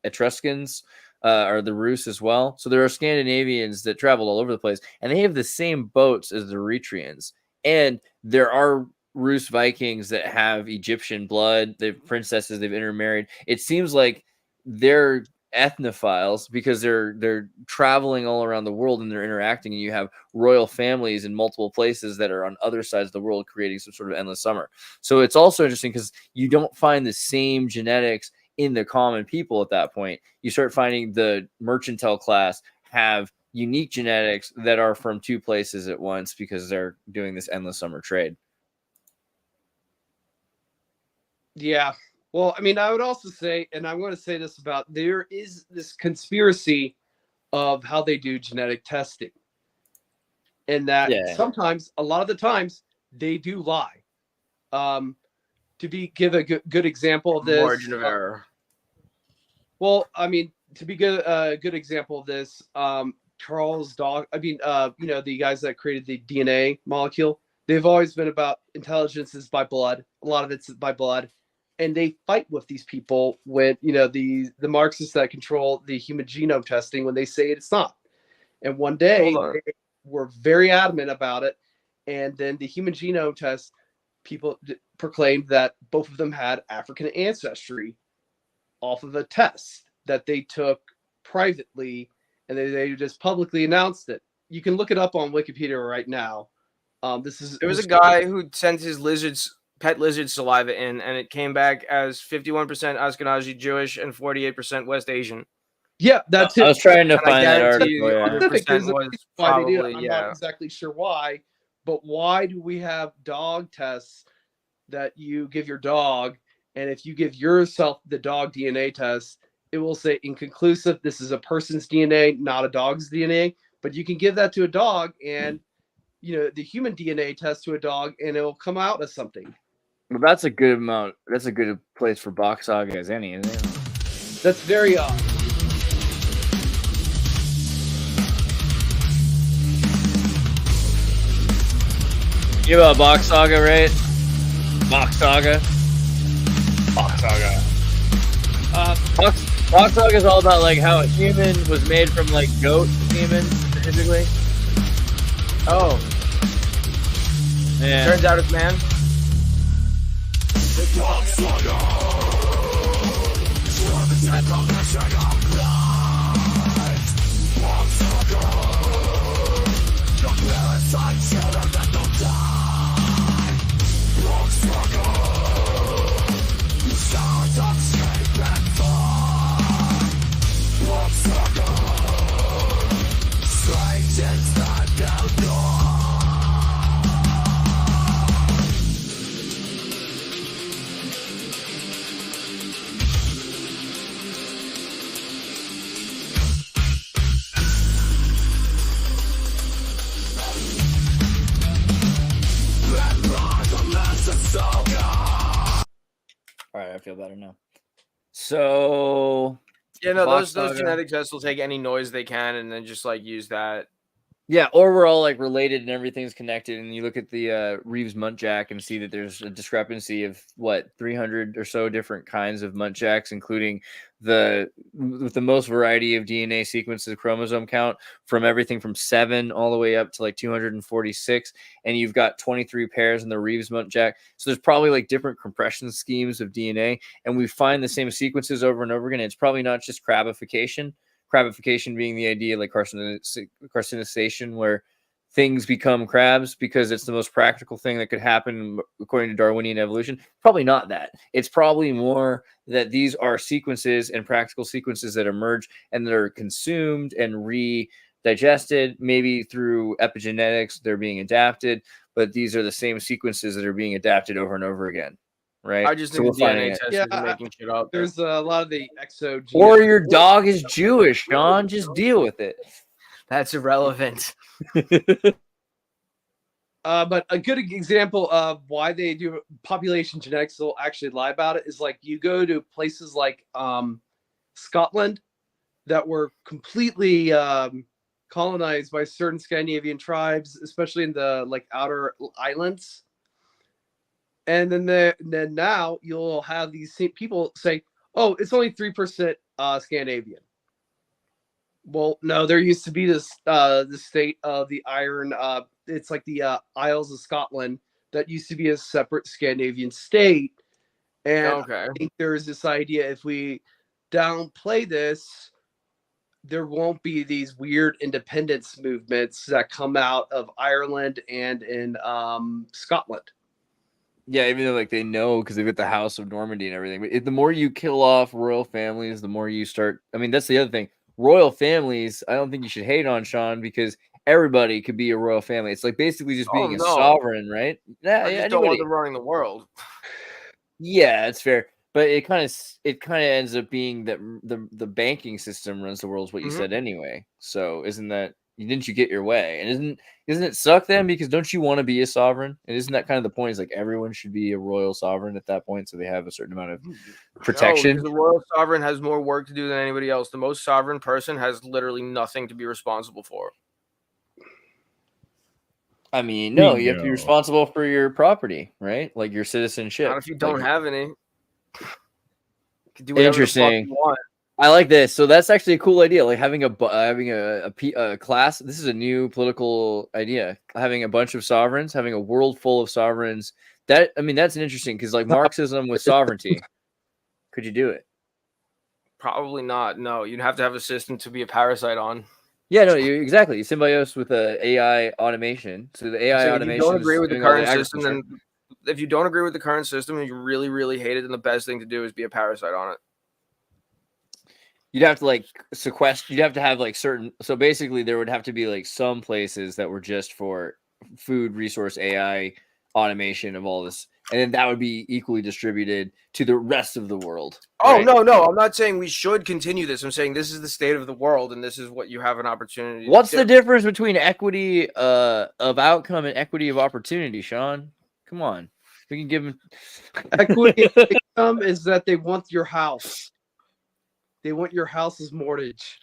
Etruscans are the Rus as well. So there are Scandinavians that travel all over the place, and they have the same boats as the Eritreans. And there are Rus Vikings that have Egyptian blood. They've princesses. They've intermarried. It seems like they're ethnophiles because they're traveling all around the world and they're interacting, and you have royal families in multiple places that are on other sides of the world creating some sort of endless summer. So it's also interesting because you don't find the same genetics in the common people at that point. You start finding the mercantile class have unique genetics that are from two places at once because they're doing this endless summer trade. Yeah. Well, I mean, I would also say, and I'm going to say this about, there is this conspiracy of how they do genetic testing. And that sometimes, a lot of the times, they do lie. Give a good example of this. Margin of error. Well, I mean, to be a good example of this, Charles Darwin, the guys that created the DNA molecule, they've always been about intelligence is by blood. A lot of it's by blood. And they fight with these people when, the Marxists that control the human genome testing when they say it's not. And one day they were very adamant about it. And then the human genome test people proclaimed that both of them had African ancestry off of a test that they took privately, and they just publicly announced it. You can look it up on Wikipedia right now. There was a guy who sent his pet lizard saliva in, and it came back as 51% Ashkenazi Jewish and 48% West Asian. Yeah, that's it. I was trying to And find that article. the Yeah. other percent was probably, I'm not exactly sure why, but why do we have dog tests that you give your dog, and if you give yourself the dog DNA test, it will say inconclusive. This is a person's DNA, not a dog's DNA. But you can give that to a dog, and the human DNA test to a dog, and it will come out as something. Well, that's a good amount. That's a good place for Box Saga as any, isn't it? That's very odd. You have a Box Saga, right? Box Saga. Box Saga. Box Saga is all about like how a human was made from like goat semen, specifically. Oh. Yeah. Turns out it's man. feel better now. So Yeah, no, Vox those Saga. genetic tests will take any noise they can and then just like use that. Yeah, or we're all like related and everything's connected. And you look at the Reeves Muntjac and see that there's a discrepancy of what 300 or so different kinds of Muntjacs, including with the most variety of DNA sequences, chromosome count from everything from 7 all the way up to like 246. And you've got 23 pairs in the Reeves Muntjac. So there's probably like different compression schemes of DNA, and we find the same sequences over and over again. It's probably not just crabification. Crabification being the idea like carcinization, where things become crabs because it's the most practical thing that could happen according to Darwinian evolution. Probably not that. It's probably more that these are sequences and practical sequences that emerge and that are consumed and digested, maybe through epigenetics. They're being adapted, but these are the same sequences that are being adapted over and over again. Right. I just think the DNA testers are making shit up. There's a lot of the exogenous. Or your dog is Jewish, Sean. Just deal with it. That's irrelevant. But a good example of why they do population genetics, they'll actually lie about it, is like you go to places like Scotland that were completely colonized by certain Scandinavian tribes, especially in the like outer islands. And then now you'll have these same people say, "Oh, it's only 3% Scandinavian." Well, no, there used to be this the state of the Iron. It's like the Isles of Scotland that used to be a separate Scandinavian state. And I think there's this idea if we downplay this, there won't be these weird independence movements that come out of Ireland and in Scotland. Yeah, even though like they know because they've got the House of Normandy and everything. But the more you kill off royal families, the more you start. I mean, that's the other thing. Royal families, I don't think you should hate on, Sean, because everybody could be a royal family. It's like basically just being a sovereign, right? Yeah, I just don't want them running the world. Yeah, it's fair. But it kind of ends up being that the banking system runs the world, is what you said anyway. So didn't you get your way? And isn't it suck then? Because don't you want to be a sovereign? And isn't that kind of the point? Is like everyone should be a royal sovereign at that point, so they have a certain amount of protection. No, the royal sovereign has more work to do than anybody else. The most sovereign person has literally nothing to be responsible for. I mean, no, you have to be responsible for your property, right? Like your citizenship. Not if you don't have any. You can do whatever Interesting. the fuck you want. I like this. So that's actually a cool idea. Like having a class. This is a new political idea. Having a bunch of sovereigns, having a world full of sovereigns. That's an interesting because like Marxism with sovereignty. Could you do it? Probably not. No, you'd have to have a system to be a parasite on. Yeah, no, exactly. Symbiosis with AI automation. So the AI automation. If you don't agree with the current system, then if you don't agree with the current system and you really, really hate it, then the best thing to do is be a parasite on it. You'd have to like sequester. You'd have to have like certain. So basically, there would have to be like some places that were just for food resource AI automation of all this, and then that would be equally distributed to the rest of the world. Oh, right? No. I'm not saying we should continue this. I'm saying this is the state of the world, and this is what you have an opportunity. What's the difference between equity of outcome and equity of opportunity, Sean? Come on, we can give them equity of income is that they want your house. They want your house's mortgage.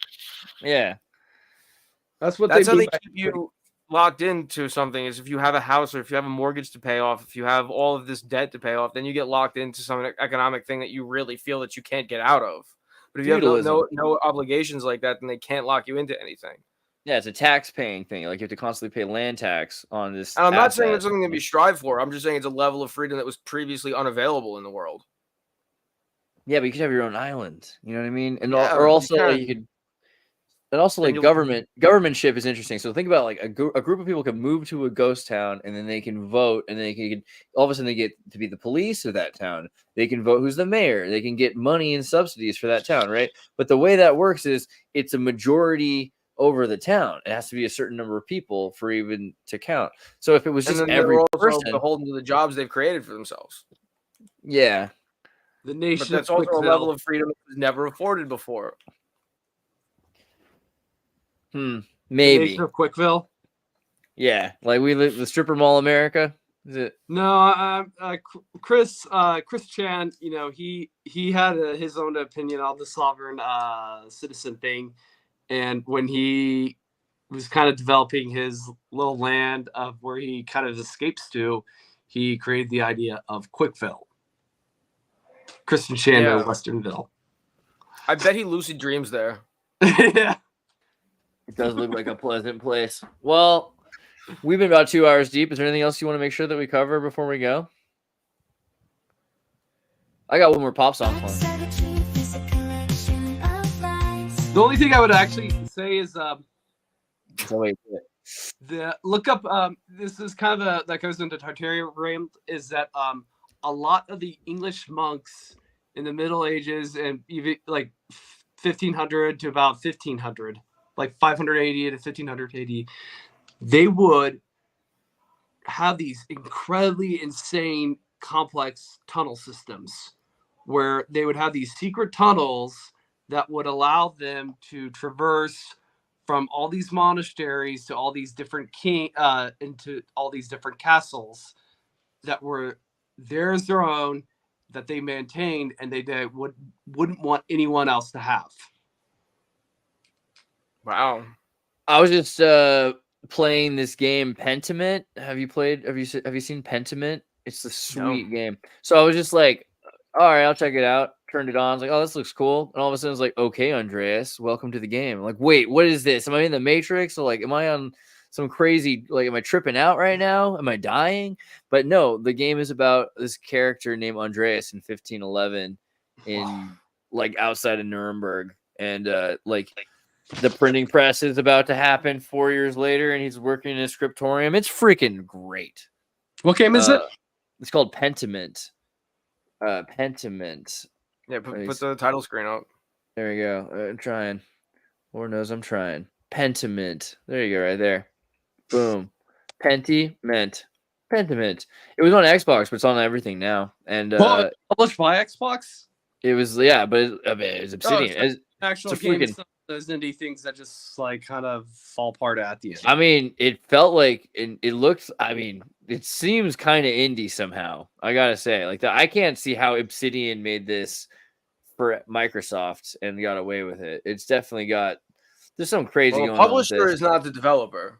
Yeah, that's how they keep you locked into something. Is if you have a house or if you have a mortgage to pay off, if you have all of this debt to pay off, then you get locked into some economic thing that you really feel that you can't get out of. But if you have no obligations like that, then they can't lock you into anything. Yeah, it's a tax paying thing. Like you have to constantly pay land tax on this. And I'm not saying it's something to be strived for. I'm just saying it's a level of freedom that was previously unavailable in the world. Yeah, but you could have your own island. You know what I mean? And or also like, you could. And also like governmentship is interesting. So think about like a group of people can move to a ghost town and then they can vote and then they can all of a sudden they get to be the police of that town. They can vote who's the mayor. They can get money and subsidies for that town, right? But the way that works is it's a majority over the town. It has to be a certain number of people for even to count. So if it was just every person beholden to the jobs they've created for themselves. Yeah. The nation. But that's also a level of freedom that was never afforded before. Maybe. The nation of Quickville. Yeah, like we live the stripper mall America. Is it? No, Chris Chan, he had his own opinion on the sovereign citizen thing, and when he was kind of developing his little land of where he kind of escapes to, he created the idea of Quickville. Kristen Chan of Westernville. I bet he lucid dreams there. Yeah. It does look like a pleasant place. Well, we've been about 2 hours deep. Is there anything else you want to make sure that we cover before we go? I got one more pop song for him. The only thing I would actually say is look up. This is kind of that goes into Tartarian realm. Is that a lot of the English monks in the Middle Ages and even like 1500 to about 1500, like 580 to 1500 AD, they would have these incredibly insane complex tunnel systems where they would have these secret tunnels that would allow them to traverse from all these monasteries to all these different into all these different castles that were theirs, their own, that they maintained, and they wouldn't want anyone else to have. Wow. I was just playing this game Pentiment. Have you seen Pentiment? It's a sweet game. So I was just like, all right, I'll check it out. Turned it on. I was like, oh, this looks cool. And all of a sudden it's like, okay, Andreas, welcome to the game. I'm like, wait, what is this? Am I in the Matrix? Or like, am I on some crazy, like, am I tripping out right now? Am I dying? But no, the game is about this character named Andreas in 1511 in like outside of Nuremberg. And like the printing press is about to happen 4 years later, and he's working in a scriptorium. It's freaking great. What game is it? It's called Pentiment. Pentiment. Yeah, put the title screen up. There we go. I'm trying. Lord knows I'm trying. Pentiment. There you go, right there. Boom. Pentiment. Pentiment. It was on Xbox, but it's on everything now. And published by Xbox? It was, yeah, but it's Obsidian. It's actual games, those indie things that just like kind of fall apart at the end. I mean, it felt like it looked. I mean, it seems kind of indie somehow. I gotta say, like I can't see how Obsidian made this for Microsoft and got away with it. It's definitely got. There's some crazy going on. The publisher is not the developer,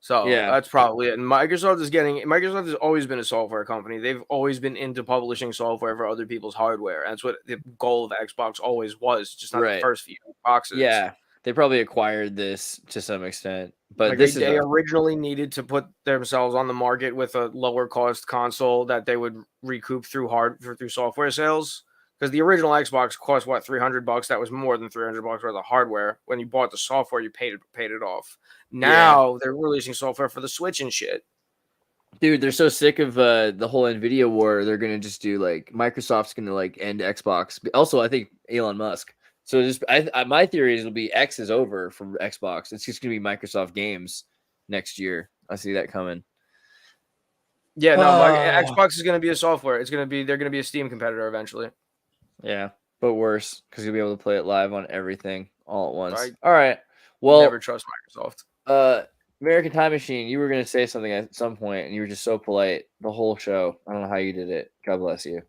so yeah, that's probably it. And Microsoft has always been a software company. They've always been into publishing software for other people's hardware. That's what the goal of Xbox always was. Just not the first few boxes. Yeah. They probably acquired this to some extent, but like they originally needed to put themselves on the market with a lower cost console that they would recoup through software sales. Because the original Xbox cost what, $300? That was more than $300 worth of hardware. When you bought the software, you paid it off. Now they're releasing software for the Switch and shit. Dude, they're so sick of the whole Nvidia war. They're gonna just do like Microsoft's gonna like end Xbox. Also, I think Elon Musk. So just my theory is it'll be X is over for Xbox. It's just gonna be Microsoft games next year. I see that coming. Yeah, no, Xbox is gonna be a software. They're gonna be a Steam competitor eventually. Yeah, but worse because you'll be able to play it live on everything all at once. All right. Well, never trust Microsoft. American Time Machine, you were gonna say something at some point, and you were just so polite the whole show. I don't know how you did it. God bless you.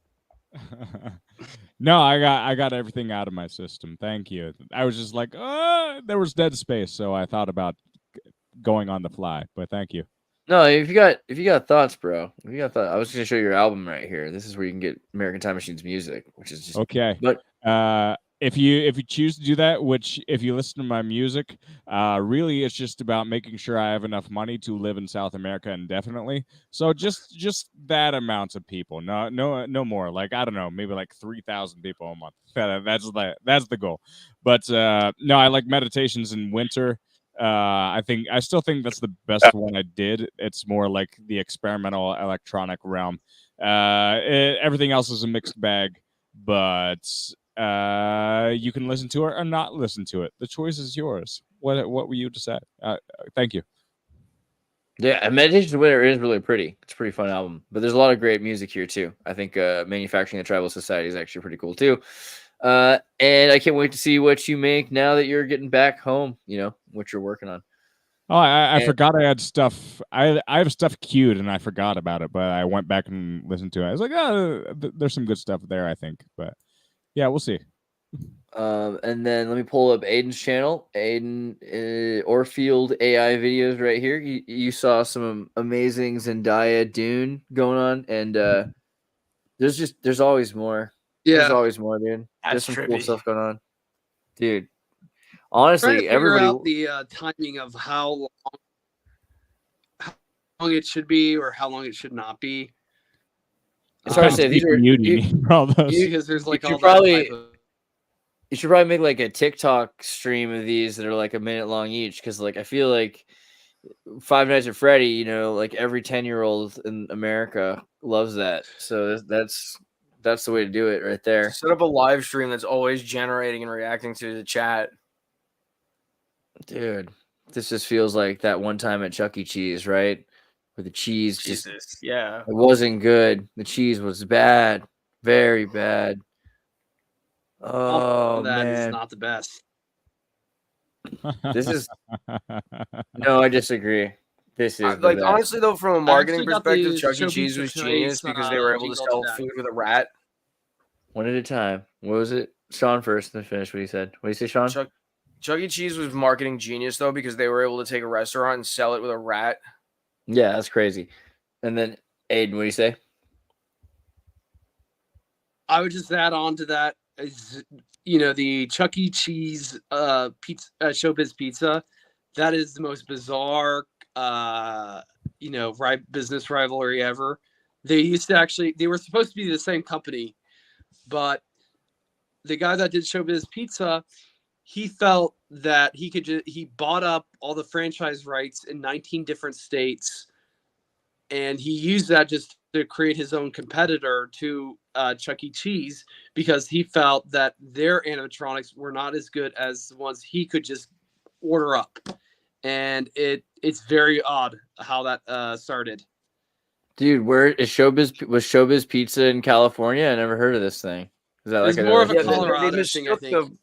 No, I got everything out of my system. Thank you. I was just like, there was dead space, so I thought about going on the fly. But thank you. No, if you got thoughts, bro. If you got thoughts, I was going to show you your album right here. This is where you can get American Time Machine's music, which is just okay. But if you choose to do that, which if you listen to my music, really it's just about making sure I have enough money to live in South America indefinitely. So just that amount of people, no more. Like I don't know, maybe like 3,000 people a month. That's the goal. But no, I like Meditations in Winter. I still think that's the best one I did. It's more like the experimental electronic realm. Everything else is a mixed bag, but you can listen to it or not listen to it. The choice is yours. What were you to say? Thank you. Yeah, and Meditations in Winter is really pretty. It's a pretty fun album, but there's a lot of great music here too. I think Manufacturing the Tribal Society is actually pretty cool too. And I can't wait to see what you make now that you're getting back home, what you're working on. Oh, I And- forgot I had stuff. I have stuff queued and I forgot about it, but I went back and listened to it. I was like, oh, there's some good stuff there, I think. But yeah, we'll see. And then let me pull up Aiden's channel. Aiden Orfield AI videos right here. You saw some amazing Zendaya Dune going on, and there's always more. There's Yeah, always more, dude. There's That's some cool trippy. stuff going on, dude. trying to Honestly, figure everybody. out the timing of how long it should be or how long it should not be. It's hard to say. These are you need for all those. Because there's like you all should that probably type of. you should probably make like a TikTok stream of these that are like a minute long each, because like I feel like Five Nights at Freddy, you know, like every 10-year-old in America loves that. So that's the way to do it right there. Set up a live stream that's always generating and reacting to the chat. Dude, this just feels like that one time at Chuck E. Cheese, right? Where the cheese just it Yeah. wasn't good. The cheese was bad. Very bad. Oh That is man. not the best. This is no, I disagree. This is the Like best. honestly though, from a marketing actually got perspective, the Chuck E. Showbiz Cheese was Tonight's, genius because they were able to jingle sell to that. food with a rat. One at a time. What was it? Sean first, then finish what he said. What do you say, Sean? Chuck E. Cheese was marketing genius though, because they were able to take a restaurant and sell it with a rat. Yeah, that's crazy. And then Aiden, what do you say? I would just add on to that, is, the Chuck E. Cheese pizza, Showbiz Pizza. That is the most bizarre, business rivalry ever. They were supposed to be the same company, but the guy that did Showbiz Pizza, he felt that he bought up all the franchise rights in 19 different states, and he used that just to create his own competitor to Chuck E. Cheese, because he felt that their animatronics were not as good as the ones he could just order up. And it's very odd how that started. Dude, where is Showbiz Pizza in California? I never heard of this thing. Is that It's like more of a They Colorado thing, I mistook think.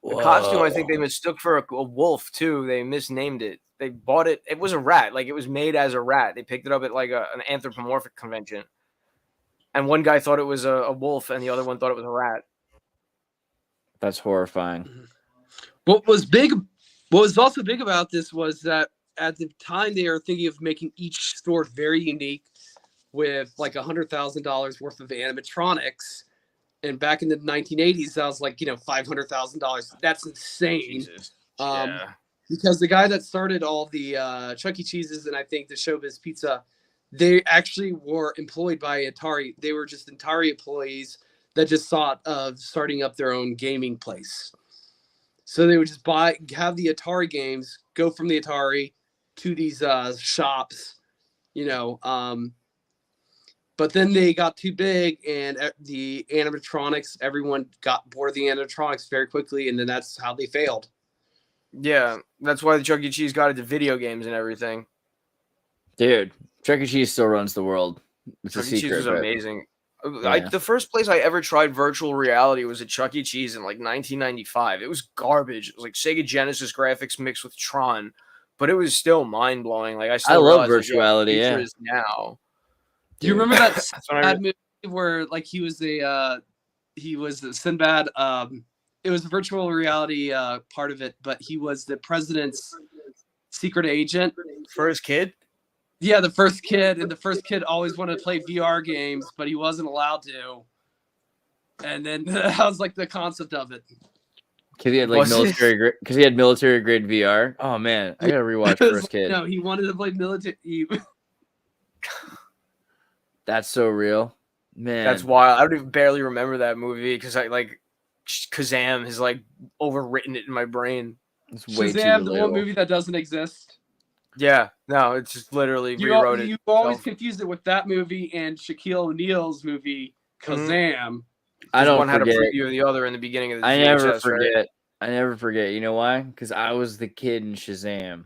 the costume. I think they mistook for a wolf too. They misnamed it. They bought it. It was a rat. Like it was made as a rat. They picked it up at like an anthropomorphic convention, and one guy thought it was a wolf, and the other one thought it was a rat. That's horrifying. What was also big about this was that at the time they were thinking of making each store very unique, with like $100,000 worth of animatronics. And back in the 1980s, that was like, $500,000. That's insane. Jesus. Because the guy that started all the Chuck E. Cheese's and I think the Showbiz Pizza, they actually were employed by Atari. They were just Atari employees that just thought of starting up their own gaming place. So they would just have the Atari games, go from the Atari to these shops, but then they got too big, and the animatronics, everyone got bored of the animatronics very quickly, and then that's how they failed. Yeah, that's why the Chuck E. Cheese got into video games and everything. Dude, Chuck E. Cheese still runs the world. It's Chuck a E. Cheese secret. was but- amazing. Yeah. The first place I ever tried virtual reality was at Chuck E. Cheese in like 1995. It was garbage. It was like Sega Genesis graphics mixed with Tron, but it was still mind blowing. Like I still love realize, like, virtuality, the future yeah. is now. Do you remember that That's when I Sinbad movie where like he was the Sinbad? It was a virtual reality part of it, but he was the president's secret agent. First kid? Yeah, the first kid, and the first kid always wanted to play VR games, but he wasn't allowed to. And then that was like the concept of it. Because he had like military grade VR. Oh man, I gotta rewatch First Kid. No, he wanted to play military. That's so real, man. That's wild. I don't even barely remember that movie because I like Kazam has like overwritten it in my brain. It's way Shazam, too the one movie that doesn't exist. Yeah, no, it's just literally rewrote it. You always confused it with that movie and Shaquille O'Neal's movie Kazam. I don't one had a forget. preview of the other in the beginning of the I VHS, never right? forget. I never forget. You know why? Because I was the kid in Shazam.